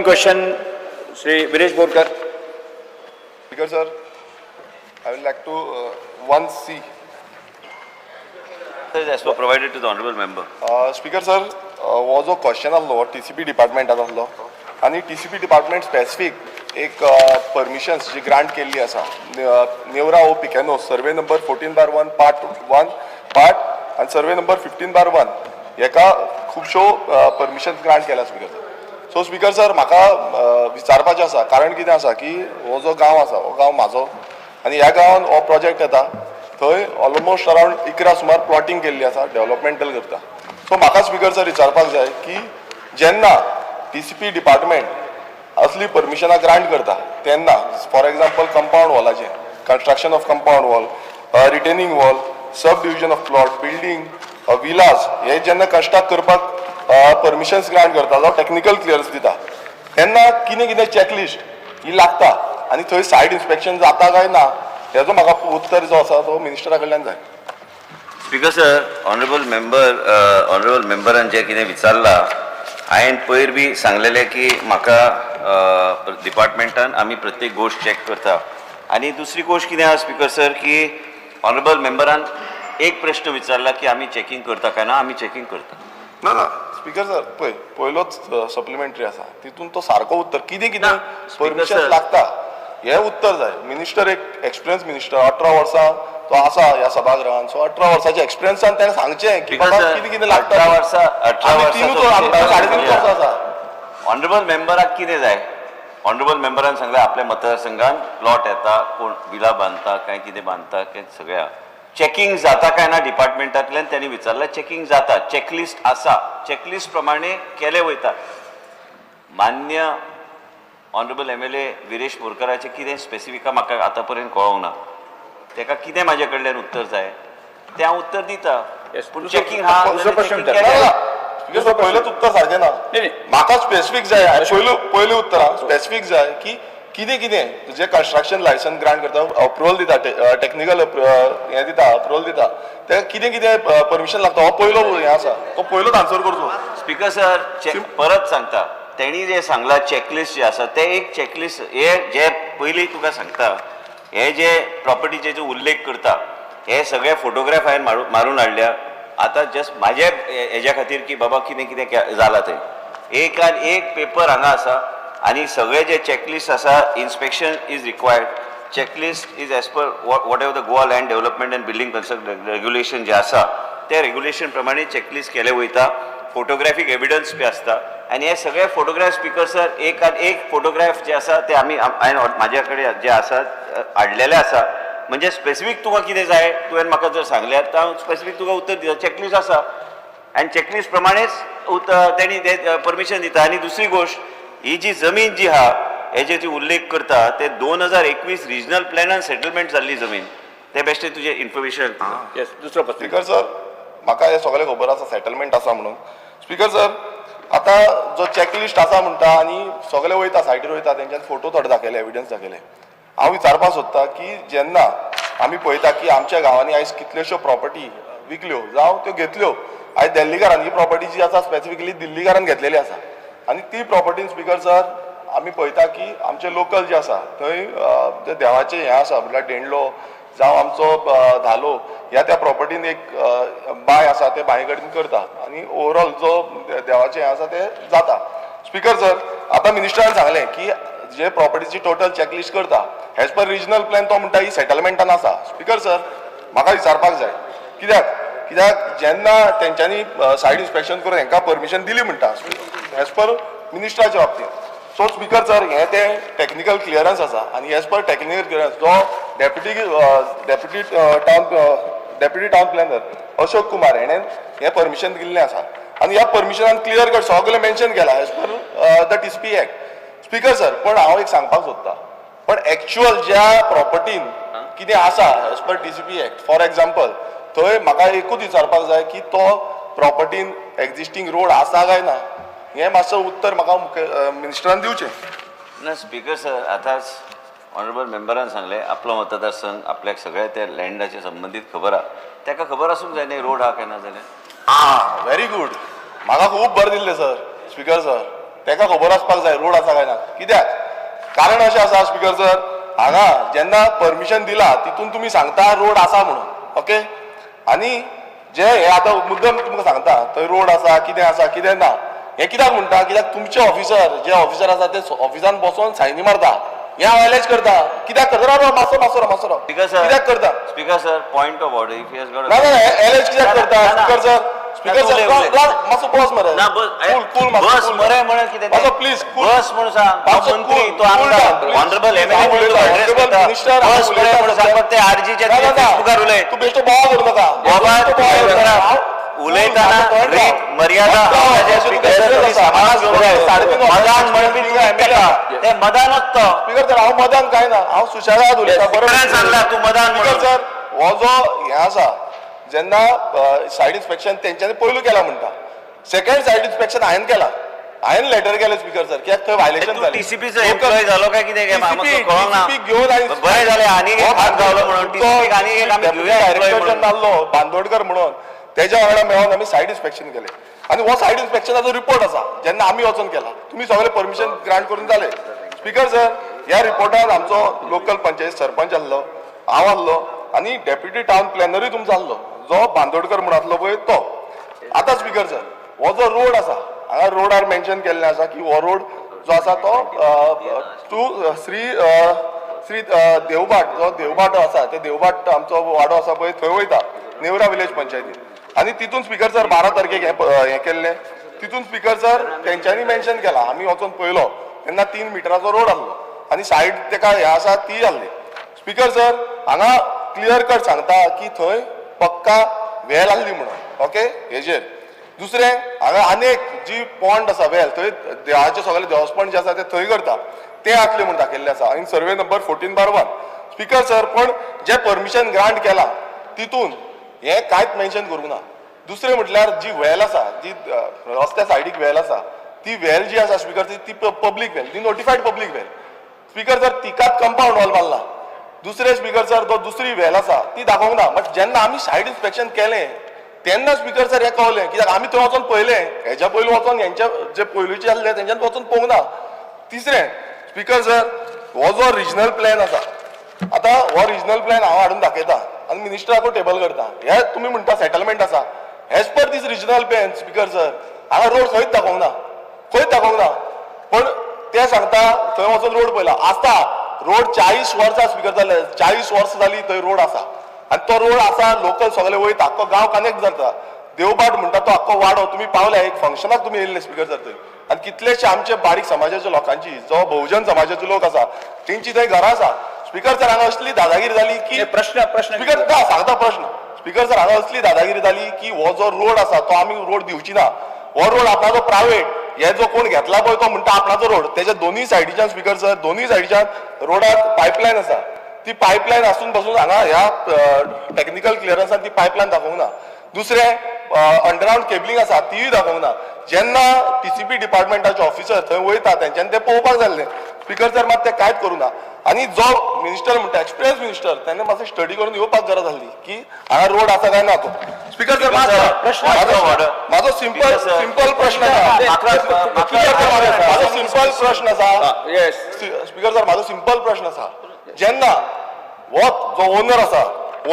one question, Sri Viresh Borkar. Speaker sir, I would like to 1C. As per provided to the honorable member. Speaker sir, हो जो question आसलो TCP डिपार्टमेंटान आसलो आनी TCP department specific एक permissions जी grant केल्ली आसा नेवरा ओ पिकेनो survey number 14/1 part 1 part आनी survey number 15/1 हेका खुबश्यो परमिशन्स ग्रांट केल्या speaker sir. So speaker sir म्हाका विचारपाचें आसा कारण कितें आसा की हो जो गांव आसा हो गांव म्हाजो आनी ह्या गांवांत हो प्रोजेक्ट येता थंय ऑलमोस्ट अरावंड 11 सुमार प्लॉटिंग केल्ली आसा डेव्हलपमेंटल करता. सो म्हाका स्पीकर सर विचारपाक जाय की जेन्ना TCP डिपार्टमेंट असली परमिशनां ग्रांट करता तेन्ना फॉर एग्जांपल कंपाऊंड वॉलाचें construction of compound wall, retaining wall, subdivision of plot, building, villas हे जेन्ना कंस्ट्रक्ट करपाक परमिशन्स ग्रांट करता जावं टेक्निकल क्लियरन्स दिता तेन्ना कितें कितें चॅकलिस्ट ही लागता आनी थंय सायट इन्स्पेक्शन जाता काय ना हेजो म्हाका उत्तर जो आसा तो मिनिस्टरा कडल्यान जाय. स्पीकर सर, ऑनरेबल मेंबरान जे कितें विचारला हांवें पयर बी सांगलेलें की म्हाका डिपार्टमेंटान आमी प्रत्येक गोश्ट चॅक करता आनी दुसरी गोश्ट कितें आहा स्पीकर सर की ऑनरेबल मेंबरान एक प्रश्न विचारला की आमी चॅकींग करता काय ना. आमी चॅकींग करता. ना ना स्पीकर सर पयलोच सप्लिमेंटरी आसा तितून तो सारको उत्तर कितें कितें परमिशन लागता हे उत्तर जाय. मिनिस्टर एक एक्सपिरियन्स मिनिस्टर 18 वर्सां तो आसा ह्या सभागृहांत. सो 18 वर्साच्या एक्सपिरियन्सान ताणें सांगचें की बाबा कितें कितें लागता. 18 वर्सां 3 वर्सां आसा. ऑनरेबल मेंबराक कितें जाय. ऑनरेबल मेंबरान सांगलें आपल्या मतदारसंघात प्लॉट येता कोण विला बांदता काय कितें बांदता काय सगळ्या चेकिंग जाता काय ना डिपार्टमेंटांतल्यान त्यांनी विचारलं. चेकिंग जाता, चेकलिस्ट आसा, चेकलिस्ट प्रमाणे केले वयता. मान्य ऑनरेबल MLA विरेश बोरकराचें कितें स्पेसिफिका म्हाका आतां पर्यंत कळोंक ना. तेका कितें म्हाजे कडल्यान उत्तर जाय तें हांव उत्तर दिता. पूण चेकिंग हा पयलेंच उत्तर सारकें ना. म्हाका स्पेसिफीक जाय पयलें उत्तर स्पेसिफीक जाय की कितें कितें जे कंस्ट्रक्शन लायसन्स ग्रांट करता अप्रुवल दिता टेक्निकल हें दिता अप्रुवल दिता तेका कितें कितें परमिशन लागता हो पयलो हें आसा तो पयलोच आन्सर करचो. स्पीकर सर परत सांगता तेणी जे सांगला चेकलिस्ट जे आसा ते एक चेकलिस्ट हे जे पयलीं तुका सांगता हे जे प्रॉपर्टीचे जो उल्लेख करता हे सगळे फोटोग्राफ हांवें मारून हाडल्या. आतां जस्ट म्हाजे हेज्या खातीर की बाबा कितें कितें जालां थंय एकान एक पेपर हांगा आसा आनी सगळे जे चेकलिस्ट आसा inspection is required. Checklist is as per what ever the Goa land development and building construction regulation जे आसा त्या रेग्युलेशन प्रमाणे चेकलिस्ट केले वयता. फोटोग्राफीक एविडन्स बी आसता आनी हे सगळे फोटोग्राफ स्पीकर सर एकान एक फोटोग्राफ जे आसा ते आमी हांवें म्हाज्या कडेन जे आसा हाडलेले आसा. म्हणजे स्पेसिफीक तुका कितें जाय तुवें म्हाका जर सांगल्यार तर हांव स्पेसिफीक तुका उत्तर दिता. चेकलिस्ट आसा आनी चेकलिस्ट प्रमाणेच तेणी परमिशन दिता. आनी दुसरी गोश्ट ही जी जमीन जी आहा हेजे जी उल्लेख करता ते 2021 रिजनल प्लॅनान सेटलमेंट जाल्ली जमीन ते बेश्टे तुजें इन्फॉर्मेशन. येस दुसरो प्रश्न. स्पीकर सर म्हाका हे सगळें खबर आसा सेटलमेंट आसा म्हणून. स्पीकर सर आतां जो चॅकलिस्ट आसा म्हणटा आनी सगळे वयता सायटीर वयता तेंच्यान फोटो थोडे दाखयले एविडन्स दाखयले. हांव विचारपाक सोदता की जेन्ना आमी पळयता की आमच्या गांवांनी आयज कितल्योश्यो प्रॉपर्टी विकल्यो जावं त्यो घेतल्यो आयज दिल्लीकारान ही प्रॉपर्टी जी आसा स्पेसिफिकली दिल्लीकारान घेतलेली आसा आनी ती प्रॉपर्टीन स्पीकर सर आमी पळयता की आमचे लोकल जे आसा थंय जे देवाचें हें आसा म्हटल्यार डेंडलो जावं आमचो धालो ह्या त्या प्रॉपर्टीन एक बांय आसा ते बांये कडेन करता आनी ओवरऑल जो देवाचें हें आसा तें जाता. स्पीकर सर आतां मिनिस्टरान सांगलें की जे प्रॉपर्टीची टोटल चॅकलिस्ट करता एज पर रिजनल प्लॅन तो म्हणटा ही सेटलमेंटान आसा. स्पीकर सर म्हाका विचारपाक जाय कित्याक जेन्ना तेंच्यांनी सायट इन्स्पेक्शन करून हांकां परमिशन दिली म्हणटा एज पर मिनिस्टराच्या बाबतींत. सो स्पीकर सर हें तें टेक्निकल क्लियरन्स आसा आनी एज पर टेक्निकल क्लियरन्स जो deputy town planner Ashok Kumar हेणें हें परमिशन दिल्लें आसा आनी ह्या परमिशनान क्लियर कट सगळें मेन्शन केलां as per the TCP act. Speaker sir पण हांव एक सांगपाक सोदतां पण एक्चुअल ज्या प्रॉपर्टीन कितें आसा as per TCP act for example थंय म्हाका एकूच विचारपाक जाय की तो प्रॉपर्टीन एक्झिस्टींग रोड आसा काय ना हें मातसो उत्तर म्हाका मिनिस्टरान दिवचें. ना स्पीकर सर आतांच ऑनरेबल मेंबरान सांगलें आपलो मतदारसंघ आपल्याक सगळ्या त्या लँडाचे संबंधीत खबर आहा ताका खबर आसूंक जाय न्ही रोड आहा काय ना जाल्यार. व्हेरी गूड म्हाका खूब बरें दिल्लें सर. स्पीकर सर ताका खबर आसपाक जाय रोड आसा काय ना. कित्याक कारण अशें आसा स्पिकर सर, हांगा जेन्ना परमिशन दिला तितून तुमी सांगता रोड आसा म्हणून, ओके, आनी जे हे आतां मुद्दम तुमकां सांगता थंय रोड आसा कितें ना, हे कित्याक म्हणटा, कित्याक तुमचे ऑफिसर जे ऑफिसर आसा ते ऑफिसान बसोन सायनी मारता, हे हांव एलेज करता. कित्याक करता मातसो कित्याक करता speaker sir, point of order. If you ना एलेज कित्याक करता स्पीकर सर मातसो बस मरे बस मरे म्हण कितें मातसो प्लीज बस म्हण सांग. मातसो मंत्री cool, तो आमदार cool honourable down, please. Honorable minister, बस मरे म्हण सांग. ते आरजीचे फेसबुकार उलय तू बेश्टो बोवा करू नका बाबा उलयताना रीत मर्यादा मदान म्हणपी ते मदानच तो स्पीकर सर हांव मदान काय ना, हांव सुशेगाद उलयता. बरोबर सांगला तू मदान स्पीकर म्हणून. सर हो जो हे आसा जेन्ना सायड इन्स्पेक्शन तेंच्यांनी पयलू केला म्हणटा, सेकंड सायड इन्स्पेक्शन हांवें केला, हांवें लेटर केलें स्पीकर सर, कित्याक थंय वायलेशन जालें. टीसीपीचो एम्प्लॉय झालो काय कितें काय म्हाका कळोंक ना. घेवन बरें जालें आनी एक हात गावलो म्हणून टीसीपीक आनी एक आमी घेवया एम्प्लॉय म्हणून. नासलो बांदोडकर म्हणून, तेज्या वांगडा मेळोन आमी सायड इन्स्पेक्शन केलें आनी हो सायड इन्स्पेक्शनाचो रिपोर्ट आसा जेन्ना आमी वचून केला. तुमी सगळे परमिशन ग्रांट करून जाले. स्पीकर सर ह्या रिपोर्टान आमचो लोकल पंचायत सरपंच आसलो, हांव आसलो आनी डेप्युटी टावन प्लॅनरूय तुमचो आसलो जो बांदोडकर म्हणून आसलो पळय तो. आतां स्पीकर सर हो जो रोड आसा हांगा रोडार मेन्शन केल्लें आसा की हो रोड जो आसा तो टू श्री देवबाट जो देवबाट आसा ते देवबाट आमचो वाडो आसा पळय थंय वयता नेवरा विलेज पंचायतीन. आनी तितून स्पीकर सर 12 तारखेक हें केल्लें तितून स्पीकर सर तेंच्यांनी मेन्शन केला, आमी वचून पळयलो तेन्ना 3 मिटराचो रोड आसलो आनी सायड तेका हें आसा ती आसली. स्पीकर सर हांगा क्लियर कट सांगता की थंय पक्का वेल आसली म्हणून, ओके. हेजेर दुसरें हांगा आनेक जी पॉंड आसा वेल थंय देवाचे सगळे देवस्पण जे आसा ते थंय करता ते आसले म्हणून दाखयल्लें आसा आनी सर्वे नंबर 14/1. स्पीकर सर पण जे परमिशन ग्रांट केला तितून हे कांयच मेन्शन करूंक ना. दुसरें म्हटल्यार जी वेल आसा जी रस्त्या सायडीक वेल आसा ती वेल जी आसा स्पीकर ती पब्लीक वेल, ती नोटिफायड पब्लीक वेल. स्पीकर सर तिकाच कंपाऊंड वॉल मारला. दुसरे स्पीकर सर तो दुसरी वेल आसा ती दाखोवंक ना. बट जेन्ना आमी सायड इन्स्पेक्शन केलें तेन्ना स्पीकर सर हें कळलें, कित्याक आमी थंय वचून पळयलें, हेच्या पयलीं वचोन हेंच्या जे पयलींचे आसले तेंच्यान वचून पळोवंक ना. तिसरें स्पीकर सर हो जो रिजनल प्लॅन आसा, आतां हो रिजनल प्लॅन हांव हाडून दाखयता आनी मिनिस्टराकूय टेबल करता. हे तुमी म्हणटा सेटलमेंट आसा, एज पर दीस रिजनल प्लॅन स्पीकर सर हांगा रोड खंयच दाखोवंक ना. पण ते सांगता थंय वचून रोड पळयला आसता. रोड 40 वर्सां स्पीकर जाले, 40 वर्सां जाली थंय रोड आसा आनी तो रोड आसा. लोकल सगळे वयता, आख्खो गांव कनेक्ट जाता. देवबाट म्हणटा तो आख्खो वाडो तुमी पावल्या, एक फंक्शनाक तुमी येयल्ले स्पीकर सर थंय. आनी कितलेशे आमचे बारीक समाजाच्या लोकांची जो बहुजन समाजाचे लोक आसा तेंची थंय घरां आसा. स्पीकर सर हांगा असली दादागिरी जाली की प्रश्न स्पीकर सांगता प्रश्न स्पीकर सर हांगा असली दादागिरी जाली की हो जो रोड आसा तो आमी रोड दिवची ना. हो रोड आपणाचो प्रायवेट, हे जो कोण घेतला पळय तो म्हणटा आपणाचो रोड. तेच्या दोनूय सायडीच्यान स्पीकर सर दोनूय सायडीच्यान रोडाक पायपलायन आसा. ती पायपलायन आसून पासून हांगा ह्या टेक्निकल क्लियरन्सान ती पायपलायन दाखोवंक ना. दुसरें अंडरग्रावंड केबलिंग आसा तीय दाखोवंक ना. जेन्ना टीसीपी डिपार्टमेंटाचे ऑफिसर थंय वयता तेंच्यांनी ते पळोवपाक जाल्लें. स्पीकर सर मात ते कांयच करूं ना. आनी जो मिनिस्टर म्हणटा एक्सपिरियन्स मिनिस्टर तेन्ना मातशें स्टडी करून येवपाक गरज आसली की हांगा रोड आसा काय ना तो. स्पीकर सर म्हाजो सिंपल प्रश्न आसा. म्हाजो सिंपल प्रश्न आसा. स्पीकर सर म्हाजो सिंपल प्रश्न आसा. जेन्ना हो जो ओनर आसा,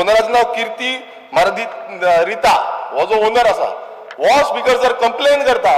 ओनराचें नांव कीर्ती मारुती रिता, हो जो ओनर आसा हो स्पीकर सर कंप्लेन करता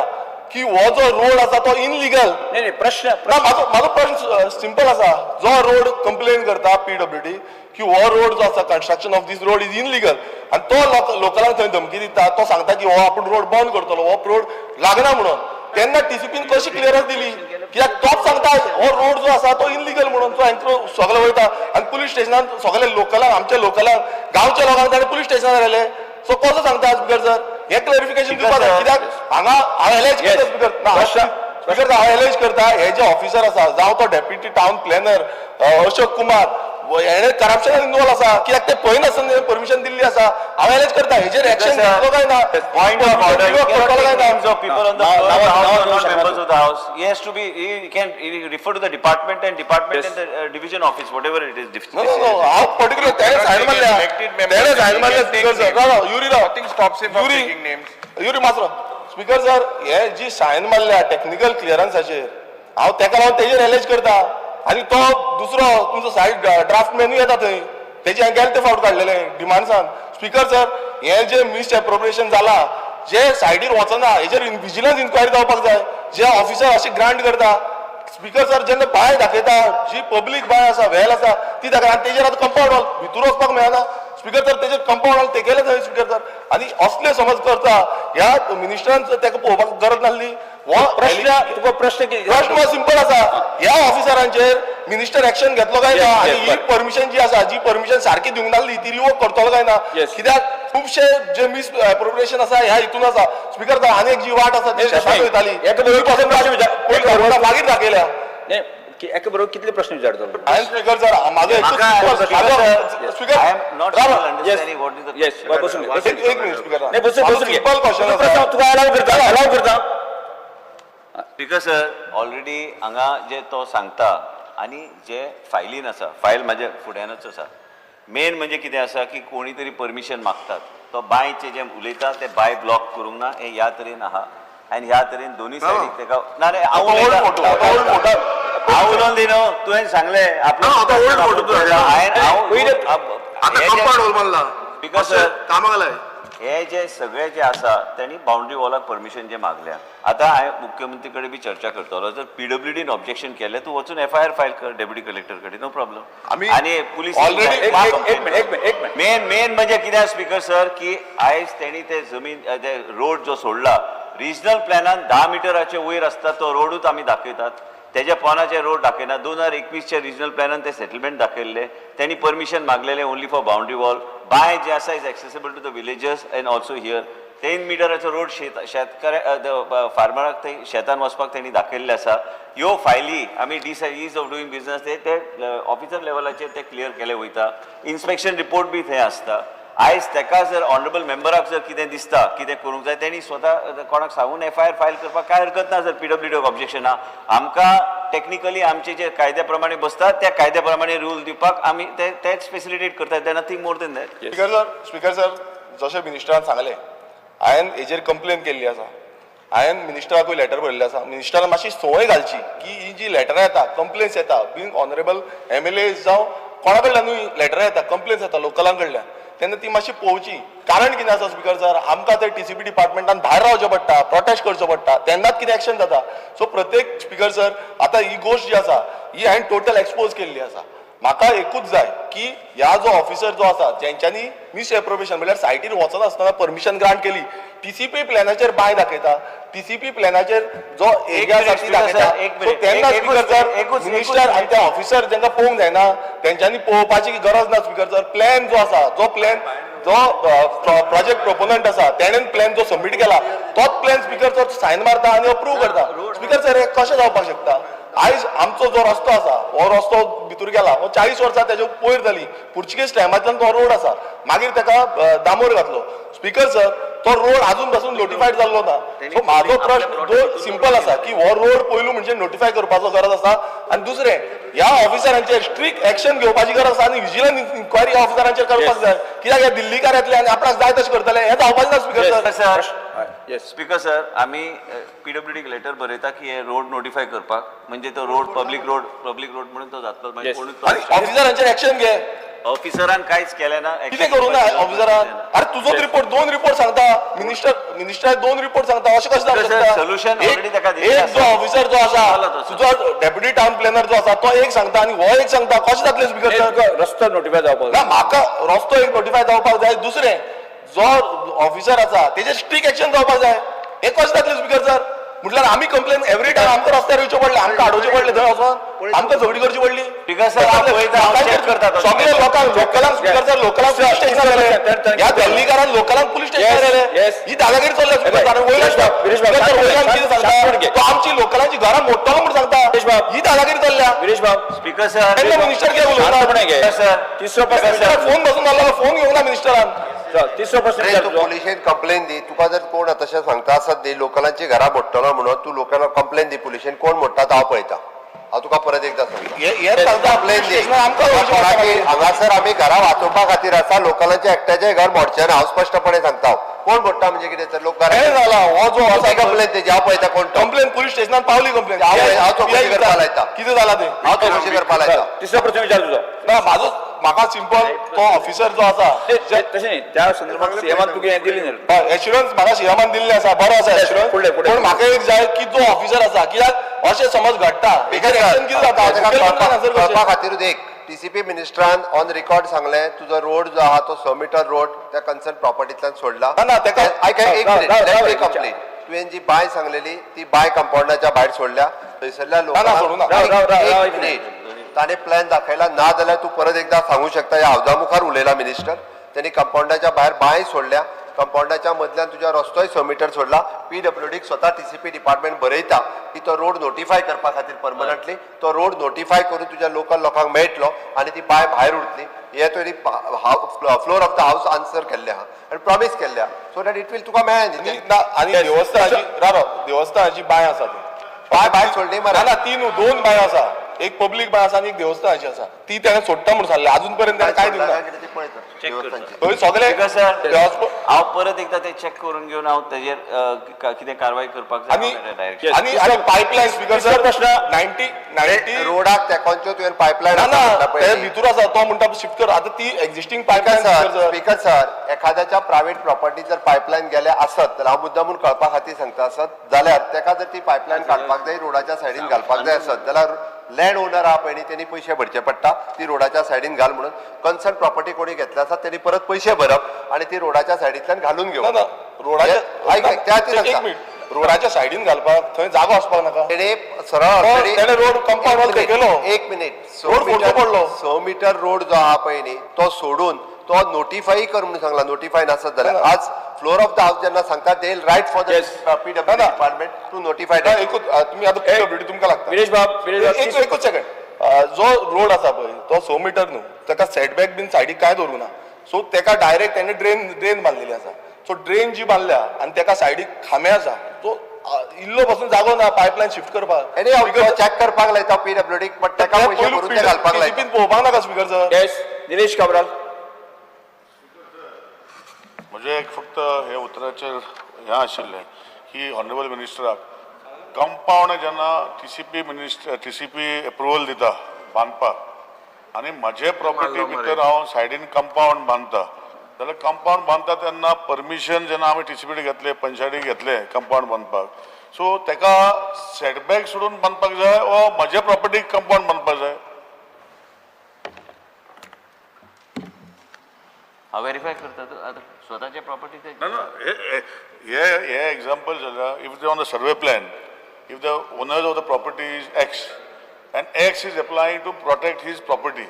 की हो जो रोड आसा तो इनलिगल. म्हाजो प्रश्न सिंपल आसा. जो रोड कंप्लेन करता PWD की हो रोड जो आसा construction of this road is illegal आनी तो लोकलांक थंय धमकी दिता, तो सांगता की हो आपूण रोड बंद करतलो, हो रोड लागना म्हणून. तेन्ना टीसीपीन कशी क्लियरन्स दिली, कित्याक तोच सांगता हो रोड जो आसा तो इनलिगल म्हणून. तो हांचो सगळे वयता आनी पुलीस स्टेशनान सगळे लोकलांक आमच्या लोकलांक गांवच्या लोकांक ताणें पुलीस स्टेशनार व्हेले. सो कसो सांगता स्पीकर सर हे क्लॅरिफिकेशन दिवपाक जाय. कित्याक हांगा हांव एलेज करता स्पीकर हांव एलेज करता हे जे ऑफिसर आसा जावं तो deputy town planner Ashok Kumar हेणे करप्शनान इन्वॉल्व आसा. कित्याक ते पळयनासतना परमिशन दिल्ली आसा. हांव एलेज करता हेजेर एक्शन घेतलो काय ना. Point of order. Names of people on the floor, not members of the house. He has to be. He can refer to the department and the division office, whatever it is. No. हांव particular तेणे सायन मारल्या speaker sir. Yuri Rao Nothing stops him from taking names. Yuri मात्र speaker sir हे जी सायन मारल्या technical क्लियरन्साचेर हांव ताका लागून तेजेर एलेज करता आनी तो दुसरो तुमचो सायड ड्राफ्टमॅनूय येता थंय तेजे हांवें गेले ते फावट काडलेले डिमांड्सान स्पीकर सर हे जे मिस एप्रोप्रिएशन जाला जे सायडीर वचना हेजेर विजिलन्स इन्क्वायरी जावपाक जाय जे ऑफिसर अशे ग्रांट करता स्पीकर सर जेन्ना बाय दाखयता जी पब्लीक बाय आसा व्हॅल आसा ती दाखय आनी तेजेर आतां कंपाउंड वॉल भितर वचपाक मेळना स्पीकर सर तेजेर कंपाउंड वॉल तेगेले थंय स्पीकर सर आनी असले समज करता ह्या मिनिस्टरान ताका पळोवपाक गरज नासली तुका प्रश्न कितें प्रश्न सिंपल आसा ह्या ऑफिसरांचेर मिनिस्टर एक्शन घेतलो काय ना आनी ही परमिशन जी आसा जी परमिशन सारकी दिवंक नासली ती रिवोक करतलो काय ना कित्याक खुबशे जे मिस एप्रोप्रिएशन आसा ह्या हितून आसा स्पीकर सर आनी एक जी वाट आसा ती शेताक वयताली मागीर दाखयल्या एका बरोबर कितले प्रश्न विचारतो हांवें स्पीकर सर म्हाजो एक मिनिट स्पीकर सिंपल क्वेश्चन आसा तुका अलाव करता स्पीकर सर ऑलरेडी हांगा जे तो सांगता आनी जे फायलीन आसा फायल म्हाज्या फुड्यानूच आसा मेन म्हणजे कितें आसा की कोणी तरी परमिशन मागतात तो बायचे जे उलयता ते बाय ब्लॉक करूंक ना हे ह्या तरेन आहा आनी ह्या तरेन दोनूय सायडीक तेका ना रे हांव उलोवन दी न्हू तुवें सांगलें स्पीकर सर हे जे सगळे जे आसा त्यांनी बाउंड्री वॉलाक परमिशन जे मागल्या आता हांवें मुख्यमंत्री कडेन बी चर्चा करतलो जर पीडब्ल्यूडीन ऑब्जेक्शन केलें तूं वचून एफआयआर फायल कर डेप्युटी कलेक्टर कडेन नो प्रॉब्लेम आनी पुलीस मेन म्हणजे कितें स्पीकर सर की आयज तेणी ते जमीन ते रोड जो सोडला रिजनल प्लॅनान 10 मिटराचे वयर आसता तो रोडूच आमी दाखयतात तेज्या पोनाचे रोड दाखयना 2021च्या रिजनल प्लॅनान ते सेटलमेंट दाखयल्ले त्यांनी परमिशन मागलेले only for boundary wall by जे आसा is accessible to the villagers and also here 10 मिटराचो रोड शेतकऱ्या फार्मराक ते शेतान वचपाक त्यांनी दाखयल्ले आसा ह्यो फायली आमी ईज ऑफ डुईंग बिजनस ते ऑफिसर लेवलाचेर ते क्लियर केले वयता इन्स्पेक्शन रिपोर्ट बी थंय आसता आयज तेका जर ऑनरेबल मेंबराक जर कितें दिसता कितें करूंक जाय तेणी स्वता कोणाक सांगून एफआयआर फायल करपाक काय हरकत ना जर पीडब्ल्यूडी ऑब्जेक्शन आहा आमकां टेक्निकली आमचे जे कायद्या प्रमाणे बसतात त्या कायद्या प्रमाणे रूल दिवपाक आमी तेच फेसिलिटेट करतात that nothing more than that speaker sir जशें मिनिस्टरान सांगलें हांवें हेजेर कंप्लेन केल्ली आसा हांवें मिनिस्टराकूय लेटर बरयल्लें आसा मिनिस्टरान मातशी संवय घालची की ही जी लेटरां येता कंप्लेन्स येता बींग ऑनरेबल MLA जावं कोणा कडल्यानूय लेटरां येता कंप्लेन्स येता लोकलां कडल्यान तेन्ना ती मातशी पळोवची कारण कितें आसा स्पीकर सर आमकां ते TCP डिपार्टमेंटान भायर रावचें पडटा प्रोटेस्ट करचो पडटा तेन्नाच कितें एक्शन जाता सो प्रत्येक स्पीकर सर आतां ही गोश्ट जी आसा ही हांवें टोटल एक्सपोज केल्ली आसा म्हाका एकूच जाय की ह्या जो ऑफिसर जो आसा जेंच्यांनी मिस एप्रोप्रिएशन म्हळ्यार सायटीर वचना आसतना परमिशन ग्रांट केली TCP प्लॅनाचेर बाय दाखयता TCP प्लॅनाचेर जो एरिया आसा दाखयता तेन्ना स्पीकर सर मिनिस्टर आनी ते ऑफिसर जेंका पळोवंक जायना तेंच्यांनी पळोवपाची गरज ना स्पीकर सर प्लॅन जो आसा जो प्रोजेक्ट प्रोपोनंट आसा तेणेन प्लॅन जो सबमीट केला तोच प्लॅन स्पीकर सर सायन मारता आनी अप्रूव करता स्पीकर सर हे कशें जावपाक शकता आयज आमचो जो रस्तो आसा हो रस्तो भितूर गेला हो 40 वर्सां तेजे पयर जाली पुर्चुगेज टायमांतल्यान तो रोड आसा मागीर ताका दामोर घातलो स्पीकर सर तो रोड अजून पासून नोटिफायड जाल्लो ना सो म्हाजो प्रश्न सिंपल आसा की हो रोड पयलू म्हणजे नोटिफाय करपाचो गरज आसा आनी दुसरें ह्या ऑफिसरांचेर स्ट्रिक्ट एक्शन घेवपाची गरज आसा आनी विजिलन्स इन्क्वायरी ह्या ऑफिसरांचेर करपाक जाय कित्याक हे दिल्लीकार येतले आनी आपणाक जाय तशें करतले हे जावपाचें ना स्पीकर सर स्पीकर सर आमी पीडब्ल्यूडीक लेटर बरयता की हे रोड नोटिफाय करपाक म्हणजे तो रोड पब्लीक रोड म्हणून तो जातलो मागीर कोणूच ऑफिसरांचेर एक्शन घे ऑफिसरान कांयच केलें ना कितें करूं ना ऑफिसरान अरे तुजोच रिपोर्ट 2 रिपोर्ट सांगता मिनिस्टर 2 रिपोर्ट सांगता अशें कशें जावं शकता सोल्युशन ऑलरेडी ताका एक जो ऑफिसर जो आसा तुजो डेप्युटी टाउन प्लॅनर जो आसा तो एक सांगता आनी हो एक सांगता कशें जातलें स्पीकर सर रस्तो नोटिफाय जावपाक ना म्हाका रस्तो एक नोटिफाय जावपाक जाय दुसरें जो ऑफिसर आसा तेजेर स्ट्रिक्ट एक्शन जावपाक जाय हे कशें जातलें स्पीकर सर म्हटल्यार आमी कंप्लेन एवरी टायम आमकां रस्त्यार येवचें पडलें आमकां हाडोवचें पडलें थंय वचोन आमकां झगडी करची पडली सगळे लोकांक लोकलांक स्पीकर सर लोकलांक पुलीस स्टेशन गेले ह्या दिल्लीकारान लोकलांक पुलीस स्टेशन गेले ही दादागिरी चल्ल्या स्पीकर सर वयल्यान कितें सांगता तो आमची लोकलांची घरां मोडटलो म्हूण सांगता ही दादागिरी चल्ल्या स्पीकर सर तेन्ना मिनिस्टर कितें उलयता तिसरो प्रश्न फोन बसून जाल्लो फोन घेवंक ना मिनिस्टरान तिसरो प्रश्न तू पुलिशेन कंप्लेन दी तुका जर कोण तशें सांगता आसत दी लोकलांची घरां मोडटलो म्हणून तू लोकांना कंप्लेन दी पुलिशेन कोण मोडटा तो हांव पळयता हांव तुका परत एकदा सांगता कंप्लेन दी हांगासर आमी घरां वाचोवपा खातीर आसा लोकलांच्या एकट्याचें घर मोडचें ना हांव स्पश्टपणे सांगता कोण मोठा म्हणजे कितें तर लोक हें जाला हो जो आसा कंप्लेन तेजी हांव पळयता कोण तो कंप्लेन पोलीस स्टेशनात पावली कंप्लेन हांव चौकशी करपा लायता कितें जाला ते हांव चौकशी करपा लायता तिसरा प्रश्न विचार तुझो ना म्हाका सिंपल तो ऑफिसर जो आसा तशें न्ही त्या संदर्भात सीएमान तुका हें दिली न्ही एश्युरन्स म्हाका सीएमान दिल्ले आसा बरो आसा फुडले, एश्युरन्स फुडले. पण म्हाका एक जाय की जो ऑफिसर आसा कित्याक अशें समज घडटा बिकॉज एक्शन कितें जाता कळपा खातीरूच एक टीसीपी मिनिस्टरान ऑन रेकॉर्ड सांगलें तुजो रोड जो आहा तो 100 मीटर रोड त्या कन्सर्न प्रॉपर्टींतल्यान सोडला ना, तेका- एक राव, मिनिट राव, लेट राव, मी राव, कंप्लीट तुवें जी बाय सांगलेली ती बाय कंपाऊंडाच्या भायर सोडल्या थंयसरल्या सोडूं ना. राव, राव, राव, एक मिनिट ताणे प्लॅन दाखयला ना जाल्यार तूं परत एकदा सांगू शकता ह्या हावजा मुखार उलयला मिनिस्टर त्यांनी कंपाऊंडाच्या भायर बाय सोडल्या कंपाऊंडाच्या मदल्यान तुज्या रस्तोय 100 मीटर सोडला PWDक स्वता टीसीपी डिपार्टमेंट बरयता की तो रोड नोटिफाय करपा खातीर परमनंटली तो रोड नोटिफाय करून तुज्या लोकल लोकांक मेळटलो आनी ती बाय भायर उरतली हे तुवें floor of the house answer केल्ले आहा आनी प्रॉमिस केल्ले आहा सो दॅट इट वील तुका मेळ्ळें आनी देवस्थानाची बाय आसा ती बाय भायर सोडली ना मरे ना दोन बाय आसा एक पब्लीक बाय आसा आनी एक देवस्थानाची आसा ती ताणें सोडटा म्हणून सांगलें अजून पर्यंत ताणें काय दिवना थंय सगळे हांव परत एकदा ते चेक करून घेवन हांव तेजेर कितें कारवाई करपाक आनी डायरेक्ट आनी पायपलायन स्पीकर दुसरो प्रश्न. 90 रोडाक तेकोनच्यो तुवें पायपलायन ना ना ते भितूर आसा तो म्हणटा शिफ्ट कर आतां ती एक्झिस्टिंग पायपलायन स्पीकर सर एखाद्याच्या प्रायव्हेट प्रॉपर्टी जर पायपलायन गेले आसत जाल्यार हांव मुद्दामून कळपा खातीर सांगता आसत जाल्यार तेका जर ती पायपलायन काडपाक जाय रोडाच्या सायडीन घालपाक जाय आसत जाल्यार लँड ओनर आहा पळय न्ही तेणी पयशे भरचे पडटा ती रोडाच्या सायडीन घाल म्हणून कन्सर्न प्रॉपर्टी कोणी घेतली आसा तेणी परत पयशे भरप आनी ती रोडाच्या सायडींतल्यान घालून ना घेवप ना रोडाच्या आयक, त्या खातीर एक सांगता. मिनिट रोडाच्या सायडीन घालपाक थंय जागो आसपाक नाका तेणे सरळ तेणे रोड कंपाऊंड केलो एक मिनिट रोड फोडचो पडलो 100 मीटर रोड जो आहा पळय न्ही तो सोडून तो नोटिफाय कर म्हणून सांगला नोटिफाय नासत जाल्यार आज फ्लोर ऑफ द हाऊस जेन्ना सांगता they write for the Yes. PWD department to notify ना, एकूच तुम्ही आता PWD तुमकां लागता विनेश बाब एकूच सेकंड जो रोड आसा पळय तो 100 मीटर न्हू ताका सेटबॅक बीन सायडीक काय दवरूं ना सो ताका डायरेक्ट तेणे ड्रेन बांदलेली आसा सो ड्रेन जी बांदल्या आनी ताका सायडीक खांबे आसा तो इल्लो पासून जागो ना पायपलायन शिफ्ट करपाक एनी चॅक करपाक लायता PWD बट ताका पयशे भरून ते घालपाक लायता पळोवपाक नाका speaker sir yes Nilesh Cabral म्हणजे एक फक्त हे उतराचेर हें आशिल्लें की ऑनरेबल मिनिस्टराक कंपाऊंड जेन्ना TCP एप्रुवल दिता बांदपाक आनी म्हजे प्रॉपर्टी भितर हांव सायडीन कंपाऊंड बांदता जाल्यार कंपाऊंड बांदता तेन्ना परमिशन जेन्ना आमी TCPD घेतले पंचायतीक घेतले कंपाऊंड बांदपाक सो ताका सेटबॅक सोडून बांदपाक जाय वा म्हजे प्रॉपर्टीक कंपाऊंड बांदपाक जाय हांव व्हेरीफाय करता आतां स्वताच्या प्रॉपर्टी No, no. हे example झाला. If they on the survey plan, if the owners of the property is X, and X is applying to protect his property,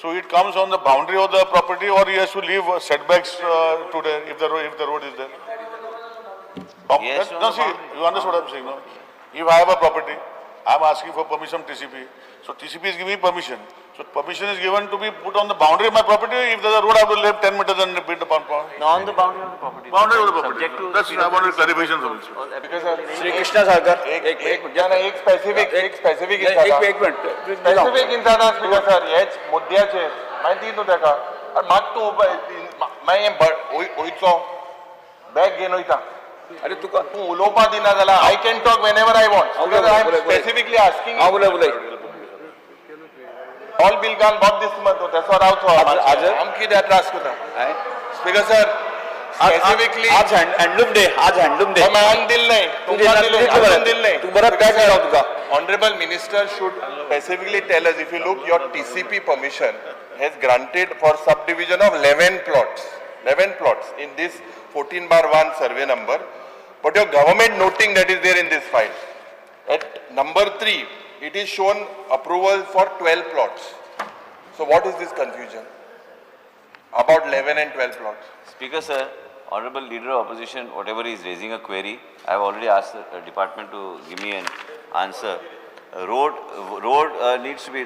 so it comes on the boundary of the property, or he has to leave setbacks to there if the road is there. Yes, on No, the see, boundary. you understand what I'm saying, no? If I have a property, I'm asking for permission from TCP. So TCP is giving me permission. So permission is given to be put on the boundary of my property. If there's a road, I will leave 10 meters and build a compound. on the boundary of the property. Boundary of the property. Subject to That's I wanted clarification from you. Shri Krishna Salkar एक specific एक minute specific इंसान speaker sir हेच मुद्द्याचेर माहिती न्हू ताका आनी म्हाका तूं मागीर वयचो बॅग घेवन वयता अरे तुका तूं उलोवपा दिना जाल्यार I can talk Wien ever I want because I am specifically asking हांव उलय ऑल बिल घाल बॉट दिस मत तेसो रावचो आम कित्याक त्रास करता स्पीकर सर स्पेसिफिकली आज हँडलूम डे आज हँडलूम डे मेळोन दिल न्हय तुमकां दिलें अजून दिल न्हय तू बरं बॅग लाव तुका Honorable Minister should specifically tell us, if you look, your TCP permission has granted for subdivision of 11 plots in this 14/1 survey number, but your government noting that is there in this file. At number 3, it is shown approval for 12 plots. So what is this confusion about 11 and 12 plots? Speaker sir, Honorable Leader of Opposition, whatever he is raising a query, I have already asked the department to give me an answer. Road needs to be,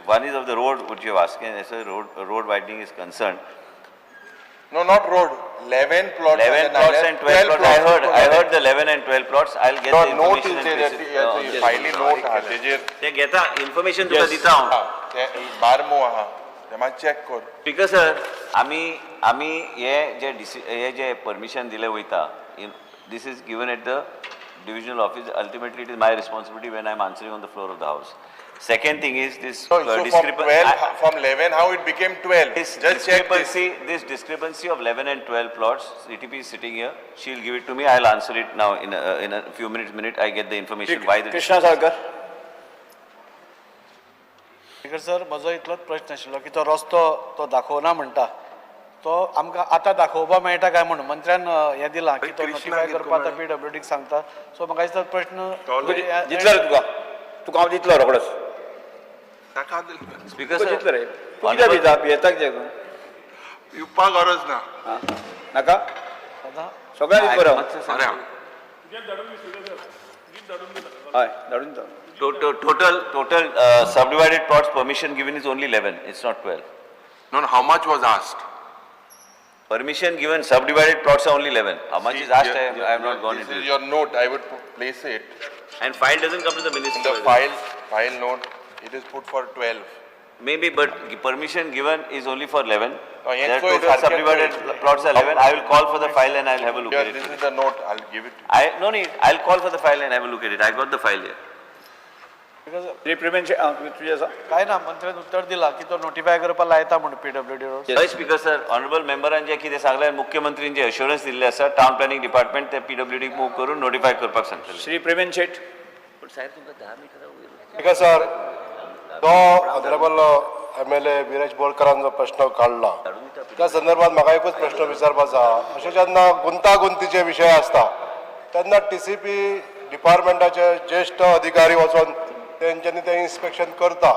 one is of the road which you have asked, and as a road widening is concerned. No, not road. 11 plots. 11 plots and 12 plots. I heard the 11 and 12 plots. I'll get No, the note information. is there. and Finally, note हा तेजेर ते घेता information तुका दिता हांव. बारमो आहा ते मात check कर. Speaker sir, आमी हे जे परमिशन दिले वयता this is given at the divisional office. Ultimately it is my responsibility when I am answering on the floor of the house. Second thing is this So from 12, from 11, how it became 12? This Just check this. discrepancy of 11 and 12 plots, CTP is sitting here, she'll give it to me, I'll answer it now in a few minutes, I get the information why the... Krishna Salkar. Speaker sir म्हजो इतलोच प्रश्न आशिल्लो की तो रस्तो तो दाखोवना म्हणटा तो आमकां आतां दाखोवपा मेळटा काय म्हणून मंत्र्यान हें दिलां की तो नोटिफाय करपा आतां PWDक सांगता सो म्हाका दिसता प्रश्न जितलो रे तुका हांव दितलो रोखडोच. Speaker तुका sir, जितलो रे तूं कित्याक भिता येता कित्याक येवपाक गरज ना. नाका आतां सगळ्यांक दित बरो अरे हय धाडून दिता. total subdivided plots permission given is only 11, it's not 12. No, how much was asked? Permission given, subdivided plots are only 11. How much is asked, I have not gone This into is it. your note, I would place it. And file doesn't come to the In minister. the file note, it is put for 12. Maybe, but permission given is only for 11. Oh, yes, There so it's total subdivided architectural. plots are 11. I will call for the file and I'll have a look Here, at this it. is the note, I'll give it to you. No need, I'll call for the file and have a look at it. I got the file here. रिप्रिमेंट तुझे आसा काय ना मंत्र्यान उत्तर दिलां की तो notify करपा लायता म्हणून PWD रोड हय स्पीकर सर, ऑनरेबल मेंबरान जे कितें सांगलें मुख्यमंत्रीन जे अश्युरन्स दिल्ले आसा टाउन प्लॅनिंग डिपार्टमेंट ते PWD मूव करून नोटिफाय करपाक सांगतले. श्री प्रेमेन शेट. स्पीकर सर तो ऑनरेबल MLA विरेश बोरकरान जो प्रश्न काढला त्या संदर्भात म्हाका एकूच प्रश्न विचारपाचो आसा. अशे जेन्ना गुंतागुंतीचे विशय आसता तेन्ना TCP डिपार्टमेंटाचे ज्येष्ठ अधिकारी वचून तेंच्यांनी ते इन्स्पेक्शन करता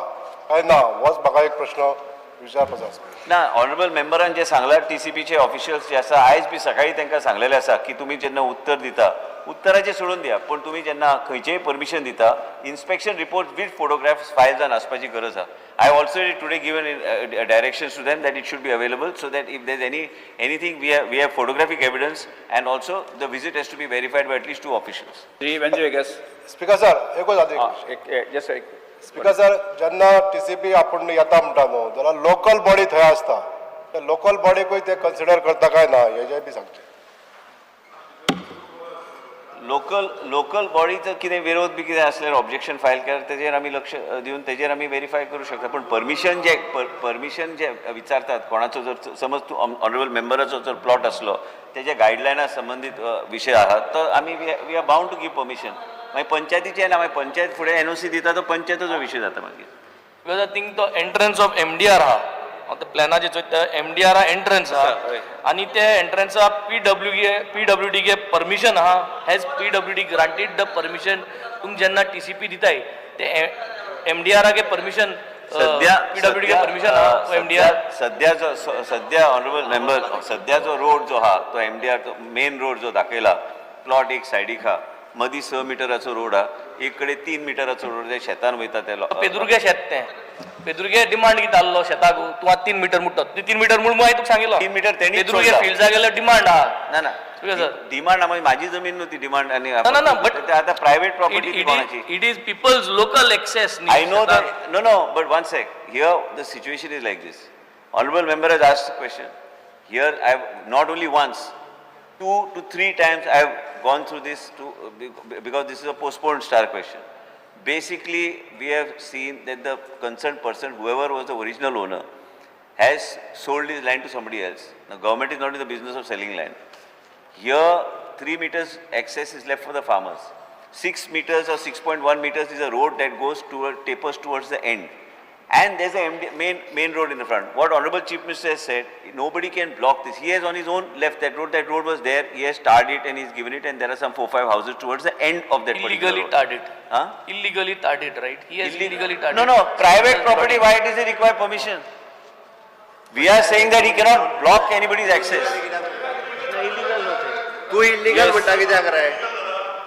काय ना होच म्हाका एक प्रश्न विचारपाचो आसा. ना ऑनरेबल मेंबरान जे सांगलां TCPचे ऑफिशियल्स जे आसा आयज बी सकाळी तांकां सांगलेलें आसा की तुमी जेन्ना उत्तर दिता उत्तराचें सोडून दिया पण तुमी जेन्ना खंयचेय परमिशन दिता inspection report with photographs file जावन आसपाची गरज आसा. I have also today given directions to them that it should be available so that if there is anything we have photographic evidence and also the visit has to be verified by at least 2 officials. Shri वेंद्र Viegas. Speaker sir एकूच आदी एक just एक speaker sir जेन्ना TCP आपूण येता म्हणटा न्हू जाल्यार लोकल बॉडी थंय आसता त्या लोकल बॉडीकूय ते कन्सिडर करता काय ना हेजे बी सांगचे. लोकल बॉडीचं कितें विरोध बी कितें असल्यार ऑब्जेक्शन फायल केल्यार तेजेर आमी लक्ष दिवन तेजेर आमी व्हेरीफाय करूं शकता. पण परमिशन जे विचारतात कोणाचो जर समज तूं ऑनरेबल मेंबराचो जर प्लॉट असलो तेजे गायडलायना संबंधीत विशय आहात तर आमी we are bound to give permission. मागीर पंचायतीचे ना मागीर पंचायत फुडें NOC दिता तो पंचायतीचो विशय जाता मागीर. बिकॉज आय थिंक तो एंट्रन्स ऑफ MDR आहा ते प्लॅनाचे MDR एंट्रन्स आहा आणि ते एंट्रन्सा PWD गे परमिशन आहा has PWD granted the permission तुम जेन्ना TCP दिताय ते MDR गे परमिशन PWD गे परमिशन आहा MDR सध्या ऑनरेबल मेंबर सध्या जो रोड जो हा तो MDR तो मेन रोड जो दाखयला प्लॉट एक सायडीक हा मदीं 6 मिटराचो रोड हा एक कडेन 3 मिटराचो रोड जे शेतान वयता ते पेदुर्गे शेत ते पेदुर्गे डिमांड कितें आहलो शेताक तूं आतां 3 मिटर मुट्टा ती 3 मिटर म्हणून हांवें तुका सांगिल्लो 3 मिटर तेणी पेदुर्गे फिल्डा गेल्यार डिमांड आहा ना ना सर डिमांड आमी माझी जमीन न्हू ती डिमांड आणि ना, but ते आता प्रायव्हेट प्रॉपर्टी कोणाची it is people's local access I know that. No, but one sec. Here, the situation is like this. Honorable member has asked a question. Here, I have not only once, 2 to 3 times I have gone through this because this is a postponed star question. Basically, we have seen that the concerned person, whoever was the original owner, has sold his land to somebody else. Now, government is not in the business of selling land. Here, 3 meters access is left for the farmers. 6 meters or 6.1 meters is a road that goes tapers towards the end. And there's a main road in the front. What Honorable Chief Minister has said, nobody can block this. He has on his own left that road. That road was there. He has tarred it and he's given it. And there are some 4-5 houses towards the end of that Illegally particular tarred road. it. Huh? Illegally tarred it, right? He has illegally tarred it. No. Private property, why does it require permission? We are saying that he cannot block anybody's access. Tu illegal म्हणटा कित्याक रे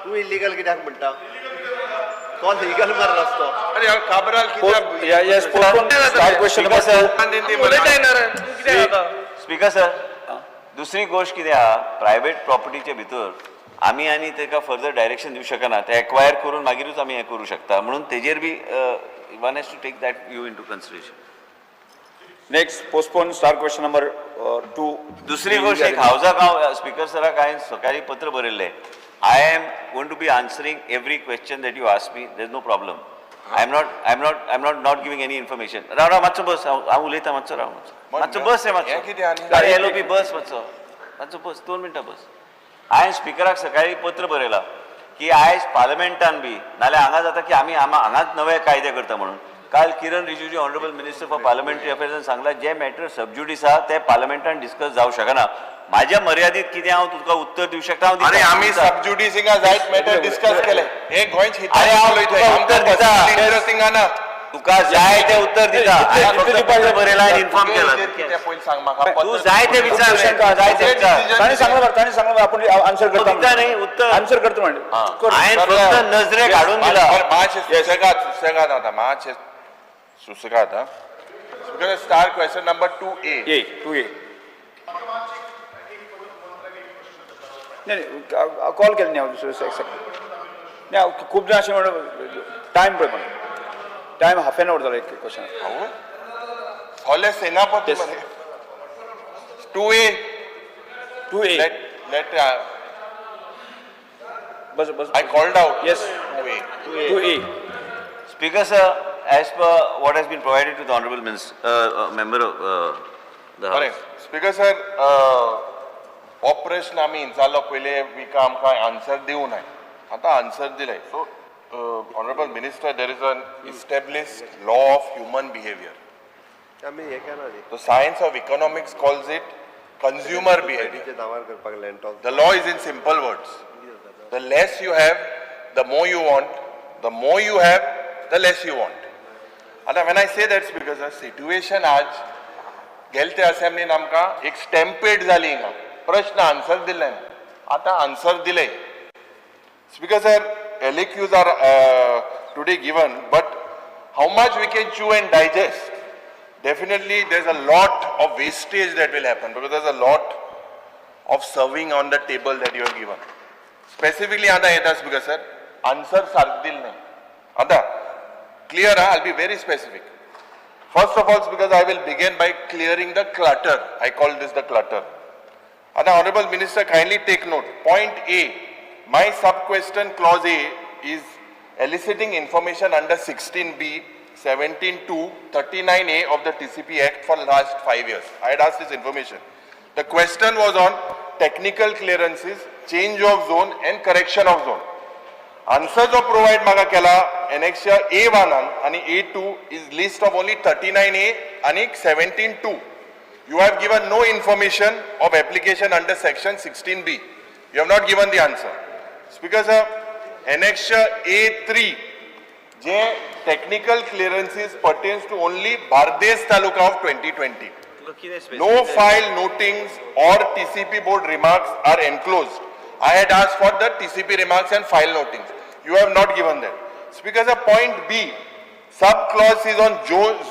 तू illegal कित्याक म्हणटा तो legal मर रस्तो अरे यार काबराल कित्याक yes start question number speaker sir दुसरी गोष्ट कितें आहा प्रायव्हेट प्रॉपर्टीचे भितर आमी आनी ताका फर्दर डायरेक्शन दिवं शकना ते एक्वायर करून मागीरूच आमी हें करूं शकता म्हणून तेजेर B one has to take that view into consideration. Next postpone star question number two दुसरी गोष्ट एक हावजाक हांव स्पीकर सराक हांवें सकाळी पत्र बरयल्लें I am going to be answering every question that you ask me there is no problem I am not giving any information राव मातसो बस हांव उलयता मातसो राव मातसो बस रे मातसो एल बस मातसो बस 2 मिनटां बस हांवें स्पिकराक सकाळी पत्र बरयलां की आयज पार्लमेंटान बी नाल्यार हांगा जाता की आमी हांगाच नवे कायदे करता म्हणून काल Kiren Rijiju honourable minister for parliamentary अफेर्सान सांगला जे मॅटर सबज्युडिस आहा ते पार्लमेंटान डिस्कस जावंक शकना म्हाज्या मर्यादीत कितें हांव तुका उत्तर दिवंक शकता हांव अरे आम्ही सबज्युडिस हिंगा जायत मॅटर डिस्कस केले हे गोंयच अरे हांव तुका उत्तर दिता इंटरेस्टिंग ना तुका जाय ते उत्तर दिता हांवें फक्त पत्र बरयलां आनी इन्फॉर्म केला पयलीं सांग म्हाका तू जाय ते विचार जाय ते विचार ताणी सांगला आपण आन्सर तू करता दिता न्ही उत्तर आन्सर करता म्हणजे हांवें फक्त नजरे काडून दिला मातशें सुसेगाद आता मातशें सुसेगाद हा स्टार्ट क्वेश्चन नंबर 2A ए नाही कॉल केलं नाही दुसरं एक्सेप्ट नाही खूप जण असे म्हणून टायम पळय पण टायम हाफ एन अवर झाला एक क्वेश्चन हॉले सेनापती 2A let बस बस I called out Yes. 2A two A Speaker sir, as per what has been provided to the honorable member of the बरें house. स्पीकर सर हो प्रश्न आमी इंचारलो पयले विका आमकां आन्सर दिवं नाय आतां आन्सर दिले so honourable minister there is an established law of human behaviour आमी हे केना न्ही the science of economics calls it consumer behaviour तेचे नांवार करपाक लँटॉल The law is in simple words. The less you have, the more you want. The more you have, the less you want. And when I say that, because the situation आज गेलते असेंब्लीन आमकां एक स्टॅम्पेड जाली हिंगा प्रश्न आन्सर दिले आतां answer दिले speaker sir LAQs are today given, but how much we can chew and digest? Definitely there's a lot of wastage that will happen because there's a lot of serving on the table that you have given. Specifically आता येता speaker sir answer सारक दिल नाही आता clear I'll be very specific. First of all, because I will begin by clearing the clutter. I call this the clutter. And the Honorable Minister, kindly take note. Point A, my sub-question clause A is eliciting information under 16B, 17.2, 39A of the TCP Act for the last 5 years. I had asked this information. The question was on technical clearances, change of zone and correction of zone. Answer जो provide मागा केला annexure A1 आणि A2 is list of only 39A आणि 17.2. You have given no information of application under section 16B. You have not given the answer. Speaker sir, annexure A3 जे technical clearances pertains to only Bardes Taluka of 2020. No file notings or TCP board remarks are enclosed. I had asked for the TCP remarks and file notings. You have not given that. Speaker, sir, point B, sub-clause is on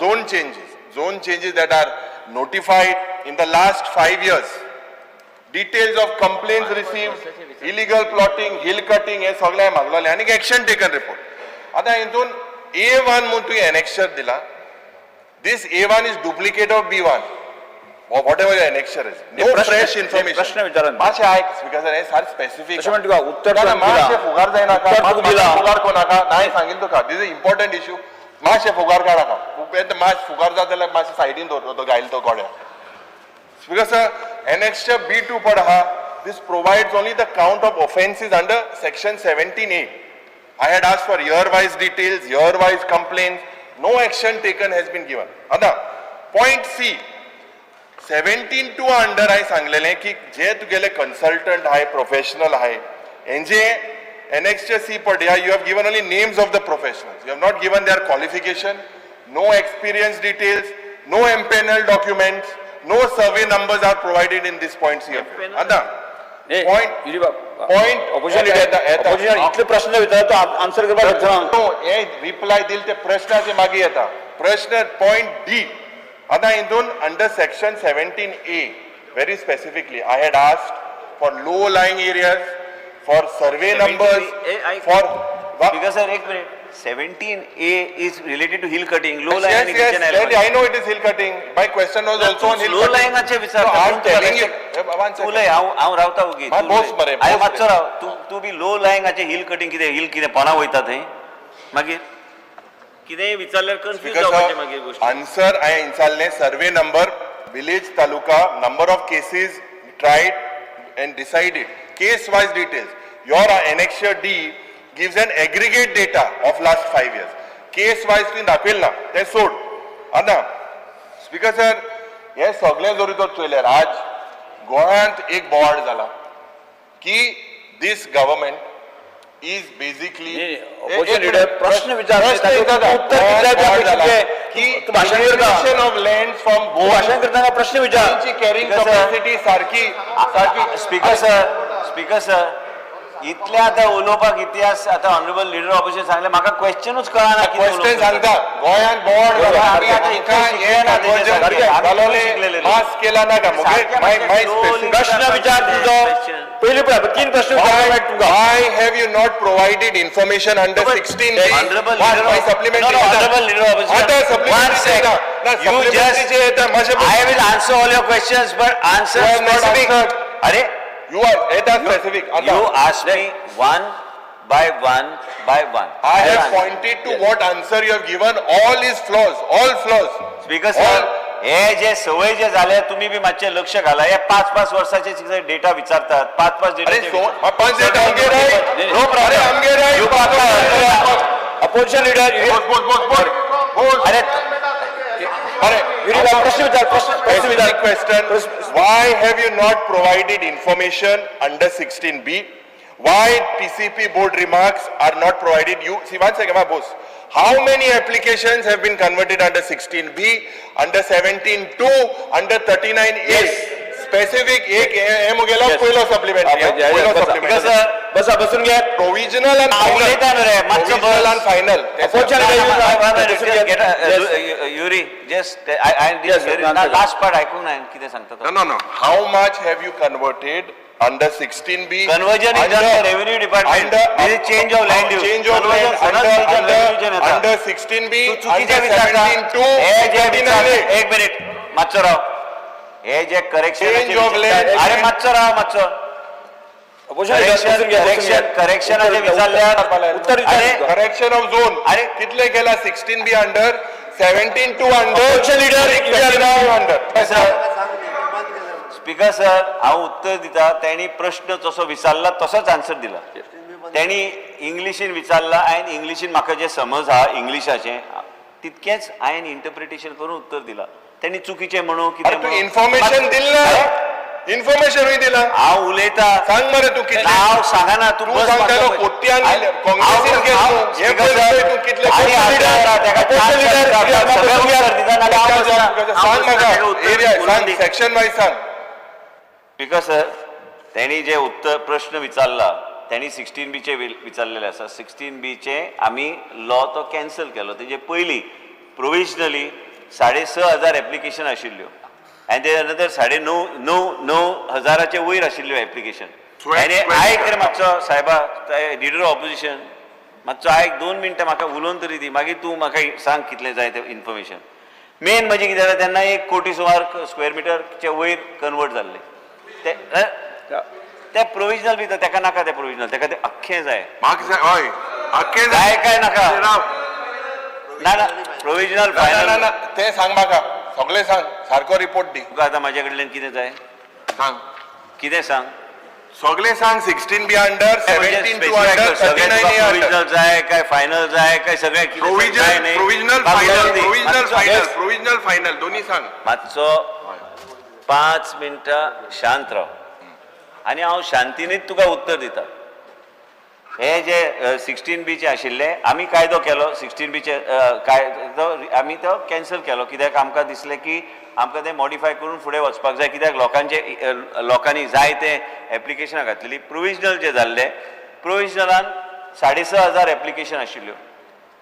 zone changes. Zone changes that are notified in the last 5 years. Details of complaints received, illegal plotting, hill cutting, हे सगळे मागलेले आणि action taken report. आता हितून A1 म्हणून तुवें annexure दिला. This A1 is duplicate of B1. Or whatever your annexure is. No fresh information. प्रश्न विचारा मातशें आयक because हे सार specific. तशें म्हणटा तुका उत्तर ना, मातशें दिला फुगार जायना का? उत्तर तूं दिला. फुगार कोण नाका? नाही सांगितलं तुका. This is important issue. मातशें फुगार काडा. मातशें फुगार जाता जाल्यार मातशें सायडीन दवरतो तो गायलो तो गोड्या. Because sir, annexure B2 पढ़ा. This provides only the count of offences under section 17A. I had asked for year-wise details, year-wise complaints. No action taken has been given. Ada, point C. 17.2 under हांवें सांगलेलें की जे तुगेले consultant हाय, professional हाय, हेंचे annexure C पढ़या, you have given only names of the professionals. You have not given their qualification, no experience details, no MPNL documents, no survey numbers are provided in this point C. Ada, point opposition इतले प्रश्न विचारता तो answer करपाक शकना no, हे reply दिल ते प्रश्नाचे मागे येता. प्रश्न point D. आता हितून under section 17A, very specifically, I had asked for low-lying areas, for survey numbers, for Because sir, एक minute 17A is related to hill cutting, low Yes, lying yes, irrigation yes, element. I know it is hill cutting. My question was also on hill low cutting. लायंगाचे विचार No, I'm telling you. One Tu second. लय हांव रावता उगी मा बोस मरे, हांव बोस मातसो राव तू बी low लायंगाचे hill cutting कितें हिल कितें पोना वयता थंय मागीर कितेंय विचारल्यार कन्फ्यूज जावपाचें मागीर गोश्टी Answer I इंचाल्ले survey number, village, taluka, number of cases tried and decided, case-wise details. Your annexure D gives an aggregate data of last 5 years. Case-wise तुवें दाखयलें ना, तें सोड. आतां, स्पीकर सर, हें सगळें जरी तर चोयल्यार आज गोंयांत एक बोवाळ जाला की this government is basically opposition leader प्रश्न विचारले, ताचें उत्तर कितें जाय ते जाला आपल्याक की तूं भाशण करता. acquisition of lands from तू भाषण Goa करताना प्रश्न विचार. त्यांची कॅरिंग Because, कॅपॅसिटी सारखी स्पीकर सर इतले आतां उलोवपाक इतिहास आतां ऑनरेबल लिडर ऑपोजिशन सांगले म्हाका क्वेश्चनूच कळना कितें क्वेश्चन उलोवपाक. सांगता गोंयांत बोवाळ जाला आमी आतां आमकां इतलें हे शिकले ना तेजे conversion सारकें. आमी घालोले, शिकलेले लोक. पास केला ना का सारकें माय मातशें slowly स्पेसिफिक प्रश्न विचार तुमचो पयलीं पळय 3 प्रश्न विचारले तुमकां. Why have you not provided information under 16B? Honorable Why leader of- supplementary No, no, येता? honorable leader of opposition. आता One supplementary sec. येता. ना, You supplementary जे येता, मातशें just, I will answer all your questions, but answer You have not specific. answered. अरे, You are येता specific. आता, you asked me one by one. I have pointed to what answer you have given. All is flaws. All flaws. Speaker sir, हे जे सवय जे झाले तुम्ही बी मातशे लक्ष घाला हे 5-5 वर्षाचे डेटा विचारतात 5-5 अरे डेटा पांच डेटा आमगे राय. नो प्रॉब्लेम अरे आमगे राय. अपोजिशन लीडर बोल. अरे अरे प्रश्न विचार प्रश्न विचार. specific question. Why have you not provided information under 16B? Why TCP board remarks are not provided? You see, one second, my boss. How many applications have been converted under 16B, under 17(2), under 39A? Specific एक हे मुगेलो पहिलो supplementary. पहिलो supplementary. बसा बसून घे. Provisional and उलयता न्हू रे, मातसो provisional and final. Yuri just I last part ऐकूंक ना कितें सांगता No. How much have you converted under 16B? Conversion is done by revenue department. This is change of land use. Change of Conversion land सगळं region revision येता. under 16B, तू under चुकीचे विचारता. 17(2), हे जे विचार 39A. एक मिनिट मातसो राव हे जे करेक्शन Change of land. अरे मातसो राव मातसो करेक्शनाचे विचारल्यार उत्तर अरे Correction of zone. अरे कितले केला 16B under, 17(2) under, Opposition leader, 39A under. Speaker sir हांव उत्तर दिता त्यांनी प्रश्न जसो विचारला तसोच आन्सर दिला त्यांनी इंग्लिशीन विचारला हांवें इंग्लिशीन म्हाका जे समज आहा इंग्लिशाचें तितकेंच हांवें इंटरप्रिटेशन करून उत्तर दिला त्यांनी चुकीचें म्हणू अरे कितें तू म्हणू. इन्फॉर्मेशन दिला इन्फॉर्मेशन दिला हांव उलयता सांग मरे तू कितले हांव सांगना तू तू बस सांगतालो म्हाका कोट्यान हांव- काँग्रेसीन हांव- गेलो हांव- हे स्पीकर पळय सर, तू कितले आनी हांव कोटी सांगता, तेका चार leader, सांगता, सगळें उत्तर दिता, नाल्यार हांव बसना. हांव सांग बसना, तेका म्हाका उत्तर एरिया उलोवन सांग दी. सेक्शन वाईज सांग स्पीकर सर त्यांनी जे उत्तर प्रश्न विचारला त्यांनी 16B विचारलेले आसा 16B आमी लॉ तो कॅन्सल केलो तेजे पयलीं प्रोविजनली 6,500 एप्लिकेशन आशिल्ल्यो आनी ते नंतर 9,500 वयर आशिल्ल्यो एप्लिकेशन आनी आयक रे मातसो सायबा लिडर ऑपोजिशन मातसो आयक 2 मिनटां म्हाका उलोवन तरी दी मागीर तूं म्हाका सांग कितलें जाय तें इन्फॉर्मेशन मेन म्हणजे कितें जालें तेन्ना 1 कोटी सुमार स्क्वेअर मिटरचे वयर कन्वर्ट जाल्ले ते प्रोविजनल बी तेका नाका ते प्रोविजनल तेका ते अख्खें जाय म्हाका हय अख्खे जाय काय नाका ना प्रोविजनल फायनल ते सांग म्हाका सगळे सांग सारको रिपोर्ट दी तुका आतां म्हाजे कडल्यान कितें जाय सांग कितें सांग सगळे सांग 16B under 17(2) under 39A under provisional जाय काय फायनल जाय काय सगळें कितें जाय न्ही प्रोविजनल फायनल दोन्ही सांग मातसो 5 मिनटां शांत राव आनी हांव शांतीनीच तुका उत्तर दिता हे जे 16B आशिल्ले आमी कायदो केलो 16B कायदो आमी तो कॅन्सल केलो कित्याक आमकां दिसलें की आमकां तें मॉडिफाय करून फुडें वचपाक जाय कित्याक लोकांनी जाय ते एप्लिकेशनां घातलेलीं प्रोविजनल जे जाल्ले प्रोविजनलान 6,500 एप्लिकेशन आशिल्ल्यो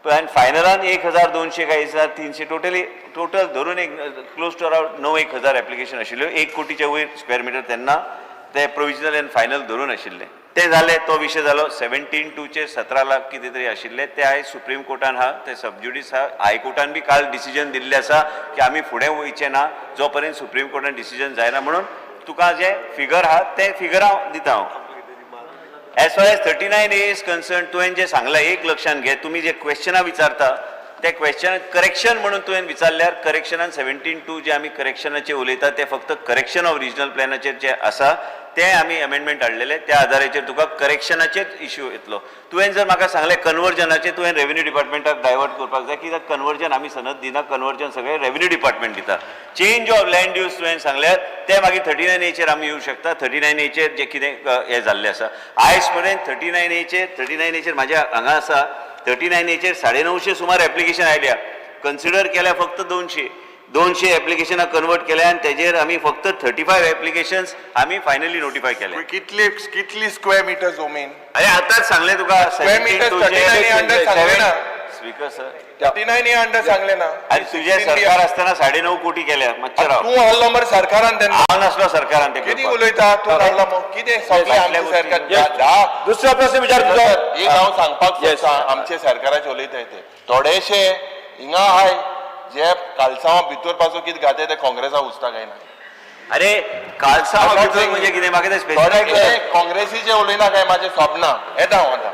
आनी फायनलान 1,200 काय 1,300 टोटल धरून एक क्लोज टू अरावंड 9,000 एप्लिकेशन आशिल्ल्यो 1 कोटीच्या वयर स्क्वेअर मिटर तेन्ना ते प्रोविजनल आनी फायनल धरून आशिल्ले ते जाले तो विषय जालो 17/2 17 लाख कितें तरी आशिल्ले ते आयज सुप्रीम कोर्टान हा ते सबज्युडिस हा हायकोर्टान बी काल डिसिजन दिल्ले आसा की आमी फुडें वयचे ना जो पर्यंत सुप्रीम कोर्टान डिसिजन जायना म्हणून तुका जे फिगर हा ते फिगर हांव दिता हांव as far as 39A is concern तुवें जे सांगलां एक लक्षात घे तुम्ही जे क्वेश्चना विचारता ते क्वेश्चन करेक्शन म्हणून तुवें विचारल्यार करेक्शनान 17/2 जे आमी करेक्शनाचेर उलयता ते फक्त करेक्शन ऑफ रिजनल प्लॅनाचेर जे आसा ते आमी अमेंडमेंट हाडलेले त्या आदाराचेर तुका करेक्शनाचेच इश्यू येतलो तुवें जर म्हाका सांगलें कन्वर्जनाचेर तुवें रेव्हेन्यू डिपार्टमेंटाक डायवर्ट करपाक जाय कित्याक कन्वर्जन आमी सनद दिना कन्वर्जन सगळें रेव्हेन्यू डिपार्टमेंट दिता चेंज ऑफ लँड यूज तुवें सांगल्यार ते मागीर 39A आमी येवं शकता 39A जे कितें हें जाल्लें आसा आयज पर्यंत 39A म्हाज्या हांगा आसा 39A 950 सुमार एप्लिकेशन आयल्या कन्सिडर केल्या फक्त 200 एप्लिकेशनां कन्वर्ट केल्या आनी तेजेर आमी फक्त 35 एप्लिकेशन्स आमी फायनली नोटिफाय केले कितली स्क्वेअर मिटर जमीन अरे आताच सांगले तुका Square meter 39A under सांगले ना. स्पीकर सर 39A अंडर सांगले ना आणि तुझे सरकार असताना 9.5 कोटी केल्या मातशें राव तू हल्लो मरे सरकारान तेन्ना हांव नासलो सरकारान ते किती करपाक. उलयता तू हल्लो मग कितें सगळें आमचे सरकार दुसरा प्रश्न विचार तुजो एक हांव सांगपाक सोदतां आमचे सरकाराचे उलयताय ते थोडेशे हिंगा आहाय जे कालसांव भितर पासून कितें घाताय ते काँग्रेसा उचता काय ना अरे कालसा म्हणजे कितें म्हाका ते थोडे स्पेसिफिक काँग्रेसीचे उलयना काय माझे स्वप्ना येता हांव आतां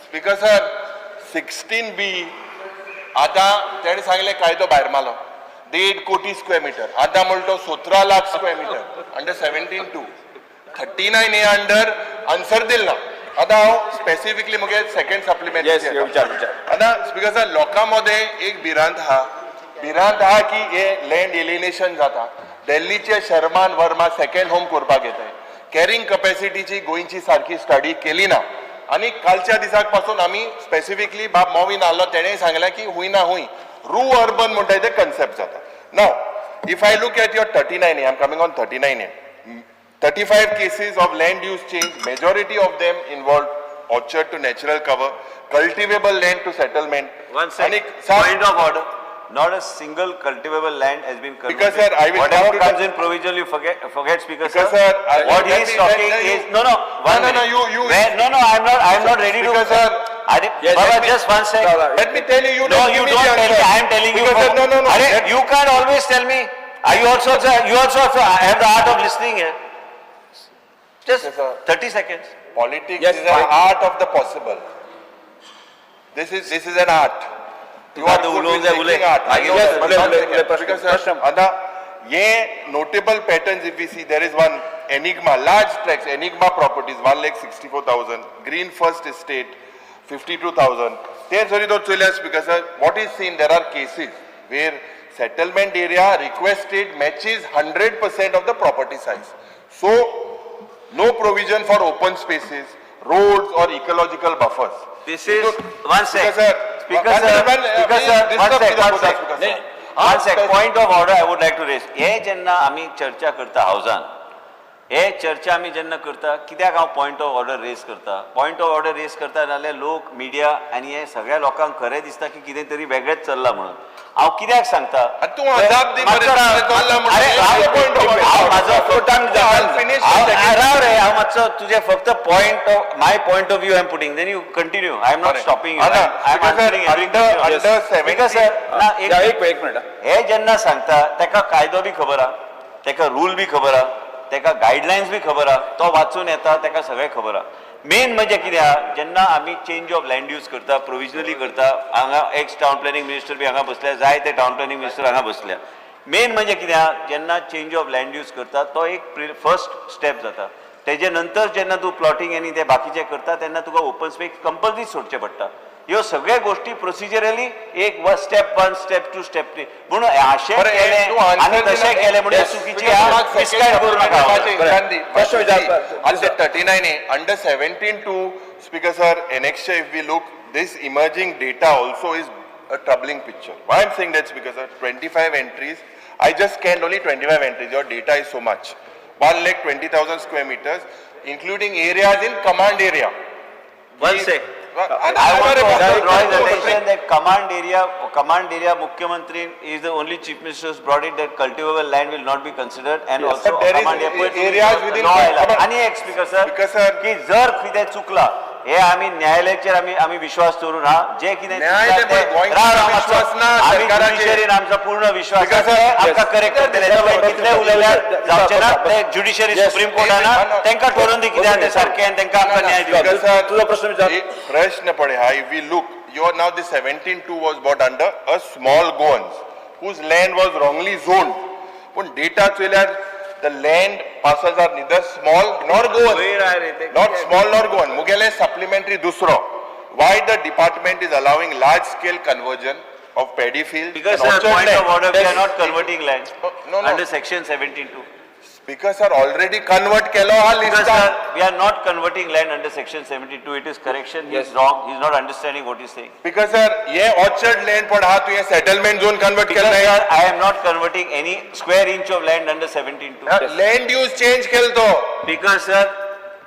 स्पीकर सर 16B आतां तेणें सांगलें कायदो भायर मारलो 1.5 कोटी स्क्वेअर मिटर आतां म्हणटा 17 lakh square metre under 17/2 39A under answer दिलना आतां हांव स्पेसिफिकली मुगे सेकंड सप्लिमेंट आतां स्पीकर सर लोकां मदें एक भिरांत आहा की हे लँड एलिनेशन जाता दिल्लीचे शर्मान वर्मा सेकंड होम करपाक येताय कॅरिंग कॅपॅसिटीची गोंयची सारकी स्टडी केली ना आणि कालच्या दिसाक पासून आमी स्पेसिफिकली बाब मोवीन आल्लो तेणेय सांगलें की हुंय ना हुंय रू अर्बन म्हणटाय ते कन्सेप्ट जाता now if I look at your 39A I am coming on 39A 35 cases of land use change, majority of them involved orchard to natural cover, cultivable land to settlement. One second, point of order. Not a single cultivable land has been converted. Because, sir, I will whatever come to comes the- in provisionally, forget speaker, Because, sir. sir, What he let is me- talking let me- is no, one no, minute. you- No, I'm not ready to. Because, sir, Baba, just one second. let me tell you, you No, don't you give me don't the tell me. answer. I am telling you. Because, sir, no. Arey, Let- you can't always tell me. You also have the art of listening here. Just Yes, sir. 30 seconds. Politics Yes, is an fine. art of the possible. This is an art. You Tuka are तो good उलोवंक with जाय, making उलय. art. I know Yes, that, but उलय, one उलय, second. उलय, प्रश्न, Because, प्रश्न. आता ये notable patterns if we see there is one Enigma large tracts Enigma properties 1,64,000 Green First Estate 52,000 there sorry those choices because what is seen there are cases where settlement area requested matches 100% of the property size so no provision for open spaces roads or ecological buffers. This is one sec. Speaker, Speaker sir, one sec. Point of order I would like to raise. हे जेन्ना आमी चर्चा करता हावजान हे चर्चा आमी जेन्ना करता कित्याक हांव पॉयंट ऑफ ऑर्डर रेज करता पॉयंट ऑफ ऑर्डर रेज करता जाल्यार लोक मिडिया आनी हे सगळ्या लोकांक खरें दिसता की कितें तरी वेगळेंच चल्लां म्हणून हांव कित्याक सांगता तूं अजाप दी मरे, तुजें चल्लां म्हणून. अरे हांव point of order. हांव म्हाजो I'll finish the second. राव रे हांव मातसो तुजें फक्त point of my point of view I am putting then you continue I am not Correct. Stopping you Anna, I am because answering under 70 sir ना एक minute हे जेन्ना सांगता तेका कायदो बी खबर आहा तेका रूल बी खबर आहा तेका गायडलायन्स बी खबर आहा तो वाचून येता तेका सगळें खबर आहा मेन म्हणजे कितें आहा जेन्ना आमी चेंज ऑफ लँड यूज करता प्रोविजनली करता हांगा एक्स टावन प्लॅनिंग मिनिस्टर बी हांगा बसल्या जाय ते टावन प्लॅनिंग मिनिस्टर हांगा बसल्या मेन म्हणजे कितें आहा जेन्ना चेंज ऑफ लँड यूज करता तो एक फर्स्ट स्टेप जाता तेजे नंतर जेन्ना तूं प्लॉटिंग आनी ते बाकीचे करता तेन्ना तुका ओपन स्पेस कंपल्सरी सोडचे पडटा ह्यो सगळ्यो गोष्टी प्रोसिजरली एक स्टेप 1 स्टेप 2 स्टेप 3 म्हणून अशें बरें, केलें तूं answer आनी तशें दिना. केलें म्हणून Yes, चुकीची because आहा मार्क मिसगायड second करूं supplement नाका माचे गांधी. First विचार. And the 39A under 17/2 Speaker sir annexure if we look this emerging data also is a troubling picture. Why I'm saying that because 25 entries I just scanned only 25 entries your data is so much 1,20,000 square meters including areas in command area. One sec. I I want to also draw his attention that command area Mukhyamantri is the only chief minister who's brought it that cultivable land will not be considered and also but there is command area areas within law but- आयला. आणि एक speaker Speaker sir. Sir की जर कितें चुकला हे आम्ही न्यायालयाचेर आम्ही विश्वास दवरून हा जे कितें न्याय चुकला ते ते गोंयचेर राव राव विश्वास मातसो. ना आम्ही सरकाराचेर. ज्युडिशरीन आमचा पूर्ण विश्वास Speaker आसा. sir. ते आमकां करेक्ट करतले हेच्या भायर कितले उलयल्यार जावचे ना ते ज्युडिशरी सुप्रीम कोर्टान तांकां ठरोवन दी कित्याक ते सारकें आनी तांकां आमकां न्याय Speaker दिवचो. sir, तुझा प्रश्न विचार. एक प्रश्न पडे हा, if we look, you are now the 17-2 was bought under a small Goans whose land was wrongly zoned. पण data चोयल्यार the land parcels are neither small nor Goan. वयर आहे रे ते. Not small nor Goan. मुगेले supplementary दुसरो. Why the department is allowing large scale conversion of paddy fields Because and sir, orchard point land? of order, we are not converting land No. under section 17(2). Speaker sir, already convert केलो हा Because list. sir, we are not converting land under section 72. It is correction. He is wrong. He is not understanding what he is saying. Because sir, ये orchard land पण हा तू ये settlement zone convert Because केलं sir, नाही. I am not converting any square inch of land under 17(2). Land use change केलतो. Because sir,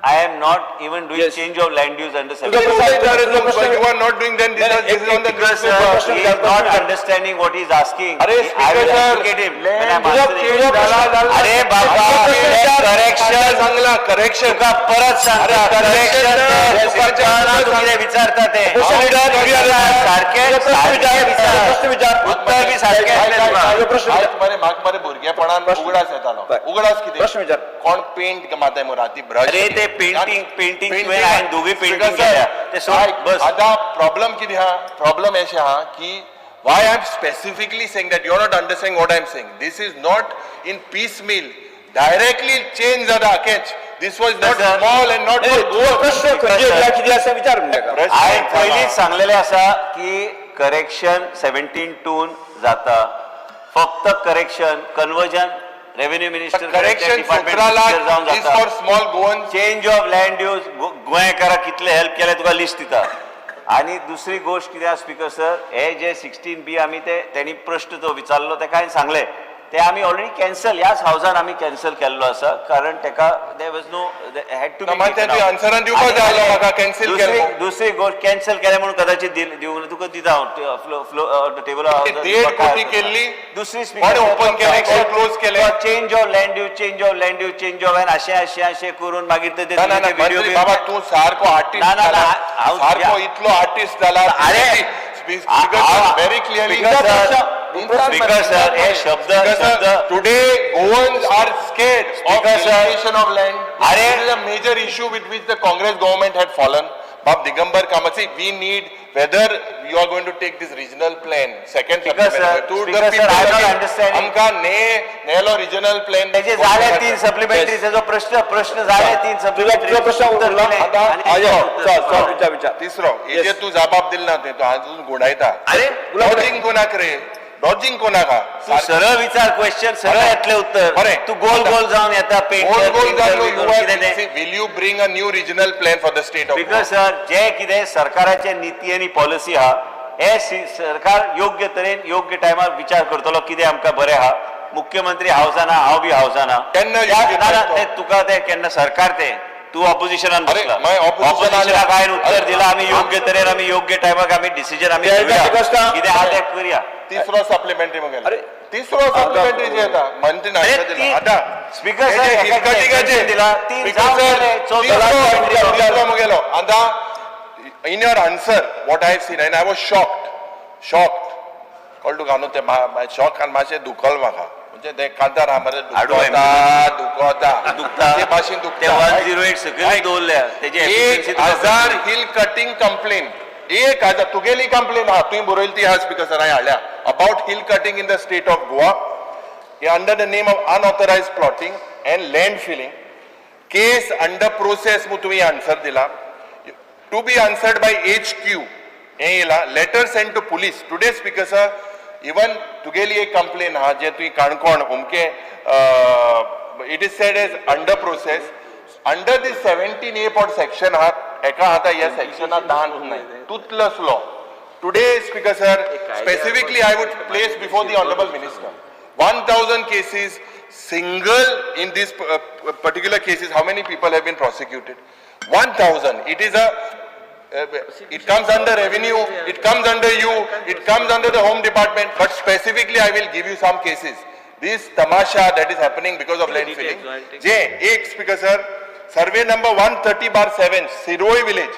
I am not even doing change of land use under 17(2). You are not doing then this is on the Because sir, he is not understanding what he is asking. अरे I speaker will sir, educate him when I am तुझा answering. झाला अरे बाबा, correction. चांगला correction तुका परत सांगता correction तुका कळना तू कितें विचारता ते सारखे उत्तर बी सारखे येतले तुका. मारे भुरगेपणान उगडास येतालो उगडास प्रश्न कितें विचार. कोण पेंट माताय राती ब्रश अरे ते पेंटिंग तुवें हांवें दोगूय पेंटिंग केल्या ते सोड बस. आता प्रॉब्लेम कितें हा प्रॉब्लेम अशें हा की why I am specifically saying that you are not understanding what I am saying. This is not in piecemeal. Directly change the catch. This was not sir. small and not for Goa. प्रश्न खंयचे sir. कितें आसा विचार म्हणजे हांवें पयलींच सांगलेलें आसा की करेक्शन 17(2) जाता फक्त correction conversion revenue minister Correction 17 lakh is for small Goans. Change of land use गोंयकाराक कितले हेल्प केले तुका लिस्ट दिता. आणि दुसरी गोष्ट कितें आसा स्पीकर सर हे जे 16B आमी ते त्यांनी प्रश्न तो विचारलो तेका हांवें सांगले ते आमी ऑलरेडी कॅन्सल ह्याच हावसान आमी कॅन्सल केल्लो आसा कारण तेका there was no had to ना, मागीर ते आन्सरान दिवपाक जाय आसलो म्हाका cancel केलो. दुसरी गोष्ट कॅन्सल केले म्हणून कदाचित दिवंक तुका दिता हांव टेबल डेट कोटी केल्ली दुसरी कोणे open केलें, कोणे close केलें. Change of land use change of अशें करून मागीर ते ना मंत्री बाबा तू सारको आर्टिस्ट ना, जाला हांव सारको तुज्या- इतलो आर्टिस्ट जाला अरे, व्हेरी क्लिअरली स्पीकर सर हे शब्द today Goans are scared of Speaker, sir. allocation of land. अरे, This is a major issue with which the Congress government had fallen. Bab Digambar Kamatsi, we need whether you are going to take this regional plan, second Speaker, sir. to Speaker, sir, I don't understand. आमका नेलो regional plan. त्याचे झाले 3 supplementary जो प्रश्न झाले 3 तुझा प्रश्न उरला आता विचार विचार. तिसरो हे जे तू जबाब दिल ना तो अजून गुणायता अरे, डॉजिंग कोणाक रे डॉजिंग कोणाक हा? तू सरळ विचार क्वेश्चन सरळ येतले उत्तर बरें. तू गोल गोल जाऊन येता Goal goal जालो, you are painter see, will you bring a new regional plan for the state of because sir जे कितें सरकाराचे नीती आणि पॉलिसी आहा हे सरकार योग्य तरेन योग्य टायमार विचार करतलो कितें आमकां बरें आहा मुख्यमंत्री हावसान हांव बी हावसान केन्ना योग्य time तो? ते तुका ते केन्ना सरकार ते तू ऑपोजिशनान अरे, बसला मागीर opposition ऑपोजिशनाक हांवें उत्तर अरे, दिला आमी योग्य तरेन आमी योग्य टायमाक आमी डिसिजन आमी ते घेवया because का- कितें आहा ते करया तिसरो सप्लिमेंटरी मग अरे, तिसरो सप्लिमेंटरी जे आता मंत्री अरे, नाही दिला आता स्पीकर हे सर जे एका हिलकटीकाचे दिला 3 Speaker जावन sir, गेले, चौदा तिसरो मुगेलो आता in your answer what I have seen and I was shocked कळ्ळें तुका न्हू ते शॉक आनी मातशें दुखल म्हाका म्हणजे ते कांतार हा मरे दुखता ते भाशेन ते दुखता 108 सकयल दवरल्या तेजी efficiency तुका 1000 कळटली. हिल कटिंग कंप्लेन 1000 तुगेली कंप्लेन हा तुवें बरयली ती हा स्पीकर सर हांवें हाडल्या about hill cutting in the state of Goa under the name of unauthorised plotting and land filling case under process म्हणून तुवें आन्सर दिला to be answered by HQ हे येला letter send to police today speaker sir even तुगेली एक complain हा जे तुवें काणकोण उमके it is said as under process under this 17A पॉट सेक्शन हा एका हाता ह्या सेक्शनात दान नाही Toothless law today speaker sir specifically I would place before the honorable minister 1000 cases single in these particular cases how many people have been prosecuted 1000 it is a it comes under revenue, it comes under you, it comes under the home department, but specifically I will give you some cases. This tamasha that is happening because of land filling. Ek speaker sir, survey number 130/7, Siroi village,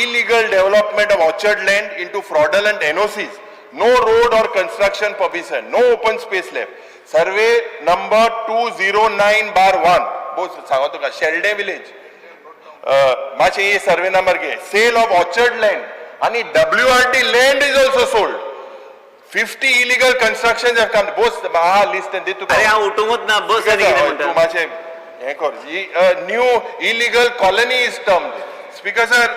illegal development of orchard land into fraudulent NOCs, no road or construction permission, no open space left. Survey number 209/1, both सांगो तुका, Shelde village. माचे ये survey number K sale of orchard land आणि WRT land is also sold. 50 illegal constructions have come. Both list and did to अरे हा उठूंगच ना बस आणि किती म्हणतात? तू माझे हे कर. New illegal colony is termed. Speaker sir,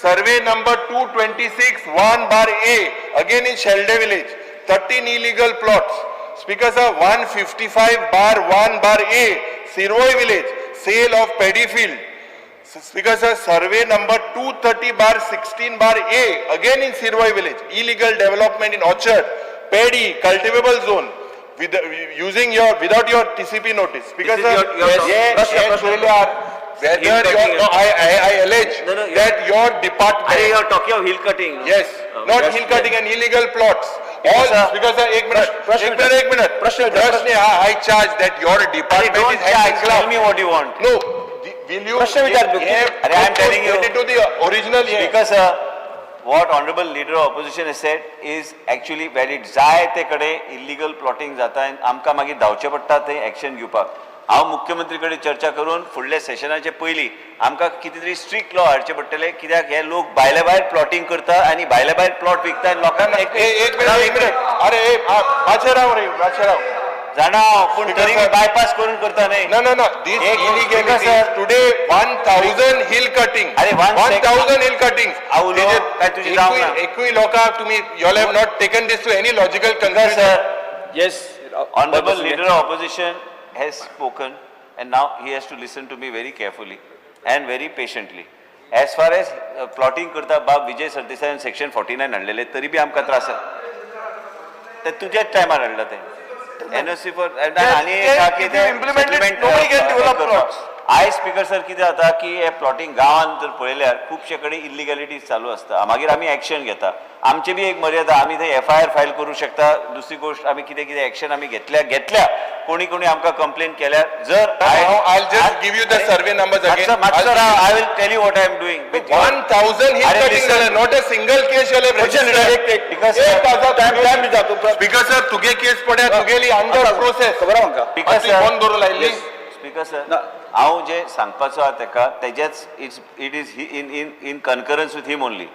survey number 226/1/A, again in Shelde village, 13 illegal plots. Speaker sir, 155/1/A, Siroi village, sale of paddy field. Speaker sir, survey number 230/16/A, again in Siroi village, illegal development in orchard, paddy, cultivable zone, with using without your TCP notice. Speaker This is sir, I allege that your department. अरे you're talking of hill cutting. Yes, not hill cutting and illegal plots. All, because sir, एक minute. I charge that your अरे department don't is hand charge, in tell glove. me what you want. No, will you? अरे I'm telling you. Get into the original. Because what honorable leader of opposition has said is actually valid. जाय ते कडे illegal plotting जाता आणि आमकां मागीर धांवचे पडटा ते action घेवपाक. हांव मुख्यमंत्री कडेन चर्चा करून फुडल्या सेशनाचे पयलीं आमकां कितें तरी स्ट्रिक्ट लॉ हाडचे पडटले, कित्याक हे लोक भायल्या भायर प्लॉटिंग करता आनी भायल्या भायर प्लॉट विकता आनी लोकांना एक मिनिट. अरे माचेराव रे, माचेराव. जाणा पूण तरी बायपास करून करता न्ही. No. This illegality today 1,000 hill cutting. अरे 1,000 hill cuttings. आवलो, काय तुझी जावं ना? एकूय लोकांक तुम्ही you all have not taken this to any logical conclusion. Sir, Yes. honorable leader of opposition has spoken and now he has to listen to me very carefully and very patiently. As far as plotting करता बाब Vijay Sardesai section 49 हाडलेले तरी बी आमकां त्रास ते तुझ्याच टायमार हाडला ते NOC for आणि आय स्पीकर सर कितें जाता की हे प्लॉटिंग गांवांत जर पळयल्यार खुबशे कडेन इलिगॅलिटी चालू आसता, मागीर आमी एक्शन घेता. आमची बी एक मर्यादा, आमी थंय FIR फायल करूं शकता. दुसरी गोष्ट आमी कितें एक्शन आमी घेतल्या कोणी आमकां कंप्लेन केल्यार जर I'll just give you the survey numbers again. I will tell you what I am doing. 1,000 hill cuttings, not a single case you have registered. Speaker sir, तुगे केस पड्या तुगेली अंडर प्रोसेस. कोण दवरूं लायल्ली? स्पीकर सर, हांव जे सांगपाचो आहा तेका तेजेच it is in concurrence with him only.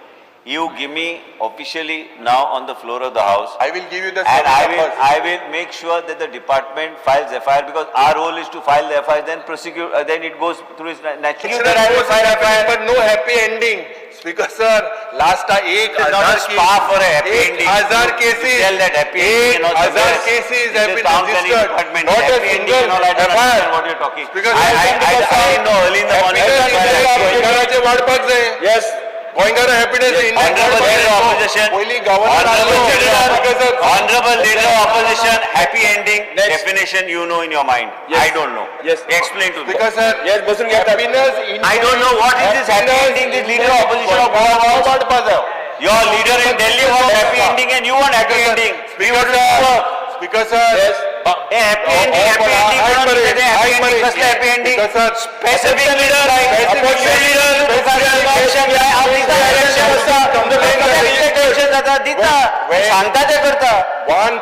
You give me officially now on the floor of the house. I will give you the and survey numbers. I will make sure that the department files FIR, because our role is to file the FIR, then prosecute, then it goes through its natural. But no happy ending. Speaker sir, last time एक It's not a spa for a happy ending. 1,000 cases. Tell that happy ending and all 1,000 cases have been registered. Department. Not a Happy ending and all, I don't single understand what you're talking. Speaker I know early in the morning. गोंयकाराचे वाडपाक जाय. Yes. गोंयकार happiness Honorable leader of opposition. पहिली governor Honorable leader of opposition, happy ending definition you know in your mind. Yes. I don't know. Yes. Explain to me. Speaker sir, Yes, बसून घ्या. happiness I don't know what is this happy ending. This leader of opposition of Goa wants. वाडपा जाय. Your leader in Delhi wants happy ending and you want happy ending. Speaker sir, Speaker sir. Yes. Hey, happy ending, happy ending. Happy ending, first happy ending. Speaker sir, Specific leader, opposition leader, election, जाता दिता सांगता ते करता.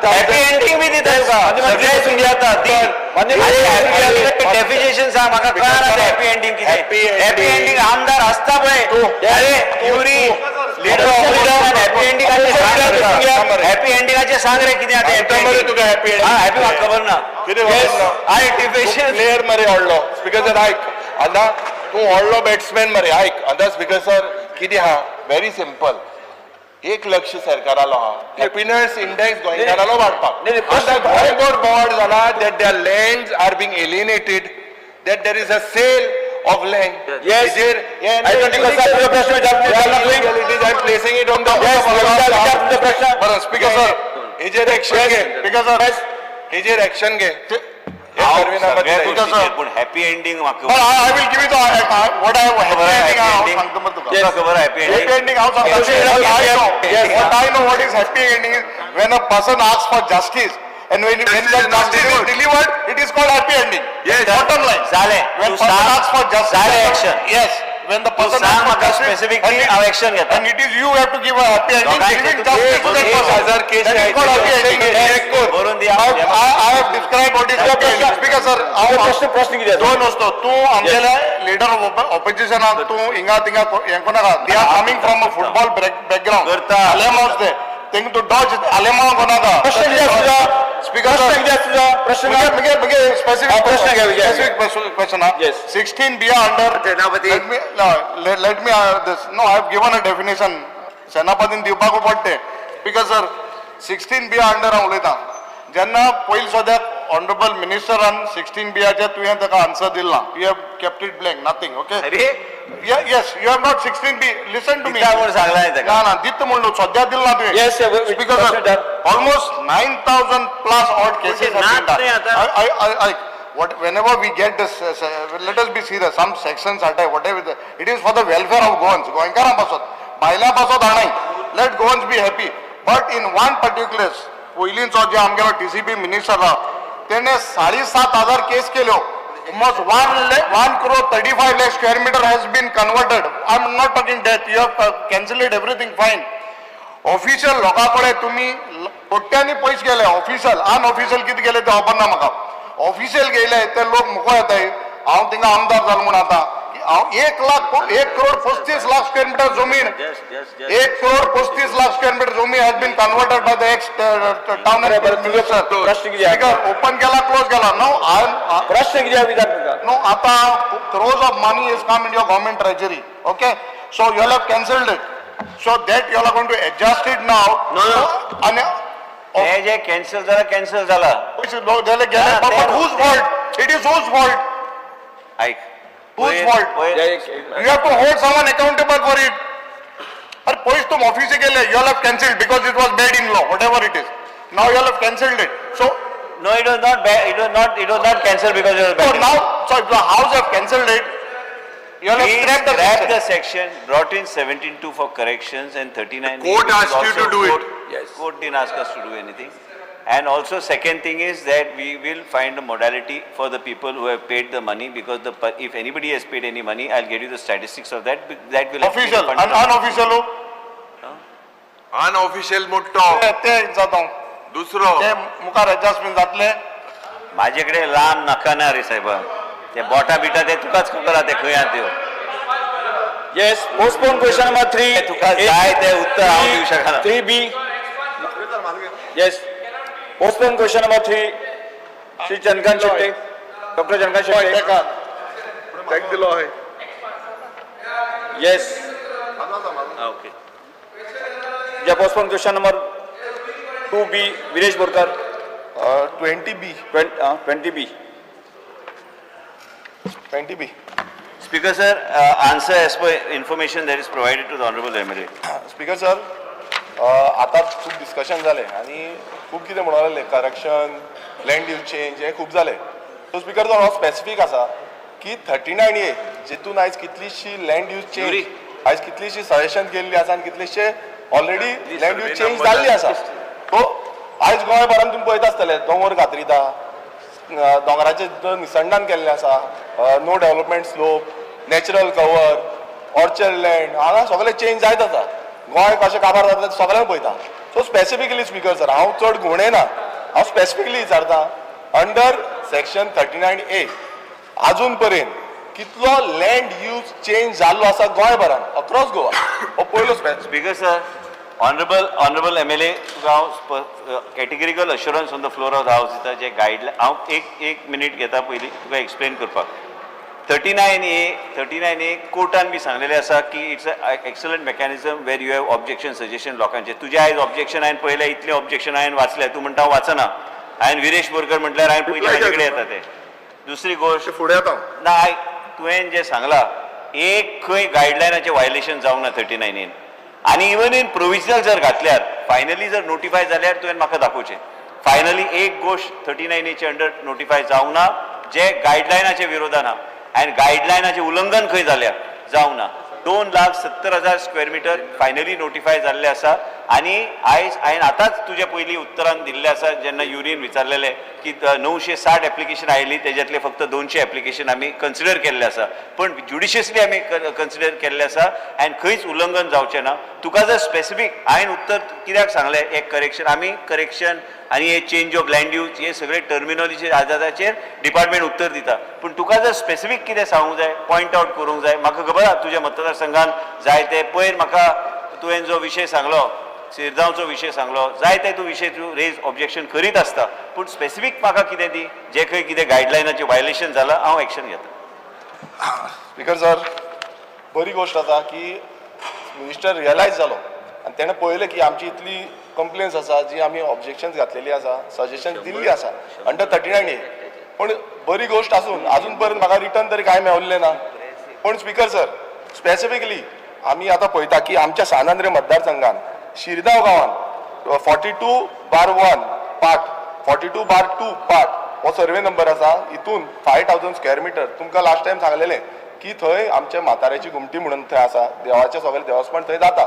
Happy ending बी दिता सगळे सुंदियाता definition सांग म्हाका कळना हॅपी एंडिंग कितें. हॅपी एंडिंग आमदार आसता पळय अरे युरी लिडर हॅपी एंडिंगाचे सांग. हॅपी एंडिंगाचे सांग रे कितें आतां तुका हॅपी एंडिंग. हॅपी म्हाका खबर ना. आर्टिफिशियल प्लेयर मरे व्हडलो. स्पीकर सर आयक आतां तूं व्हडलो बॅट्समॅन मरे आयक आतां स्पीकर सर कितें आहा व्हेरी सिंपल. एक लक्ष सरकारालो आहा हॅपीनेस इंडेक्स गोंयकारालो वाडपाक. गोंयभर बोर्ड जाला that their lands are being alienated, that there is a sale of land. Yes. I don't think that's your question. I am placing it on the Speaker sir, हेजेर action घे. Speaker sir, हेजेर action घे. Survey number पण happy ending म्हाका I will give you the what I have ending. सांगतो मग तुका. तुका खबर happy Happy ending ending, how what I know what is happy ending is when a person asks for justice and when that justice is delivered, it is called happy ending. Yes. Bottom line. झाले When Tu person सांग asks for justice. झाले action. Yes. When the तू person सांग asks for म्हाका justice. specifically and it- हांव action घेता. And it is you have to give a happy ending. दोघांक Giving तू- justice to that एक person. हजार case That is आहे. called happy ending. Check कर. बरोवन दिया I have described what is happy ending. Speaker sir, प्रश्न किती दोन वस्तू तू आमगेले लीडर ऑफ ऑपोजिशनाक तू हिंगा थिंगा हें कोनाका they are coming from a football background करता. आलेमांस ते तेंक तू डॉज आलेमा कोनाका प्रश्न किती आहे तुझा? स्पीकर प्रश्न किती आहे तुझा? प्रश्न मुगे काय? मुगे मुगे स्पेसिफिक प्रश्न घ्या, विचार. Specific question Yes. 16 be under सेनापती. let me this no I have given a definition सेनापतीन दिवपाक पडटे स्पीकर सर 16 बी अंडर हांव उलयतां जेन्ना पयलीं सद्याक ऑनरेबल मिनिस्टरान 16 बियाचे तुवें ताका आन्सर दिला you have kept it blank nothing okay अरे yes you have not 16 be listen to me दिता म्हूण सांगला न्ही ताका. ना ना दित म्हणलो सद्या दिला तुवें Yes, sir. Speaker Question sir done. Almost 9,000 plus odd cases नाच नाही आता. whenever we get this let us be serious some sections are whatever it is for the welfare of Goans गोंयकारां पासत बायलां पासत हांव let Goans be happy but in one particular पयलींचो जे आमगेलो TCP मिनिस्टर आहा तेणे 7,500 केस केल्यो almost 1 crore 35 lakh square meter has been converted. I am not talking that you have cancelled everything fine. Official लोकां कडेन तुमी कोट्यांनी पयशे गेले ऑफिशियल अनऑफिशियल कितें गेले ते खबर ना म्हाका ऑफिशियल गेले ते लोक मुको येताय हांव थिंगा आमदार जालो म्हूण आतां हांव 1 crore 35 lakh square meter जमीन 1 crore 35 lakh square meter जमीन has been converted by the ex town and minister. प्रश्न किती आहे? Speaker, open केला क्लोज केला नो प्रश्न किती आहे विचार तुका? no आता crores of money is come in your government treasury okay so you all have cancelled it so that you all are going to adjust it now आणि हे जे कॅन्सल झाला पैसे लोक गेले हा, but ते- whose fault it is whose fault ऐक whose fault you have to hold someone accountable for it अरे पैसे तुम ऑफिस गेले you all have cancelled because it was bad in law whatever it is now you all have cancelled it so No, it was not bad. It was not cancelled because it was bad. now so if the house have cancelled it you all have Please scrapped the scrap section. the section, brought in 17.2 for corrections and 39. Court asked you to do it. Yes. Court didn't ask us to do anything. And also second thing is that we will find a modality for the people who have paid the money because if anybody has paid any money, I'll get you the statistics of that. That will actually official fund and the- unofficial unofficial मोठो ते जाता दुसरो ते मुखार adjustment जातले माझे कडेन लांब नाका ना रे साहेबा ते बोटा बिटा ते तुकाच खबर आहा ते खंय आहा त्यो येस पोस्टपोन क्वेश्चन नंबर 3 तुका जाय ते उत्तर हांव दिवं शकना 3B yes postpone question number 3 Shri Chandrakant Shette doctor Chandrakant Shette टॅक दिलो आहे येस ओके या postpone question number 2B Viresh Borkar 20B 20B 20B Speaker sir, answer as per information that is provided to the Honorable MLA. Speaker sir आता खूप डिस्कशन जालें आनी खूब कितें म्हणून लागलें करप्शन लँड यूज चेंज हे खूब जालें सो स्पीकर सर हो स्पेसिफीक आसा की 39A जितून आयज कितलीशी लँड यूज चेंज आयज कितलीशी सजेशन केल्ली आसा आनी कितलीशे ऑलरेडी लँड यूज चेंज जाल्ली आसा सो आयज गोंयभरान तुमी पळयता आसतले दोंगर कातरिता दोंगराचे निसंडान केल्लें आसा no development slope natural cover orchard land हांगा सगळें चेंज जायत आसा गोंय कशें काबार जाता तें सगळ्यांक पळयता सो स्पेसिफिकली स्पीकर सर हांव चड घुवणयना हांव स्पेसिफिकली विचारता अंडर सेक्शन 39A आजून पर्यंत कितलो लँड यूज चेंज जाल्लो आसा गोंयभरान अक्रॉस गोवा हो पयलो Speaker sir, Honorable MLA, categorical assurance on the floor of the house दिता जे guideline हांव एक मिनिट घेता पयलीं तुका एक्सप्लेन करपाक 39A कोर्टान बी सांगलेलें आसा की it's a excellent mechanism where you have objection suggestion लोकांचे तुजें आयज ऑब्जेक्शन हांवें पळयलें इतलें ऑब्जेक्शन हांवें वाचलें तूं म्हणटा वाचना हांवें विरेश बोरकर म्हटल्यार हांवें पयलीं म्हाजे कडेन येता ते दुसरी गोश्ट फुडें येता ना तुवें जें सांगलां एक खंय गायडलायनाचें वायलेशन जावंक ना 39A आनी इवन इन प्रोविजनल जर घातल्यार फायनली जर नोटिफाय जाल्यार तुवें म्हाका दाखोवचें फायनली एक गोष्ट 39A अंडर नोटिफाय जावंक ना जे गायडलायनाच्या विरोधान आहा आनी गायडलायनाचें उल्लंघन खंय जाल्या जावंक ना 2,70,000 स्क्वेअर मिटर फायनली नोटिफाय जाल्ले आसा आनी आयज हांवें आतांच तुज्या पयलीं उत्तरान दिल्लें आसा जेन्ना युरीन विचारलेलें की 960 एप्लिकेशन आयिल्ली तेज्यातले फक्त 200 एप्लिकेशन आमी कन्सिडर केल्ले आसा पण ज्युडिशियसली आमी कन्सिडर केल्ले आसा आनी खंयच उल्लंघन जावचें ना तुका जर स्पेसिफीक हांवें उत्तर कित्याक सांगलें एक करेक्शन आमी करेक्शन आनी हे चेंज ऑफ लँड यूज हे सगळे टर्मिनॉलॉजी आधाराचेर डिपार्टमेंट उत्तर दिता पूण तुका जर स्पेसिफीक कितें सांगूंक जाय पॉयंट आउट करूंक जाय म्हाका खबर आसा तुज्या मतदारसंघान जाय ते पयर म्हाका तुवें जो विशय सांगलो शिरगांवचो विशय सांगलो जाय ते तूं विशय तूं रेज ऑब्जेक्शन करीत आसता पूण स्पेसिफीक म्हाका कितें दी जे खंय कितें गायडलायनाचें वायलेशन जालां हांव एक्शन घेता स्पीकर सर बरी गोष्ट आसा की मिनिस्टर रियलायज जालो आनी तेणें पळयलें की आमची इतली कंप्लेन्स आसा जी आमी ऑब्जेक्शन्स घातलेली आसा सजेशन्स दिल्ली आसा अंडर 39A पूण बरी गोष्ट आसून अजून पर्यंत म्हाका रिटर्न तरी कांय मेळिल्लें ना पूण स्पीकर सर स्पेसिफिकली आमी आतां पळयता की आमच्या सानांद्रे मतदारसंघान शिरगांव गांवान 42/1 पार्ट 42/2 पार्ट हो सर्वे नंबर आसा हितून 5,000 स्क्वेअर मिटर तुमकां लास्ट टायम सांगलेलें की थंय आमच्या म्हाताऱ्याची घुमटी म्हणून थंय आसा देवाचें सगळें देवस्थान थंय जाता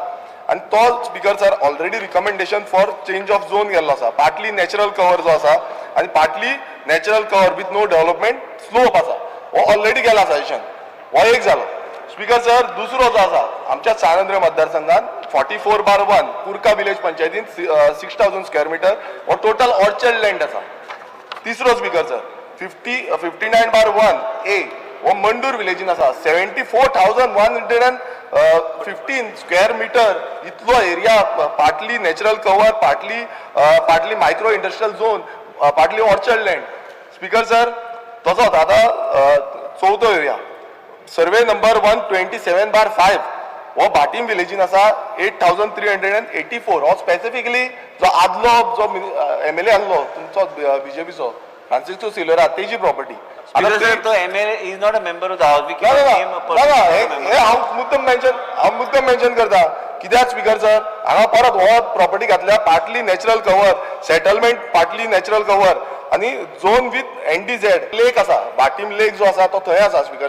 आनी तो speaker sir already recommendation for change of zone गेल्लो आसा पार्टली नॅचरल कवर जो आसा आनी partly natural cover with no development slope आसा हो ऑलरेडी गेला सजेशन हो एक जालो स्पीकर सर दुसरो जो आसा आमच्या सानंद्र मतदारसंघात 44/1 कुर्का विलेज पंचायतीन 6,000 स्क्वेअर मिटर हो टोटल ऑर्चर्ड लँड आसा तिसरो स्पीकर सर 59/1A हो मंडूर विलेजीन आसा 74,115 स्क्वेअर मिटर इतलो area partly natural cover partly micro industrial zone partly orchard land speaker sir तसोच आतां चवथो एरिया सर्वे नंबर 127/5 हो भाटीम विलेजीन आसा 8,384 हो स्पेसिफिकली जो आदलो जो MLA आहलो तुमचो BJPचो फ्रांसिस्को सिल्वेरा तेजी प्रॉपर्टी तो MLA is not a member of the house हांव मुद्दम मेन्शन करता कित्याक स्पीकर सर हांगा परत हो प्रॉपर्टी घातल्या partly natural cover settlement partly natural cover आनी झोन विथ NDZ लेक आसा भाटीम लेक जो आसा तो थंय आसा स्पीकर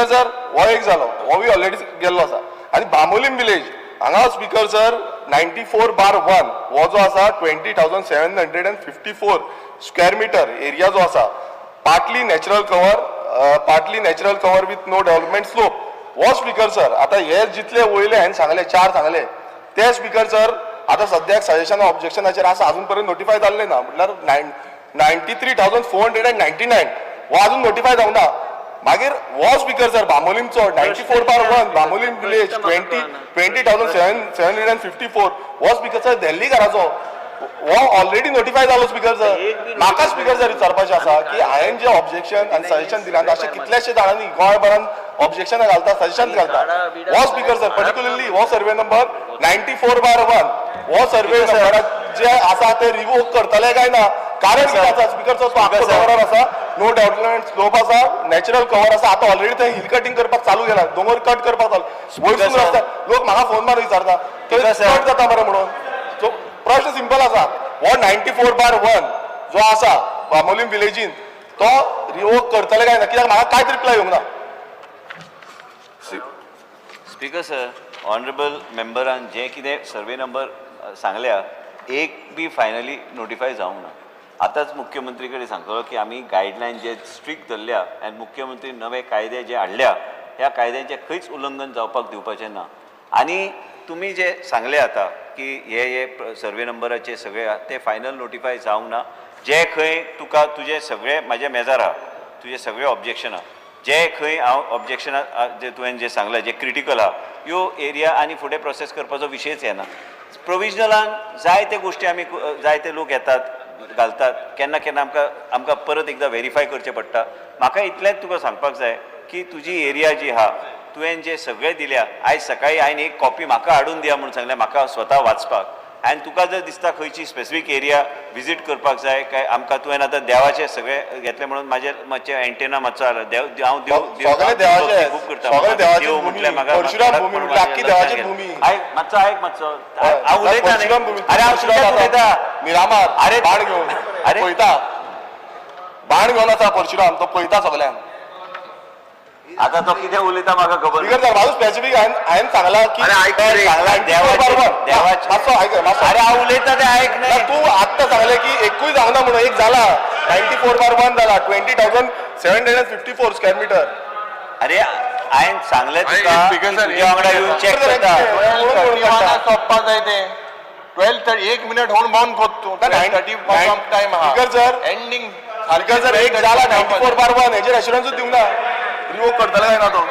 सर हो एक जालो हो बी ऑलरेडी गेल्लो आसा आनी बांबोलीम विलेज हांगा स्पीकर सर 94/1 हो जो आसा 20,754 स्क्वेअर मिटर एरिया जो आसा partly natural cover with no development slope हो स्पीकर सर आता हे जितले वयले हांवें सांगले 4 सांगले ते स्पीकर सर आता सद्याक सजेशन ऑब्जेक्शनाचेर आसा अजून पर्यंत नोटिफाय जाल्ले ना म्हटल्यार 93,499 हो अजून नोटिफाय जावंक ना मागीर हो स्पीकर सर बांबोलीमचो 94/1 बांबोलीम विलेज 20,754 हो स्पीकर सर दिल्ली घराचो हो ऑलरेडी नोटिफाय जालो स्पीकर सर म्हाका स्पीकर सर विचारपाचें आसा की हांवें जे ऑब्जेक्शन आनी सजेशन दिलां अशें कितलेशे जाणांनी गोंयभरान ऑब्जेक्शनां घालता सजेशन घालता हो स्पीकर सर पर्टिक्युलरली हो सर्वे नंबर 94/1 हो सर्वे नंबरात जे आसा ते रिवोक करतले काय ना कारण कितें आसा स्पीकर सर तो आख्खो कवर आसा नो डेव्हलपमेंट स्लोप आसा नॅचरल कवर आसा आता ऑलरेडी थंय हिल कटिंग करपाक चालू केला दोंगर कट करपाक चालू वयरसून रस्ता लोक म्हाका फोन मारून विचारता थंय कट जाता मरे म्हणून सो प्रश्न सिंपल आसा हो 94/1 जो आसा बांबोलीम विलेजीन तो रिवोक करतले काय ना कित्याक म्हाका कांयच रिप्लाय येवंक ना स्पीकर सर ऑनरेबल मेंबरान जे कितें सर्वे नंबर सांगल्या एक बी फायनली नोटिफाय जावंक ना आतांच मुख्यमंत्री कडेन सांगतलो की आमी गायडलायन जे स्ट्रिक्ट धरल्या आनी मुख्यमंत्री नवे कायदे जे हाडल्या ह्या कायद्यांचे खंयच उल्लंघन जावपाक दिवपाचें ना आनी तुमी जे सांगले आता की हे सर्वे नंबराचे सगळे ते फायनल नोटिफाय जावंक ना जे खंय तुका तुजे सगळे म्हाजे मेजार आहा तुजे सगळे ऑब्जेक्शन आहा जे खंय हांव ऑब्जेक्शना जे तुवें जे सांगलां जे क्रिटिकल आहा ह्यो एरिया आनी फुडें प्रोसेस करपाचो विशयच येना प्रोविजनलान जायते गोश्टी आमी जायते लोक येतात घालतात केन्ना केन्ना आमकां परत एकदां व्हेरीफाय करचें पडटा म्हाका इतलेंच तुका सांगपाक जाय की तुजी एरिया जी आहा तुवें जे सगळें दिल्या आयज सकाळी हांवें एक कॉपी म्हाका हाडून दिया म्हणून सांगलें म्हाका स्वता वाचपाक आनी तुका जर दिसता खंयची स्पेसिफीक एरिया विजीट करपाक जाय काय आमकां तुवें आतां देवाचे सगळे घेतले म्हणून म्हाजेर मातशें एंटेना मातसो आला देव हांव सगळे देवाचे खूब करता सगळे देवाची देव भूमी म्हटल्यार म्हाका परशुराम भूमी फरक म्हटल्यार आख्खी पडपाक देवाची लागला. भूमी आयक मातसो हांव उलयता न्ही. परशुराम भूमी अरे हांव तुज्याच उलयता मिरामार अरे बाण घेवन अरे पळयता बाण घेवन आसा परशुराम तो पळयता सगळ्यांक आता तो कितें उलयता म्हाका खबर ना. स्पीकर सर माझं स्पेसिफिक हांवें सांगला की अरे ऐक रे, सांगला देवाचे मातसो आयक मातसो अरे हांव उलयता तें आयक ना, न्ही. तू आत्ता सांगले की एकूय जावना म्हणून एक झाला 94/1 झाला 20,754 स्क्वेअर मीटर अरे हांवें सांगलें तुका की तुज्या वांगडा येवन चॅक करता. सोंपपाक जाय ते 1 मिनिट होऊन बंद करतो 12:30 टाइम आहा speaker sir ending speaker sir एक झाला 94/1 हेचेर एश्युरन्सूच दिवंक ना रिवोक करतले काय ना तो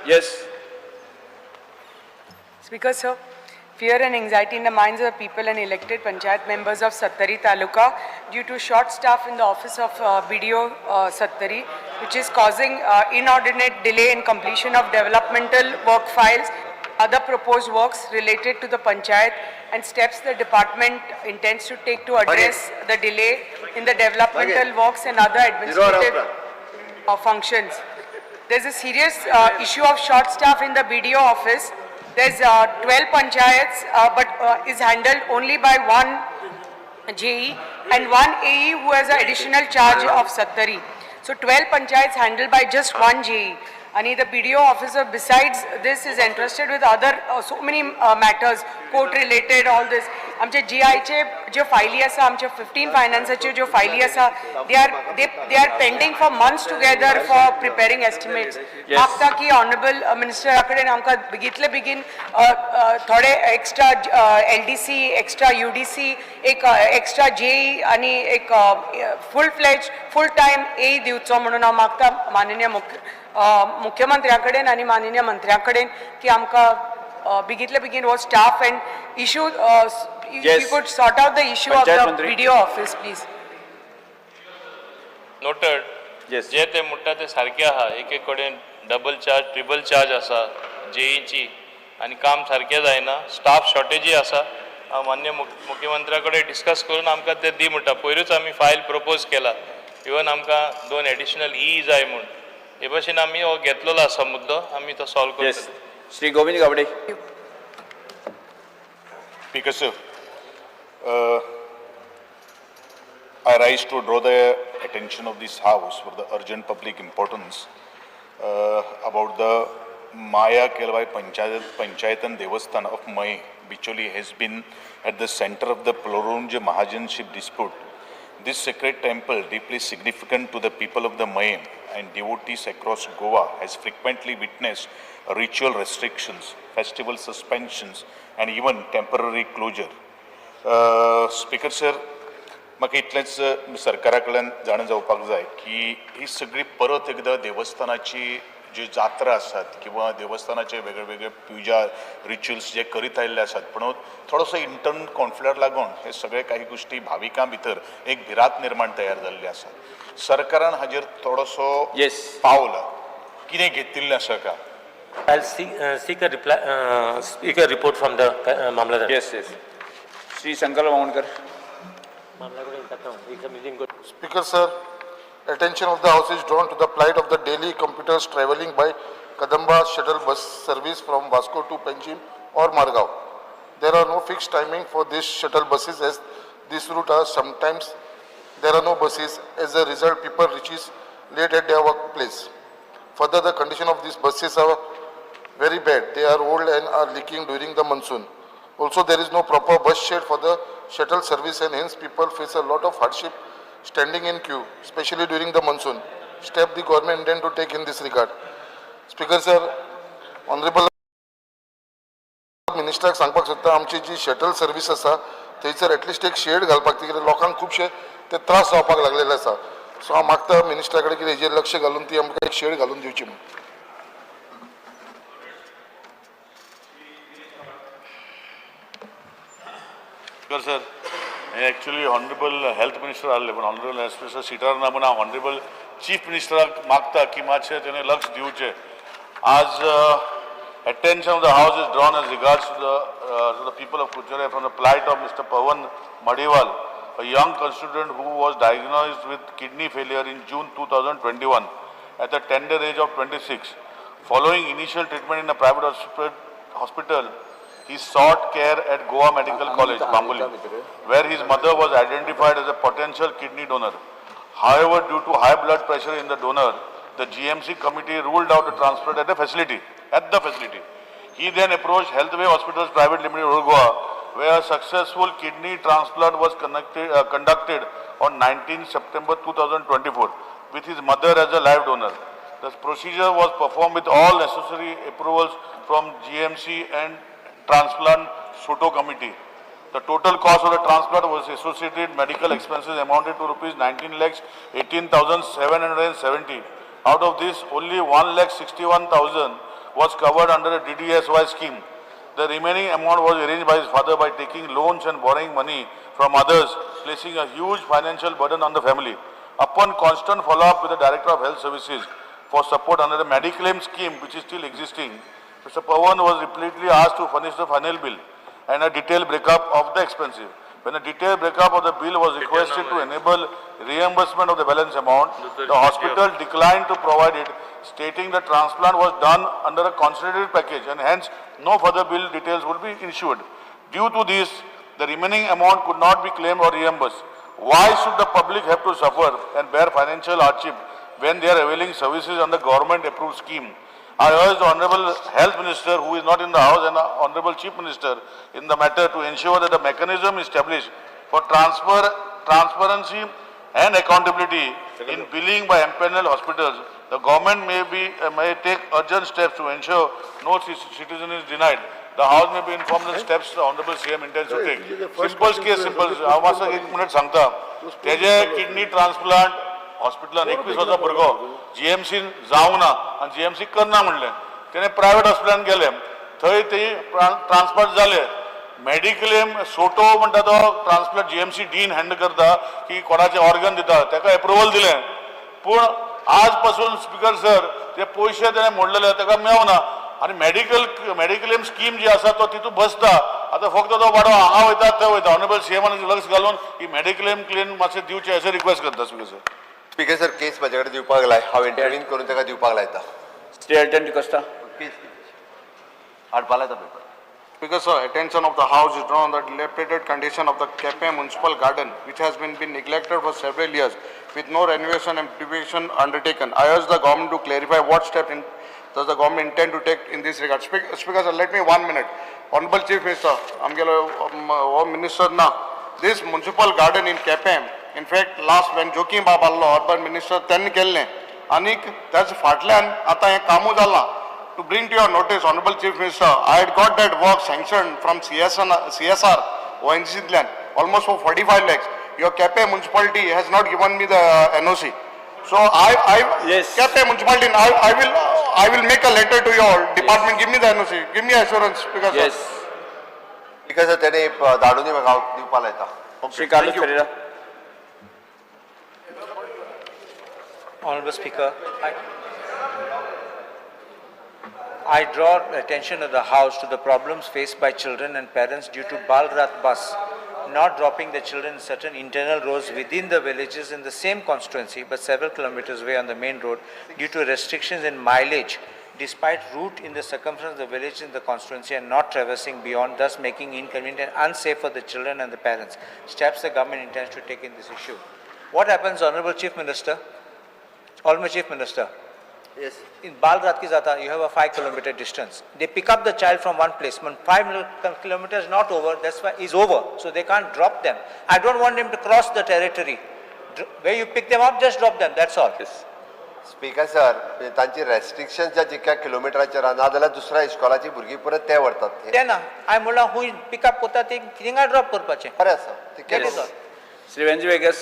Yes. Speaker, sir, fear and anxiety in the minds of the people and elected panchayat members of Sattari Taluka due to short staff in the office of BDO Sattari, which is causing inordinate delay in completion of developmental work files, other proposed works related to the panchayat, and steps the department intends to take to address the delay in the developmental works and other administrative functions. There's a serious issue of short staff in the BDO office. There's 12 panchayats, but is handled only by one JE and one AE who has an additional charge of Sattari. So 12 panchayats handled by just one JE. And the BDO officer besides this is entrusted with other so many matters, court related, all this. आमचे GI चे जो फायली आसा, आमचे 15 फायनान्साचे जो फायली आसा, they are pending for months together for preparing estimates. मागता की ऑनरेबल मिनिस्टरा कडेन आमकां बेगींतले बेगीन थोडे एक्स्ट्रा LDC, एक्स्ट्रा UDC, एक एक्स्ट्रा JE आनी एक फुल फ्लेज फुल टाइम AE दिवचो म्हणून हांव मागता माननीय मुख्यमंत्र्या कडेन आनी माननीय मंत्र्या कडेन की आमकां बेगींतले बेगीन हो staff end issue you could sort out the issue of Panchayat the Mantri. BDO office, please. Noted Yes. जे ते म्हणटा ते सारखे आहा एक एक कडेन डबल चार्ज ट्रिबल चार्ज आसा जेईची आनी काम सारकें जायना स्टाफ शॉर्टेजी आसा हांव मान्य मुख्यमंत्र्या कडेन डिस्कस करून आमकां ते दी म्हणटा पयरूच आमी फायल प्रपोज केला इवन आमकां 2 एडिशनल ई जाय म्हूण हे भशेन आमी हो घेतलेलो आसा मुद्दो आमी तो सॉल्व Yes. करतले Shri Govind Gavade. Speaker sir, I rise to draw the attention of this house for the urgent public importance about the Maya Kelvai Panchayatan Devasthan of May, Bicholi has been at the center of the Plorunja Mahajanship dispute. This sacred temple, deeply significant to the people of the May and devotees across Goa, has frequently witnessed ritual restrictions, festival suspensions, and even temporary closure. Speaker sir, म्हाका इतलेंच सरकारा कडल्यान जाणा जावपाक जाय की ही सगळी परत एकदा देवस्थानाची जी जात्रा आसात किंवा देवस्थानाचे वेगळे वेगळे पुजा रिच्युअल्स जे करीत आयिल्ले आसात पूण थोडोसो इंटर्नल कॉन्फ्लिक्ट लागून हे सगळे काही गोष्टी भाविकां भितर एक भिरांत निर्माण तयार जाल्ली आसा सरकारान हाजेर थोडोसो पावल कितें घेतिल्लें आसा का I'll seek a reply, seek a report from the Mamladar. Yes, yes. Shri Shankar Maundkar. Speaker sir, attention of the house is drawn to the plight of the daily commuters travelling by Kadamba shuttle bus service from Vasco to Panjim or Margao. There are no fixed timing for these shuttle buses as this route are sometimes there are no buses. As a result, people reaches late at their workplace. Further, the condition of these buses are very bad. They are old and are leaking during the monsoon. Also, there is no proper bus shed for the shuttle service and hence people face a lot of hardship standing in queue, especially during the monsoon. Step the government intend to take in this regard. Speaker sir, Honorable Minister सांगपाक सोदता आमची जी shuttle service आसा थंयसर at least एक shade घालपाक कित्याक लोकांक खुबशे ते त्रास जावपाक लागलेले आसा सो हांव मागता मिनिस्टरा कडेन की हेजेर लक्ष घालून ती आमकां एक शेड घालून दिवची म्हणून sir actually honourable health minister आसले पण ऑनरेबल हेल्थ मिनिस्टर सिटार ना पण हांव ऑनरेबल चीफ मिनिस्टराक मागता की मातशें तेणें लक्ष दिवचें आज attention of the House is drawn as regards to the people of Kuchare from the plight of Mr. Pawan Madiwal, a young constituent who was diagnosed with kidney failure in June 2021 at the tender age of 26. Following initial treatment in a private hospital, he sought care at Goa Medical College, Bambuli, where his mother was identified as a potential kidney donor. However, due to high blood pressure in the donor, the GMC committee ruled out the transplant at the facility. He then approached Healthway Hospitals Private Limited, Goa, where a successful kidney transplant was conducted on 19 September 2024 with his mother as a live donor. The procedure was performed with all necessary approvals from GMC and Transplant Soto Committee. The total cost of the transplant was associated medical expenses amounted to rupees 19,18,770. Out of this, only 1,61,000 was covered under a DDSY scheme. The remaining amount was arranged by his father by taking loans and borrowing money from others, placing a huge financial burden on the family. Upon constant follow-up with the Director of Health Services for support under the Mediclaim scheme, which is still existing, Mr. Pawan was repeatedly asked to furnish the final bill and a detailed breakup of the expenses. When a detailed breakup of the bill was requested to enable reimbursement of the balance amount, the hospital declined to provide it, stating the transplant was done under a consolidated package and hence no further bill details would be issued. Due to this, the remaining amount could not be claimed or reimbursed. Why should the public have to suffer and bear financial hardship when they are availing services under government-approved scheme? I urge the Honorable Health Minister, who is not in the House, and the Honorable Chief Minister in the matter to ensure that the mechanism established for transparency and accountability in billing by empaneled hospitals. The government may take urgent steps to ensure no citizen is denied. The House may be informed of the steps the Honorable CM intends to take. Simple case, simple. हांव एक minute सांगता. तेजे kidney transplant हॉस्पिटलान 21 वर्सां भुरगो GMC जावंक ना आनी GMC करना म्हणलें. तेणें प्रायव्हेट हॉस्पिटलान गेले. थंय ते ट्रान्सप्लांट जाले. मेडिक्लेम सोटो म्हणटा तो ट्रान्सप्लांट GMC डीन हँड करता की कोणाचे ऑर्गन दिता ताका अप्रुवल दिलें. पूण आज पासून स्पीकर सर ते पयशे तेणें मोडलेले ताका मेवना आनी मेडिक्लेम स्कीम जी आसा तो तितून बसता. आतां फक्त तो वाडो हांगा वयता थंय वयता. ऑनरेबल CMान लक्ष घालून ही मेडिक्लेम क्लेम मातशें दिवचें अशें रिक्वेस्ट करता स्पीकर सर. स्पीकर सर केस माझे कडेन दिवपाक लाय हांव इंटरव्हीन करून ताका दिवपाक लायता. Stay attentive, Costa. हाडपा लायता paper. Speaker sir, attention of the House is drawn on the dilapidated condition of the Kepe Municipal Garden, which has been neglected for several years, with no renovation and beautification undertaken. I urge the government to clarify what steps does the government intend to take in this regard. Speaker sir, let me 1 minute. Honorable Chief Minister, Home Minister na, this municipal garden in Kepe, in fact, last when Joaquim Baballo, urban minister, then kelne, anik that's fatlan ata हे कामू जाला. To bring to your notice, Honorable Chief Minister, I had got that work sanctioned from CSR ONGC land almost for 45 lakhs. Your Kepe municipality has not given me the NOC. So Yes. Kepe municipality, I will make a letter to your department. Give me the NOC. Give me assurance, because Yes. Speaker sir त्याने धाडून म्हाका दिवपा लायता. Shri Carlos Pereira. Honorable Speaker, I draw attention of the House to the problems faced by children and parents due to Bal Rath bus not dropping the children in certain internal roads within the villages in the same constituency but several kilometers away on the main road due to restrictions in mileage despite route in the circumference of the village in the constituency and not traversing beyond, thus making inconvenient and unsafe for the children and the parents. Steps the government intends to take in this issue. What happens, Honorable Chief Minister? Honorable Chief Minister. Yes. In Balrat ki Zata, you have a 5 kilometer distance. They pick up the child from one place. When 5 kilometers not over, that's why is over. So they can't drop them. I don't want them to cross the territory. Where you pick them up, just drop them. That's all. Yes. Speaker sir तांची restriction ज्या जितक्या किलोमिटराचेर ना जाल्यार दुसऱ्या इस्कॉलाची भुरगीं परत ते व्हरतात. ते ना हांवें म्हणलां हूंय पिकअप करता ती थिंगा ड्रॉप करपाचें. बरें आसा ते केलें. Sri Venji Vegas.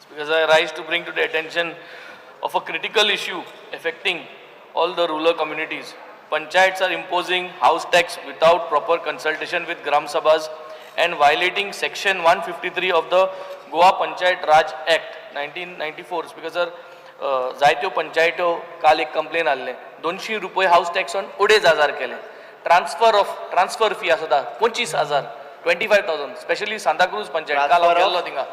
Because I rise to bring to the attention of a critical issue affecting all the rural communities. Panchayats are imposing house tax without proper consultation with Gram Sabhas and violating section 153 of the Goa Panchayat Raj Act 1994. Because sir, जायत्यो पंचायत्यो काल एक complain आसलें 200 रुपये house tax on 2,500 केले. Transfer fee आसा 25,000 25,000 specially Santacruz panchayat काल हांव गेल्लो थिंगा.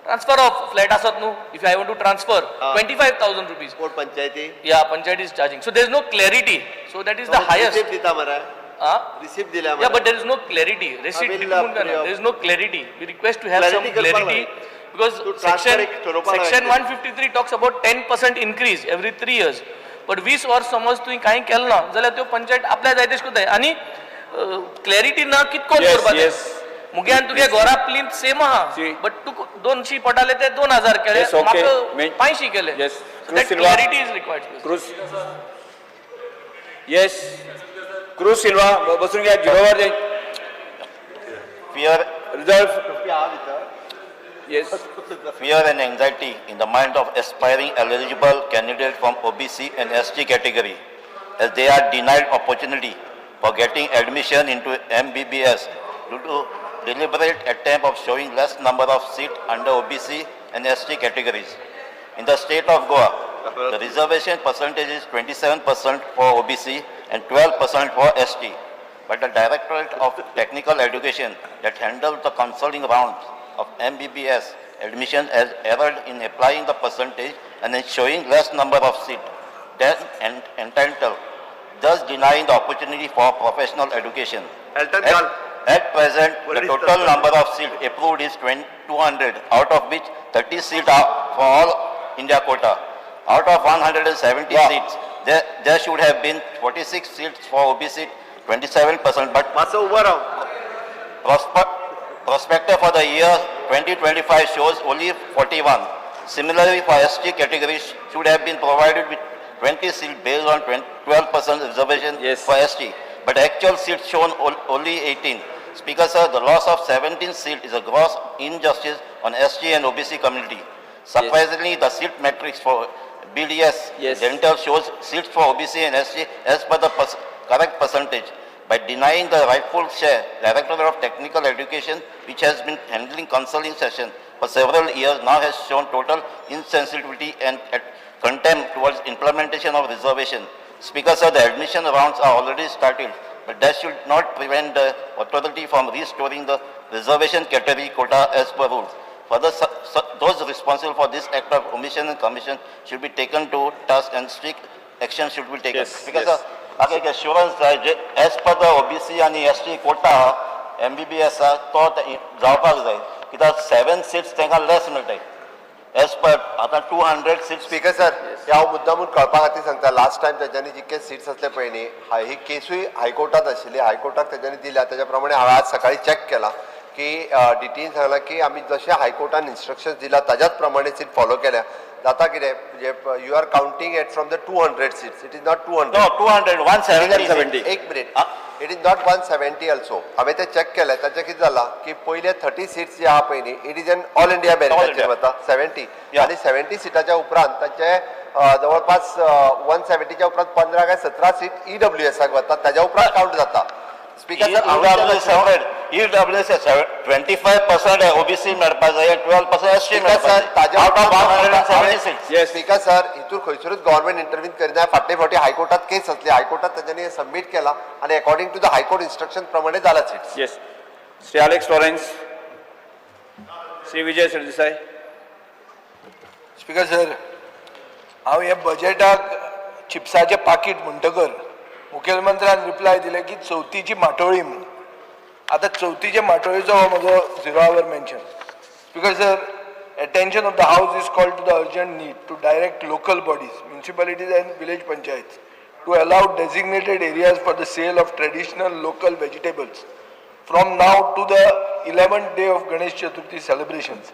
ट्रान्सफर ऑफ फ्लॅट आसत न्हू, if I want to transfer 25,000 rupees पंचायती या panchayat is charging. So there is no clarity. So that is the highest. दिता मरे रिसिप्ट दिल्या Yeah, but there is no clarity. Receipt there is no clarity. We request to have some clarity because section 153 talks about 10% increase every 3 years. But 20 वर्स समज तुवें कांय केलें ना जाल्यार त्यो पंचायत आपल्या जाय तशें कोताय. आनी क्लॅरिटी ना कितको करपाक. मुग्यान तुगे घरा प्लिंथ सेम आहा, बट तू 200 पटाले ते 2,000 केले, म्हाका 500 केले. That clarity is required. Yes. Cruz Silva, बसून घ्या, झिरोवर जाईल. Fear, Reserve. Yes. fear and anxiety in the mind of aspiring eligible candidates from OBC and ST category, as they are denied opportunity for getting admission into MBBS due to deliberate attempt of showing less number of seats under OBC and ST categories. In the state of Goa, the reservation percentage is 27% for OBC and 12% for ST. But the Directorate of Technical Education that handles the counseling rounds of MBBS admission has erred in applying the percentage and in showing less number of seats than entitled, thus denying the opportunity for professional education. At present, the total number of seats approved is 200, out of which 30 seats are for all India quota. Out of 170 seats, there should have been 46 seats for OBC, 27%, but prospectus for the year 2025 shows only 41. Similarly, for ST categories should have been provided with 20 seats based on 12% reservation for ST, but actual seats shown only 18. Speaker sir, the loss of 17 seats is a gross injustice on ST and OBC community. Surprisingly, the seat matrix for BDS dental shows seats for OBC and ST as per the correct percentage. By denying the rightful share, Directorate of Technical Education, which has been handling counseling sessions for several years, now has shown total insensitivity and contempt towards implementation of reservation. Speaker sir, the admission rounds are already started, but that should not prevent the authority from restoring the reservation category quota as per rules. Further, those responsible for this act of omission and commission should be taken to task and strict action should be taken. Because म्हाका एक assurance जाय जे age per the OBC आनी ST Kota MBBS तो जावपाक जाय, कित्याक 7 seats तांकां लेस मेळटाय एज पर आतां 200 सीट्स. स्पीकर सर, हांव मुद्दामून कळपा खातीर सांगता, लास्ट टायम तेच्यांनी जितके सीट्स असले पळय न्ही, ही केसूय हायकोर्टात आशिल्ली, हायकोर्टाक तेच्यांनी दिल्या, तेज्या प्रमाणे हांवें आज सकाळी चॅक केला की DTन सांगला की आमी जशें हायकोर्टान इन्स्ट्रक्शन्स दिला ताज्याच प्रमाणे सीट फॉलो केल्या. जाता कितें म्हणजे you are counting it from the 200 seats, it is not 200. No, 200, 170. एक मिनिट, इट इज नॉट 170 ऑल्सो. हांवें ते चॅक केलें, ताचें कितें जालां की पयले 30 सीट्स जे आहा पळय न्ही, it is an all India मेरिटाचेर वता 70, आनी 70 सीटाच्या उपरांत ताचे जवळपास 170च्या उपरांत 15 काय 17 सीट EWSक वता, ताज्या उपरांत काउंट जाता. स्पीकर सर, EWS 25% OBC मेळपाक जाय, 12% ST मेळपाक जाय. Out of 170 seats. Speaker sir, हितूर खंयसरूच गव्हर्नमेंट इंटरव्हीन करिना. फाटले फावटी हायकोर्टात केस असली, हायकोर्टात तांच्यांनी सबमीट केला आणि according to the high court instruction प्रमाणे जाला seats. Yes. Shri Alex Lawrence. Shri Vijay Sardesai. Speaker sir, हांव हे बजेटाक चिप्साचें पाकीट म्हणटकर मुखेलमंत्र्यान रिप्लाय दिले की चवथीची माटोळी म्हणून. आतां चवथीचे माटोळीचो हो म्हजो 0 hour mention. Speaker sir, attention of the House is called to the urgent need to direct local bodies, municipalities and village panchayats to allow designated areas for the sale of traditional local vegetables from now to the 11th day of Ganesh Chaturthi celebrations,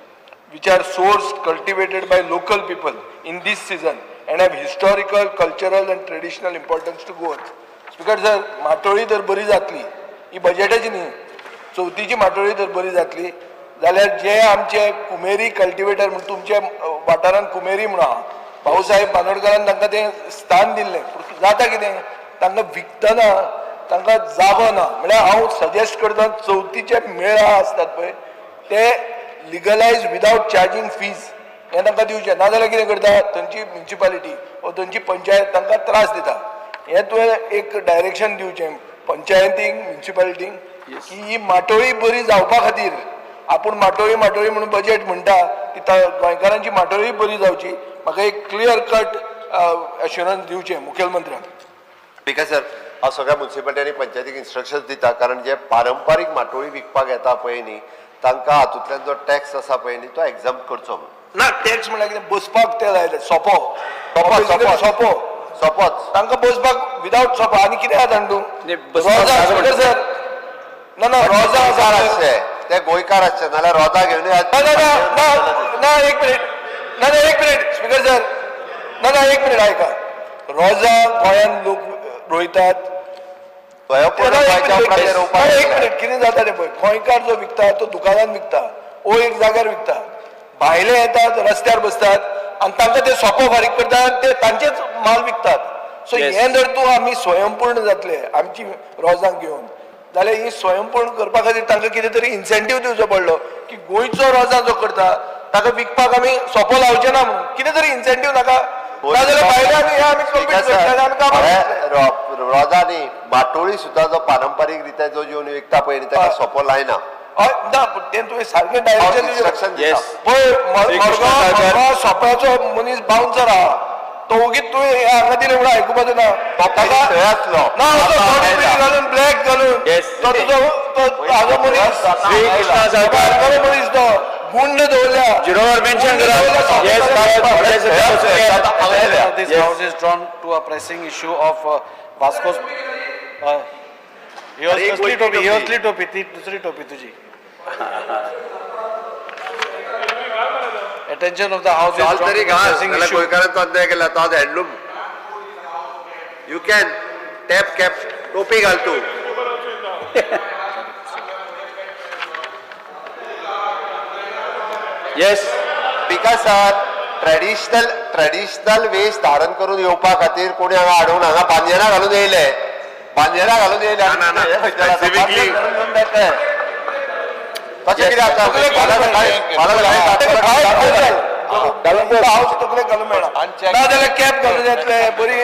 which are sourced, cultivated by local people in this season and have historical, cultural and traditional importance to Goa. Speaker sir, माटोळी जर बरी जातली, ही बजेटाची न्ही, चवथीची माटोळी जर बरी जातली जाल्यार जे आमचे कुमेरी कल्टिवेटर म्हणून तुमच्या वाठारांत कुमेरी म्हणून आहा, भाऊसाहेब बांदोडकरान तांकां तें स्थान दिल्लें, पूण जाता कितें, तांकां विकतना तांकां जागो ना. म्हळ्यार हांव सजेस्ट करता चवथीचे मेळा आसतात पळय ते लिगलायज विदाउट चार्जींग फीज हे तांकां दिवचे. नाजाल्यार कितें करता थंयची म्युन्सिपालिटी वा थंयची पंचायत तांकां त्रास दिता. हें तुवें एक डायरेक्शन दिवचें पंचायतींक म्युन्सिपालिटींक की ही माटोळी बरी जावपा खातीर आपूण माटोळी म्हणून बजेट म्हणटा की गोंयकारांची माटोळी बरी जावची. म्हाका एक क्लियर कट अश्युरन्स दिवचें मुखेलमंत्र्याक. स्पीकर सर हांव सगळ्या म्युन्सिपालिटी आनी पंचायतीक इन्स्ट्रक्शन्स दिता कारण जे पारंपारीक माटोळी विकपाक येता पळय न्ही तांकां हातूंतल्यान जो टॅक्स आसा पळय न्ही तो एग्जाम करचो म्हणून. ना टॅक्स म्हळ्यार कितें बसपाक ते लायले सोपो सोपोच तांकां बसपाक विदाउट सोपो आनी कितें आसा जाण तूं सर ना ना रोजा आसचे ते गोंयकार आसचे नाल्यार रोजा घेवन ना एक मिनिट ना ना एक मिनिट स्पीकर सर ना एक मिनिट आयका रोजा गोंयान लोक रोयतात. एक मिनिट कितें जाता तें पळय गोंयकार जो विकता तो दुकानान विकता वो एक जाग्यार विकता. भायले येतात रस्त्यार बसतात आनी तांकां ते सोपो फारीक करतात ते तांचेच माल विकतात. सो हें जर तूं आमी स्वयंपूर्ण जातले आमची रोजांक घेवन जाल्यार ही स्वयंपूर्ण करपा खातीर तांकां कितें तरी इन्सेंटीव दिवचो पडलो की गोंयचो रोजा जो करता ताका विकपाक आमी सोपो लावचे ना म्हणून कितें तरी इन्सेंटीव नाका. नाजाल्यार भायले आमी कम्पीट करतात आनी कामां रोजा न्ही माटोळी सुद्दां जो पारंपारीक रित्या जो जेवन विकता पळय न्ही ताका सोपो लायना. ना तें तुवें सारकें डायरेक्शन पळय मडगांव सोप्याचो मनीस बाउन्सर आहा तो ओगीच तुवें हांगा दिलें म्हणून आयकुपाचो ना ना घालून ब्लॅक घालून तो तुजो हाजो मनीस मनीस तो गुंड दवरल्या This house is drawn to a pressing issue of Vasco's. ही असली टोपी ती दुसरी टोपी तुझी. Attention of the house is drawn to the pressing issue. गोंयकारांचो अन्याय केला तो आज handloom you can tap cap टोपी घाल तूं. येस स्पीकर सर ट्रेडिशनल वेश धारण करून येवपा खातीर कोणी हांगा हाडून हांगा बांदियाना घालून येयले तशें कितें आसा घालून मेळना ना जाल्यार कॅप घालून येतले बरी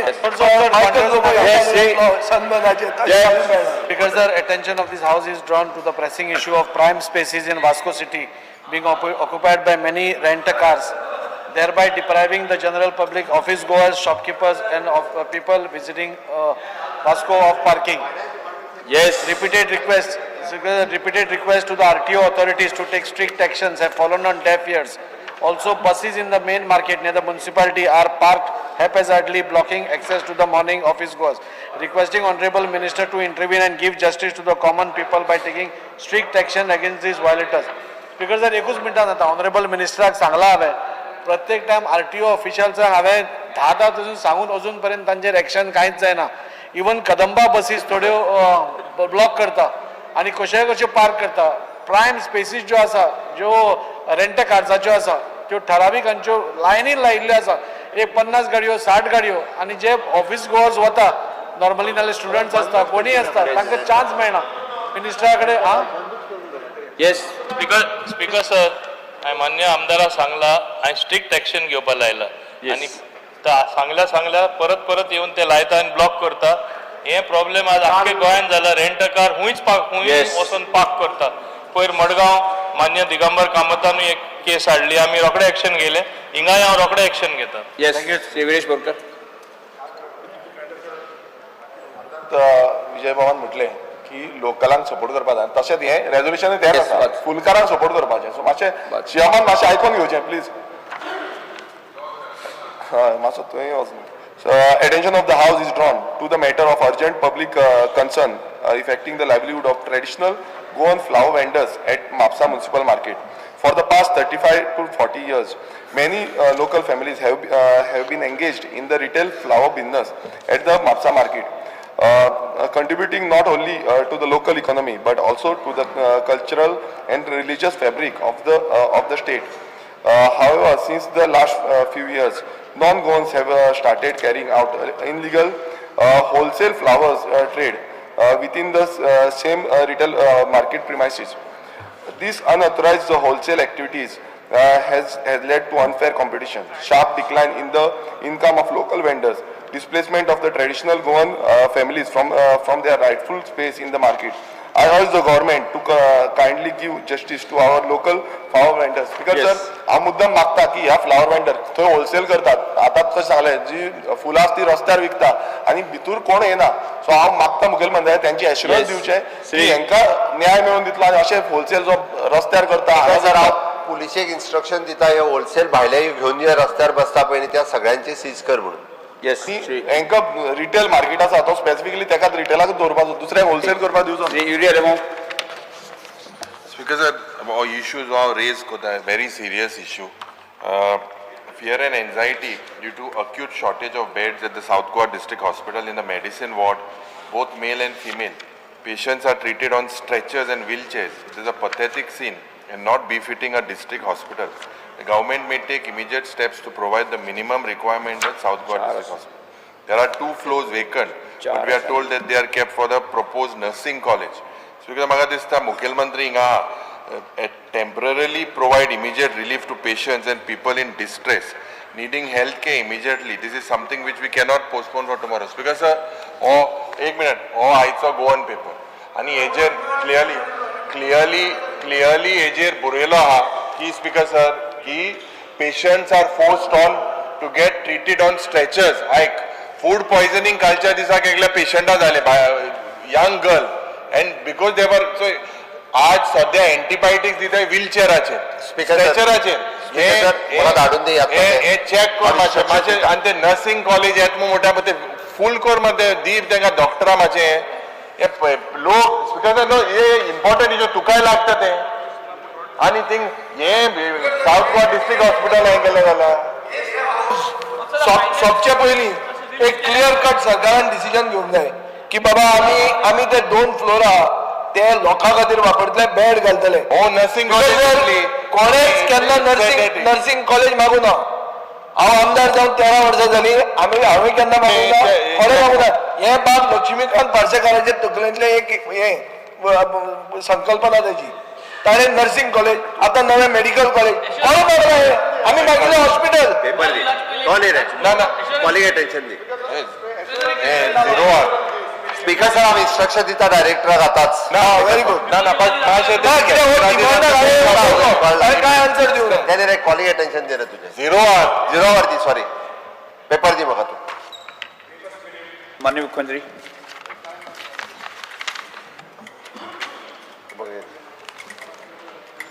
सन्मानाचे घालून मेळना. Because the attention of this house is drawn to the pressing issue of prime spaces in Vasco city being occupied by many rent-a-cars, thereby depriving the general public, office goers, shopkeepers and of people visiting Vasco of parking. Yes. Repeated requests to the RTO authorities to take strict actions have fallen on deaf ears. Also, buses in the main market near the municipality are parked haphazardly, blocking access to the morning office goers. Requesting Honorable Minister to intervene and give justice to the common people by taking strict action against these violators. Because जर एकूच मिनटान आता honourable मिनिस्टराक सांगला हांवें प्रत्येक time RTO ऑफिशियल्सांक हांवें 10 अजून सांगून अजून पर्यंत तांचेर एक्शन कांयच जायना. इवन कदंबा बसीस थोड्यो ब्लॉक करता आनी कशे पार्क करता. प्रायम स्पेसीस ज्यो आसा ज्यो रेंट कार्साच्यो आसा त्यो ठरावीक हांच्यो लायनीन लायिल्ल्यो आसा एक 50 गाडयो 60 गाडयो आनी जे ऑफिस गोअर्स वता नॉर्मली नाल्यार स्टुडंट्स आसता कोणीय आसता तांकां चान्स मेळना मिनिस्टरा कडेन. येस स्पीकर सर हांवें मान्य आमदाराक सांगला हांवें स्ट्रिक्ट एक्शन घेवपा लायला आनी सांगल्या परत येवन ते लायता आनी ब्लॉक करता. हे प्रॉब्लेम आज आख्खे गोंयान जाला. रेंट कार हुंय वचून पार्क करता. पयर मडगांव मान्य दिगंबर कामतानूय एक केस हाडली आमी रोखडे एक्शन घेयले. हिंगाय हांव रोखडे एक्शन घेता. येस शिवरेश बोरकर. विजय भवन म्हटलें की लोकलांक सपोर्ट करपा जाय तशेंच हें रेजोल्युशन तयार आसा फुलकारांक सपोर्ट करपाचें. सो मातशें शिवामान मातशें आयकून घेवचें प्लीज. हय मातसो थंय वच. Attention of the House is drawn to the matter of urgent public concern affecting the livelihood of traditional Goan flower vendors at Mapsa Municipal Market. For the past 35 to 40 years, many local families have been engaged in the retail flower business at the Mapsa Market, contributing not only to the local economy but also to the cultural and religious fabric of the state. However, since the last few years, non-Goans have started carrying out illegal wholesale flowers trade within the same retail market premises. This unauthorized wholesale activities has led to unfair competition, sharp decline in the income of local vendors, displacement of the traditional Goan families from their rightful space in the market. I urge the government to kindly give justice to our local flower vendors. Because Yes. sir, हा मुद्दाम मागता की ह्या flower vendor थंय wholesale करतात. आता कसं सांगलें जी फुलां ती रस्त्यार विकता आणि भितूर कोण येना. सो हांव मागता मुखेलमंत्र्याक त्यांची एश्युरन्स Yes. दिवचे श्री- की हांकां न्याय मेळोवन दितलो आणि अशें होलसेल जो रस्त्यार करता हांगा जर जर हांव पुलिशेक इन्स्ट्रक्शन दिता हे होलसेल भायले घेऊन जे रस्त्यार बसता पळय न्ही त्या सगळ्यांचे सीज कर म्हणून. येस हांकां रिटेल मार्केट आसा तो स्पेसिफिकली तेका रिटेलाक दवरपाचो दुसऱ्याक होलसेल करपाक दिवचो. Shri urea Remo Speaker sir, our issues are raised with a very serious issue. Fear and anxiety due to acute shortage of beds at the South Goa District Hospital in the medicine ward, both male and female. Patients are treated on stretchers and wheelchairs. It is a pathetic scene and not befitting a district hospital. The government may take immediate steps to provide the minimum requirement at South Goa District Hospital. There are 2 floors vacant, but we are told that they are kept for the proposed nursing college. Speaker, म्हाका दिसता मुखेलमंत्री हिंगा temporarily provide immediate relief to patients and people in distress needing health care immediately. This is something which we cannot postpone for tomorrow. Speaker sir, एक minute, आयचो Goan paper आणि हेजेर clearly हेजेर बरयलो आहा की स्पीकर सर की patients are forced on to get treated on stretchers. Like food poisoning कालच्या दिसाक एकल्या पेशंटा जाले young girl and because they were so आज सध्या एंटीबायोटिक्स दिताय व्हीलचेअराचेर Speaker sir. स्ट्रेचराचेर Speaker sir, मला धाडून दी आता ते. हे चेक कर मातशें आणि ते नर्सिंग कॉलेज येत मोठ्या ते फुल कोर मध्ये दीप तेंका डॉक्टरा मातशें हे लोक स्पीकर सर हे इम्पॉर्टंट इशू तुकाय लागता ते आणि थिंग हे साऊथ गोवा डिस्ट्रिक्ट हॉस्पिटल हांवें गेले जाल्यार सोपचे पयलीं एक क्लियर कट सरकारान डिसिजन घेवंक जाय की बाबा आमी ते 2 फ्लोर आहा ते लोकां खातीर वापरतले बेड घालतले. नर्सिंग कॉलेज कोणेच केन्ना नर्सिंग कॉलेज मागू ना. हांव आमदार जावन 13 वर्सां जाली हांवें केन्ना मागूंक ना कोणें मागूं ना. हे बाब लक्ष्मीकांत पार्सेकाराचे तकलेंतले एक हे संकल्पना त्याची. ताणें नर्सिंग कॉलेज आतां नवें मेडिकल कॉलेज कोणें मागला हे आमी मागिल्लें हॉस्पिटल. पेपर दी कोण रे ना कॉलिंग अटेन्शन दी. झिरो स्पीकर सर हांव इन्स्ट्रक्शन दिता डायरेक्टराक आतांच. Very good. ना काय आन्सर दिवं ना. त्याने रे कॉलिंग अटेन्शन दे रे तुझे. झिरो झिरोवर दी सॉरी पेपर दी म्हाका तू. माननीय मुख्यमंत्री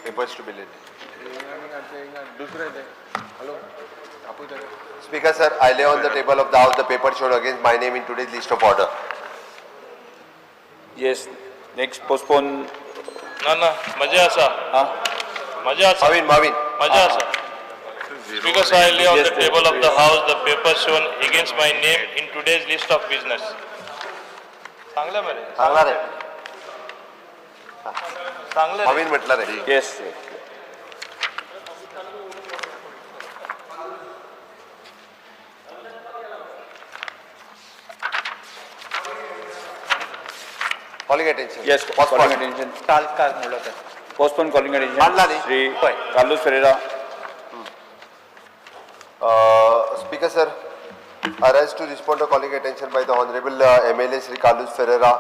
papers to be late. Speaker sir, I lay on the table of the House the paper shown against my name in today's list of order. Yes next postpone ना मजा आसा हां Mavin. मजा आसा Speaker sir, I lay on the table of the house the paper shown against my name in today's list of business. चांगलं मरे सांगला रे चांगलं Mavin म्हटलं रे. Yes Calling attention. Yes calling attention काल म्हणलो तर पोस्टपोन कॉलिंग मानला अटेन्शन न्ही? Shri Carlos Ferreira Speaker sir, I rise to respond to calling attention by the Honorable MLA Sri Carlos Ferreira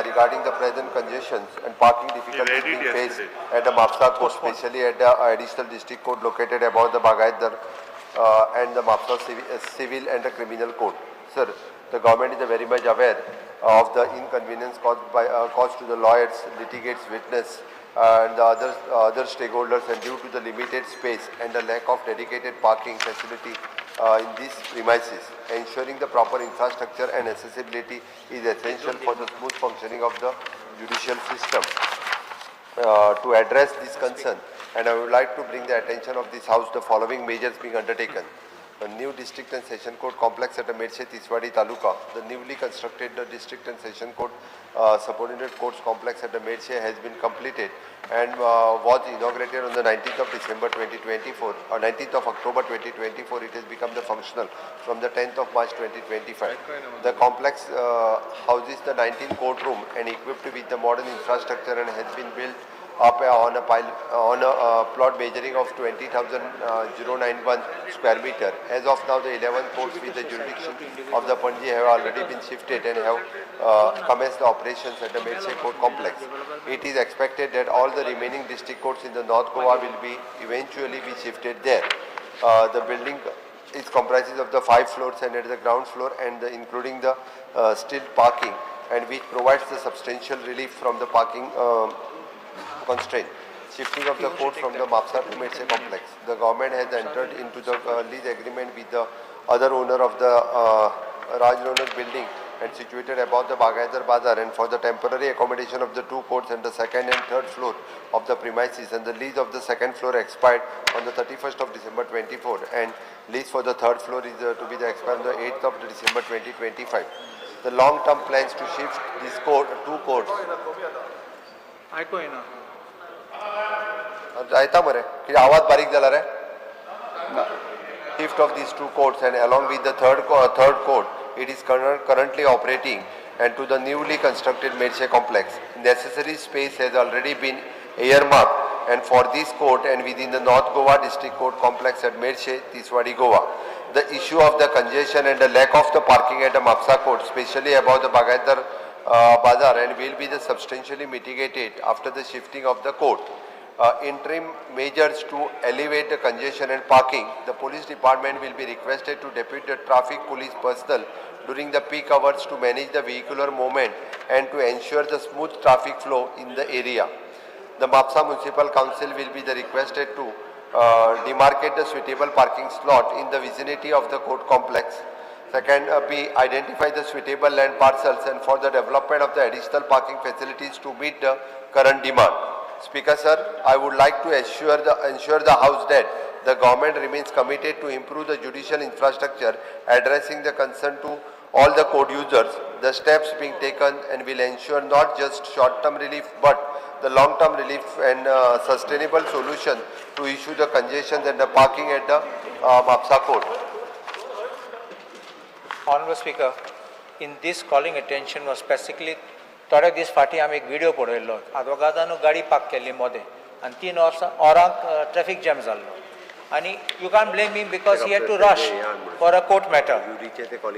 regarding the present congestions and parking difficulties being faced at the Mapsa Court, especially at the additional district court located above the Bagayadar and the Mapsa civil and the criminal court. Sir, the government is very much aware of the inconvenience caused to the lawyers, litigants, witness, and the other stakeholders, and due to the limited space and the lack of dedicated parking facility in these premises, ensuring the proper infrastructure and accessibility is essential for the smooth functioning of the judicial system. To address this concern, and I would like to bring the attention of this House the following measures being undertaken. The new district and session court complex at the Medshe Tiswadi Taluka, the newly constructed district and session court subordinate courts complex at the Medshe has been completed and was inaugurated on the 19th of December 2024 or 19th of October 2024. It has become the function operational from the 10th of March 2025. The complex houses the 19 courtroom and equipped with the modern infrastructure and has been built up on a plot measuring of 20,091 square meter. As of now, the 11 courts with the jurisdiction of the Panji have already been shifted and have commenced the operations at the Medse Court complex. It is expected that all the remaining district courts in the North Goa will be eventually be shifted there. The building is comprises of the 5 floors and at the ground floor and including the still parking, and which provides the substantial relief from the parking constraint. Shifting of the court from the Mapsa to Medse complex. The government has entered into the lease agreement with the other owner of the Raj Ronak building and situated above the Bagaidar Bazar, and for the temporary accommodation of the 2 courts and the 2nd and 3rd floor of the premises, and the lease of the 2nd floor expired on the 31st of December 24 and lease for the 3rd floor is to be expired on the 8th of December 2025. The long-term plans to shift these 2 courts. जायता मरे कितें आवाज बारीक जाला रे shift of these 2 courts and along with the third court it is currently operating and to the newly constructed Medse complex. Necessary space has already been earmarked and for this court and within the North Goa district court complex at Medse, Tiswadi, Goa. The issue of the congestion and the lack of the parking at the Mapsa court, especially above the Bagaidar Bazar, and will be substantially mitigated after the shifting of the court. Interim measures to alleviate the congestion and parking. The police department will be requested to depute the traffic police personnel during the peak hours to manage the vehicular movement and to ensure the smooth traffic flow in the area. The Mapsa Municipal Council will be requested to demarcate the suitable parking slot in the vicinity of the court complex. Second, identify the suitable land parcels and for the development of the additional parking facilities to meet the current demand. Speaker sir, I would like to ensure the House that the government remains committed to improve the judicial infrastructure, addressing the concern to all the court users. The steps being taken and will ensure not just short-term relief but the long-term relief and sustainable solution to issue the congestion and the parking at the Mapsa court. Honorable Speaker, in this calling attention was specifically थोड्या दीस फाटीं आमी एक video पळयल्लो आदवोगादान गाडी park केल्ली मोदें आनी 3 वरांक traffic jam जाल्लो आनी you can't blame him because he had to rush for a court matter.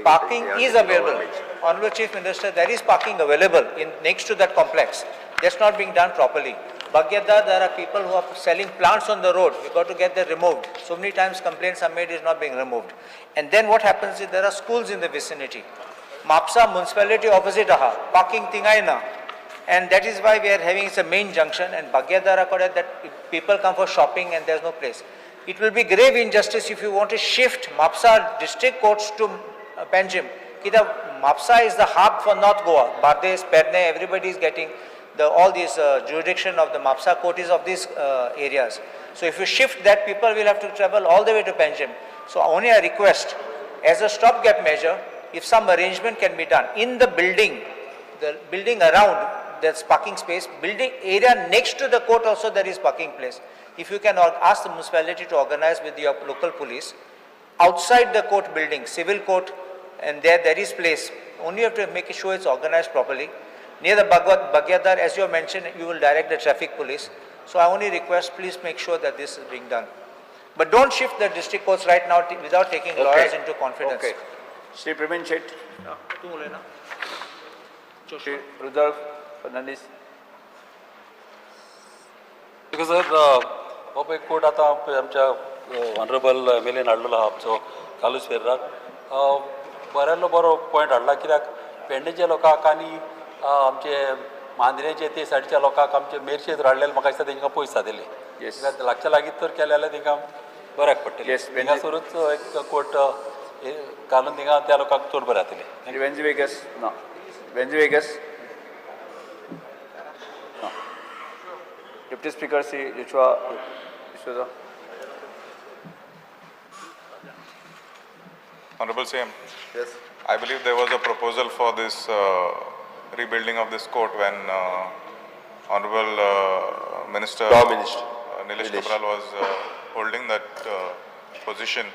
Parking is available. Honorable Chief Minister, there is parking available in next to that complex. That's not being done properly. Bagyada, there are people who are selling plants on the road. We got to get them removed. So many times complaints are made is not being removed. And then what happens is there are schools in the vicinity. Mapsa municipality opposite aha, parking thingai na. And that is why we are having a main junction and Bagyadara Koda that people come for shopping and there's no place. It will be grave injustice if you want to shift Mapsa district courts to Panjim. Mapsa is the hub for North Goa. Bardes, Perne, everybody is getting all these jurisdiction of the Mapsa court is of these areas. So if you shift that, people will have to travel all the way to Panjim. So only a request, as a stopgap measure, if some arrangement can be done in the building around, there's parking space, building area next to the court also there is parking place. If you can ask the municipality to organize with your local police, outside the court building, civil court, and there is place, only you have to make sure it's organized properly. Near the Bagyadar, as you mentioned, you will direct the traffic police. So I only request, please make sure that this is being done. But don't shift the district courts right now without taking lawyers into confidence. Okay. Shri Praveen Shet. तू बोले ना. Shri Rudolf Fernandez. Because हो पळय court आतां आमच्या honourable MLN हाडलेलो आहा आमचो कालूस फेर्राक बऱ्यालो बरो point हाडला कित्याक पेडणेच्या लोकांक आनी आमचे मांद्रेचे ते सायडीच्या लोकांक आमचे मेरशेत हाडलेले म्हाका दिसता तेंकां पयस जातले लागच्या लागीं तर केले जाल्यार तेंकां बऱ्याक पडटलें थिंगासरूच एक कोर्ट घालून थिंगा त्या लोकांक चड बरें जातलें. Wenzy Vegas? No. Wenzy Vegas? No. Deputy Speaker Sri Joshua D'Souza. Honorable CM. Yes. I believe there was a proposal for this rebuilding of this court when Honorable Minister Nilesh Kabral was holding that position.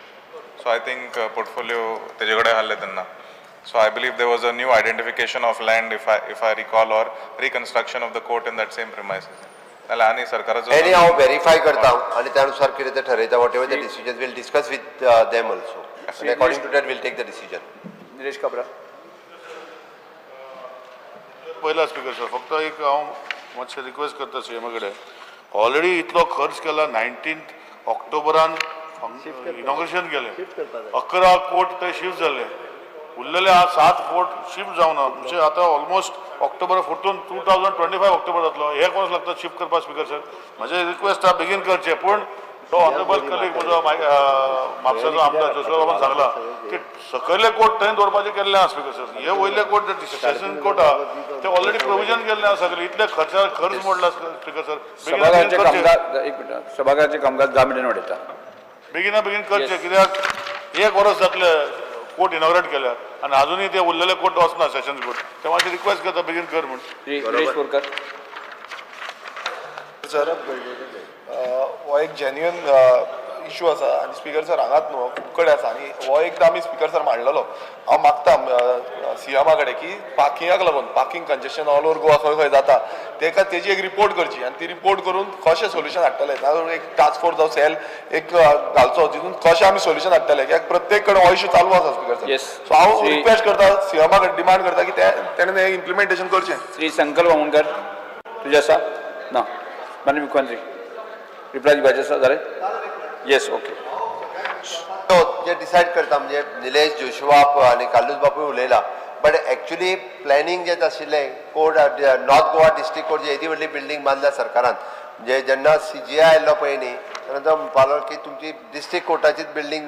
So I think portfolio तेजे कडेन आहले तेन्ना. So I believe there was a new identification of land, if I recall, or reconstruction of the court in that same premises. नाल्यार आनी सरकाराचो any हांव verify करता आनी त्या अनुसार कितें तें ठरयता whatever the decision will discuss with them also आनी according to that will take the decision. Nilesh Cabral. पहिला स्पीकर सर फक्त एक हांव मातशें रिक्वेस्ट करता सीएमा कडेन ऑलरेडी इतलो खर्च केला 19 ऑक्टोबरान इनॉग्रेशन केलें 11 कोर्ट थंय शिफ्ट जाले उरलेले 7 कोर्ट शिफ्ट जावना म्हणजे आतां ऑलमोस्ट ऑक्टोबर फुटून 2025 ऑक्टोबर जातलो हे कोण लागता शिफ्ट करपाक स्पीकर सर म्हजें रिक्वेस्ट आहा बेगीन करचें पूण तो ऑनरेबल कलीग म्हजो म्हापसाचो आमदार जोशुआ बाबान सांगला की सकयले कोर्ट थंय दवरपाचें केल्लें आहा स्पीकर सर हे वयले कोर्ट जे सेशन कोर्ट आहा ते ऑलरेडी प्रोविजन केल्लें आहा सगळे इतले खर्च मोडला स्पीकर सर सभागृहाचे कामकाज एक मिनिट सभागृहाचे कामकाज 10 मिनिटांनी वाडयता. बेगिना बेगीन करचें कित्याक 1 वर्स जातले कोर्ट इनॉग्रेट केल्या आनी अजूनही ते उरलेले कोर्ट वचना सेशन्स कोर्ट ते मातशें रिक्वेस्ट करता बेगीन कर म्हणून. सर हो एक जेन्युअन इशू आसा आनी स्पीकर सर हांगाच न्हू खूब कडेन आसा आनी हो एकदां आमी स्पीकर सर मांडलेलो हांव मागता सीएमा कडेन की पार्किंगाक लागून parking congestion all over Goa खंय खंय जाता तेजी एक रिपोर्ट करची आनी ती रिपोर्ट करून कशें सोल्युशन हाडटले तातूंत एक टास्क फोर्स जावं सेल एक घालचो जितून कशें आमी सोल्युशन हाडटले कित्याक प्रत्येक कडेन हो इशू चालू आसा स्पीकर सर. सो हांव रिक्वेस्ट करता सीएमा कडेन डिमांड करता की तेणें हें इम्प्लिमेंटेशन करचें. श्री संकल्प बामणकर तुजें आसा ना माननीय मुख्यमंत्री रिप्लाय दिवपाचें आसा जालें. Yes okay. जे डिसायड करता म्हणजे निलेश जोशुआ आनी कालूस बापूय उलयला बट एक्चुली प्लॅनिंग जें आशिल्लें court north Goa district court जी येदी व्हडली बिल्डींग बांदल्या सरकारान जे जेन्ना CGI आयल्लो पळय न्ही तेन्ना तो म्हणपालो की तुमची डिस्ट्रिक्ट कोर्टाचीच बिल्डींग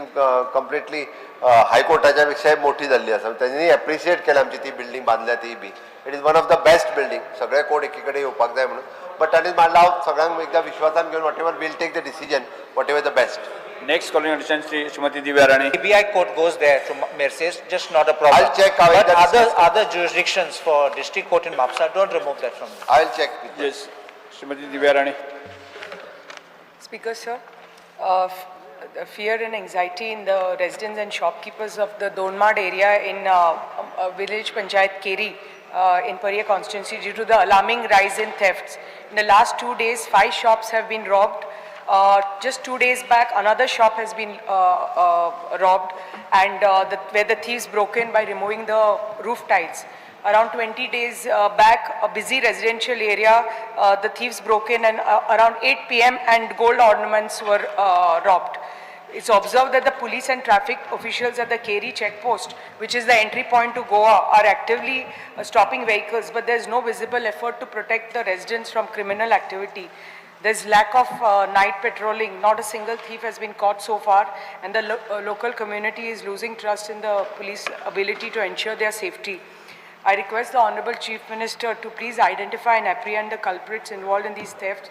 कंप्लिटली हायकोर्टाच्या पेक्षाय मोठी जाल्ली आसा तांणी एप्रिशिएट केल्या आमची ती बिल्डींग बांदल्या ती बी it is one of the best building सगळे कोर्ट एकी कडेन येवपाक जाय म्हणून बट ताणें मांडला हांव सगळ्यांक एकदा विश्वासान घेवन whatever will take the decision whatever the best. Next calling audition Shrimati Divya Rane. CBI court goes there to Mercedes, just not a problem. I'll check how But that other jurisdictions for district court in Mapsa, don't remove that from them. I'll check with them. Yes Shrimati Divya Rane. Speaker, sir, the fear and anxiety in the residents and shopkeepers of the Donmad area in village Panchayat Keri in Pariya constituency due to the alarming rise in thefts. In the last 2 days, 5 shops have been robbed. Just 2 days back, another shop has been robbed, and where the thieves broke in by removing the roof tiles. Around 20 days back, a busy residential area, the thieves broke in, and around 8 p.m. and gold ornaments were robbed. It's observed that the police and traffic officials at the Keri checkpost, which is the entry point to Goa, are actively stopping vehicles, but there's no visible effort to protect the residents from criminal activity. There's lack of night patrolling. Not a single thief has been caught so far, and the local community is losing trust in the police ability to ensure their safety. I request the Honorable Chief Minister to please identify and apprehend the culprits involved in these thefts.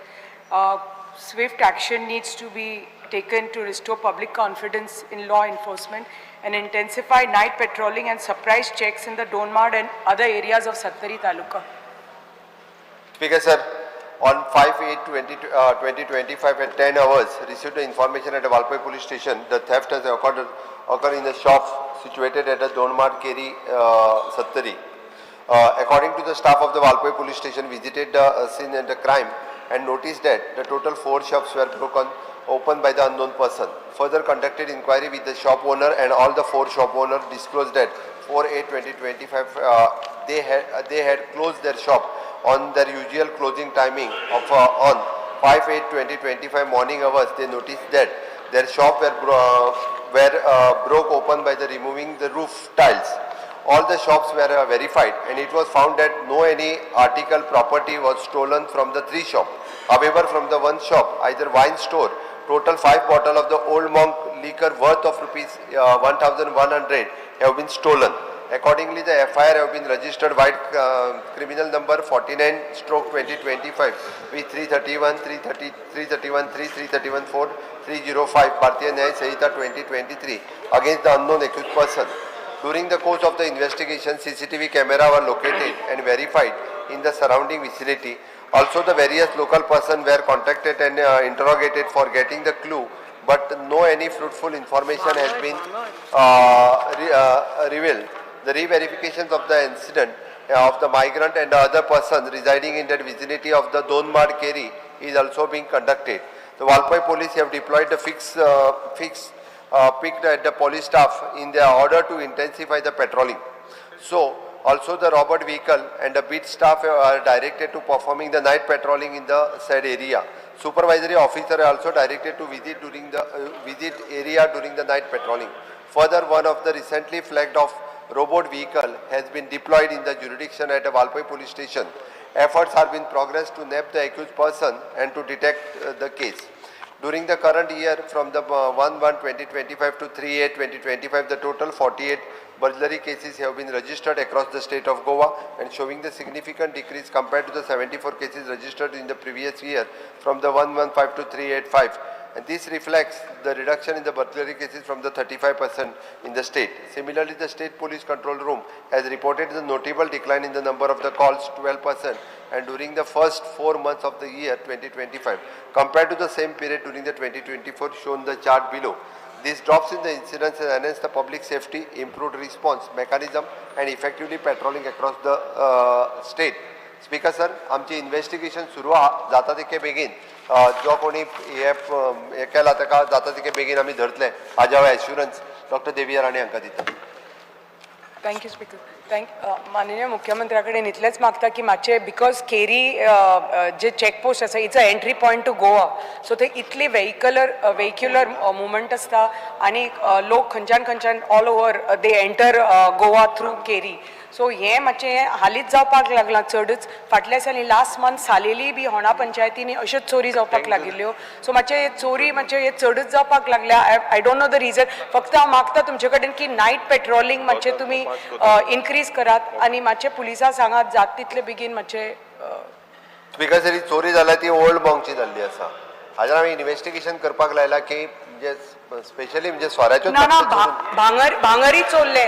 Swift action needs to be taken to restore public confidence in law enforcement and intensify night patrolling and surprise checks in the Donmad and other areas of Sattari Taluka. Speaker sir, on 5/8/2025 at 10 hours, received the information at the Valpai police station. The theft has occurred in the shop situated at the Donmad Keri Sattari. According to the staff of the Valpai police station, visited the scene of the crime and noticed that the total 4 shops were opened by the unknown person. Further conducted inquiry with the shop owner, and all the 4 shop owners disclosed that 4/8/2025 they had closed their shop on their usual closing timing of on 5/8/2025 morning hours. They noticed that their shop broke open by the removing the roof tiles. All the shops were verified, and it was found that no any article property was stolen from the 3 shops. However, from the 1 shop, either wine store, total 5 bottles of the Old Monk liquor worth of rupees 1,100 have been stolen. Accordingly, the FIR have been registered by criminal number 49/2025 with 331, 331, 331-4, 305 Bharatiya Nyaya Sanhita 2023 against the unknown accused person. During the course of the investigation, CCTV camera were located and verified in the surrounding vicinity. Also, the various local persons were contacted and interrogated for getting the clue but no any fruitful information has been revealed. The re-verifications of the incident of the migrant and the other person residing in that vicinity of the Donmad Keri is also being conducted. The Valpai police have deployed the picked at the police staff in their order to intensify the patrolling. So, also the Robert vehicle and the beat staff are directed to performing the night patrolling in the said area. Supervisory officer are also directed to visit area during the night patrolling. Further, one of the recently flagged off robot vehicle has been deployed in the jurisdiction at the Valpai police station. Efforts are in progress to nab the accused person and to detect the case. During the current year, from the 1/1/2025 to 3/8/2025, the total 48 burglary cases have been registered across the state of Goa and showing the significant decrease compared to the 74 cases registered in the previous year from the 1/15 to 3/8/5. And this reflects the reduction in the burglary cases from the 35% in the state. Similarly, the State Police Control Room has reported the notable decline in the number of the calls, 12%, and during the first 4 months of the year 2025, compared to the same period during the 2024 shown the chart below. These drops in the incidents has enhanced the public safety, improved response mechanism, and effectively patrolling across the state. Speaker sir, आमची investigation सुरू जाता तितके बेगीन जो कोणी हे केला ताका जाता तितके बेगीन आमी धरतले हाज्या एश्युरन्स डॉक्टर देविया राणे हांकां दिता. Thank you speaker. माननीय मुख्यमंत्र्या कडेन इतलेंच मागता की मातशें बिकॉज केरी जे चॅकपोस्ट आसा it's a entry point to Goa, so थंय इतली वेहिक्युलर मुवमेंट आसता आनी लोक खंयच्यान all over they enter Goa through Keri. So हें मातशें हालींच जावपाक लागलां चडच. फाटल्या दिसांनी लास्ट मंथ सालेली बी होणा पंचायतींनी अश्योच चोरी जावपाक लागिल्ल्यो. सो मातशें चोरी हे चडच जावपाक लागल्या. I don't know the region. फक्त हांव मागता तुमचे कडेन की नायट पेट्रोलिंग मातशें तुमी इन्क्रीज करात आनी मातशें पुलिसांक सांगात जात तितले बेगीन मातशें. स्पीकर सर, ही चोरी जाल्या ती ओल्ड मॉंकची जाल्ली आसा. हाजेर आमी इन्व्हेस्टिगेशन करपाक लायला की म्हणजे स्पेशली म्हणजे सोऱ्याच्यो भांगरी चोरले.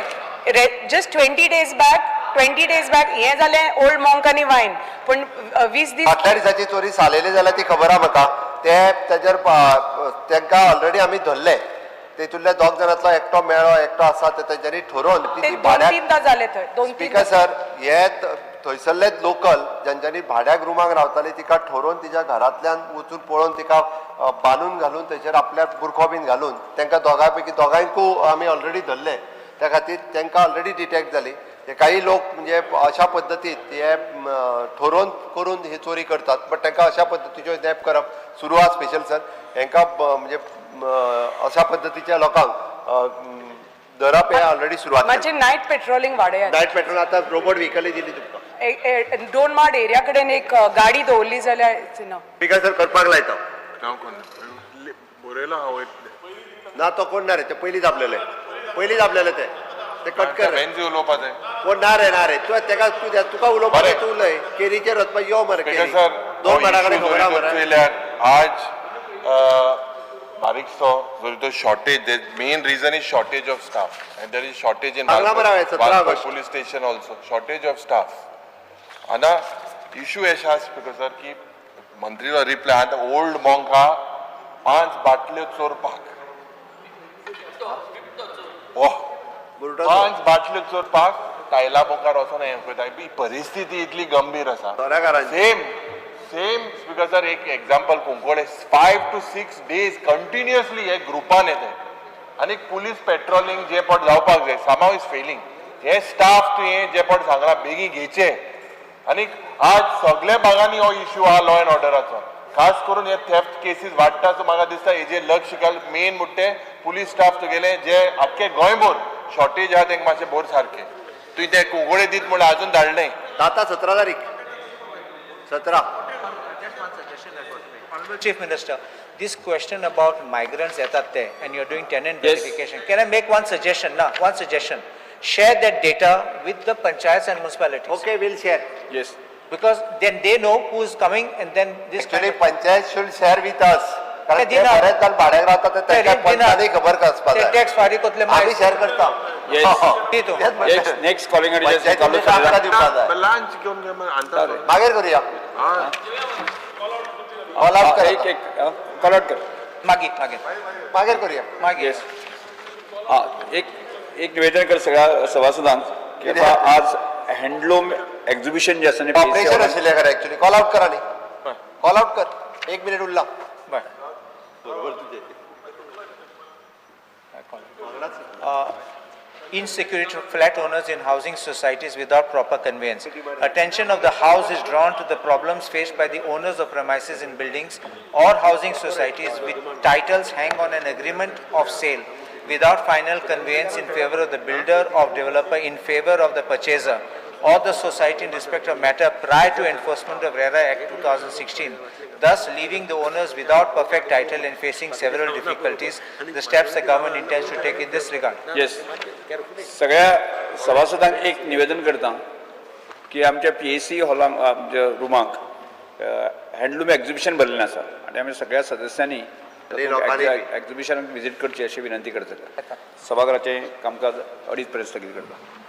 जस्ट 20 days back हें जालें ओल्ड मॉंक आनी वायन, पूण 20 दीस फाटल्या दिसाची चोरी सालेली जाल्यार ती खबर आहा म्हाका. ताजेर तांकां ऑलरेडी आमी धरले. तेतूंतल्या 2 जाणांतलो एकटो मेळ्ळो, एकटो आसा तेंच्यांनी ठरोवन ती भाड्याक. 2-3 जाले थंय. स्पीकर सर, हे थंयसरलेच लोकल ज्यांच्यांनी भाड्याक रुमाक रावताली तिका ठरोवन तिच्या घरांतल्यान वचून पळोवन तिका बांदून घालून थंयसर आपल्याक बुरखो बीन घालून तांकां दोगां पैकी दोगांयकू आमी ऑलरेडी धरले. त्या खातीर तांकां ऑलरेडी डिटेक्ट जाली. हे काही लोक म्हणजे अशा पद्दतीन हे ठरोवन करून ही चोरी करतात, बट तांकां अशा पद्दतीच्यो नॅप करप सुरू आहा. स्पेशल सर, हांकां म्हणजे अशा पद्दतीच्या लोकांक धरप हे ऑलरेडी सुरवात. म्हणजे नायट पेट्रोलिंग वाडयात. नायट पेट्रोल आतां रोबोट व्हिकलय दिली तुमकां. दोनमाड एरिया कडेन एक गाडी दवरली जाल्यार स्पीकर सर करपाक लायता. बरयला हांव ना तो कोण ना रे, ते पयलीं जाबलेले ते कट कर. उलोवपा जाय कोण ना रे तुका उलोवपाक तूं उलय. केरीचेर वचपाक यो मरे. केरी 2 माडा कडेन खबर आहा मरे. आज बारीकसो जो shortage, main reason is shortage of staff and there is shortage in police station also, shortage of staff. आना इशू अशें आसा स्पीकर सर की मंत्रीलो रिप्लाय आतां ओल्ड मॉंक हा 5 बाटल्यो चोरपाक. 5 बाटल्यो चोरपाक टायला मुखार वचून हें करता. ही परिस्थिती इतली गंभीर आसा. सेम स्पीकर सर, एक एग्जाम्पल कुंकोळे 5 to 6 days कंटिन्युअसली हे ग्रुपान येते आनी पुलीस पेट्रोलिंग जे पट जावपाक जाय सामाव इज फेलिंग. हे स्टाफ तुवें जे पट सांगला बेगीन घेचे. आनी आज सगळ्या भागांनी हो इश्यू आहा लॉ अँड ऑर्डराचो. खास करून हे थेफ्ट केसीस वाडटा. सो म्हाका दिसता हेजेर लक्ष घाल. मेन म्हणटे पुलीस स्टाफ तुगेले जे आख्खे गोंयभर शॉर्टेज आहा तेंकां मातशें बोर सारकें. तुवें ते कुंकोळे दीत म्हण अजून धाडलें. जाता 17 तारीख 17. Honorable Chief Minister, this question about migrants yetat there and you're doing tenant verification. Can I make one suggestion? One suggestion. Share that data with the panchayats and municipalities. Okay, we'll share. Yes. Because then they know who is coming and then this Actually, panchayat should share with us. कारण ते बरेच जण भाड्याक रावतात ते तांकां पंचायती खबर आसपाक जाय. टॅक्स फारीक कोतले आमी शेअर करता. नेक्स्ट कॉलिंग मागीर करूया. कॉल आउट कर. मागीर मागीर मागीर करूया मागीर येस हां एक निवेदन कर सगळ्या सभासदांक की कितें बाबा आज हँडलूम एक्झिबिशन जे आसा न्ही ऑपरेशन PSC आशिल्लें खरें एक्चुअली कॉल आउट करा न्ही कॉल आउट कर 1 मिनिट उरला insecurity of flat owners in housing societies without proper conveyance. Attention of the House is drawn to the problems faced by the owners of premises in buildings or housing societies with titles hang on an agreement of sale without final conveyance in favor of the builder or developer in favor of the purchaser or the society in respect of matter prior to enforcement of RERA Act 2016, thus leaving the owners without perfect title and facing several difficulties. The steps the government intends to take in this regard. Yes सगळ्या सभासदांक एक निवेदन करता की आमच्या PSC हॉलांक रुमांक handloom exhibition भरलेलें आसा आनी आमी सगळ्या सदस्यांनी एक्झिबिशनाक विजीट करची अशी विनंती करता सभागृहाचें कामकाज 2:30 पर्यंत स्थगीत करता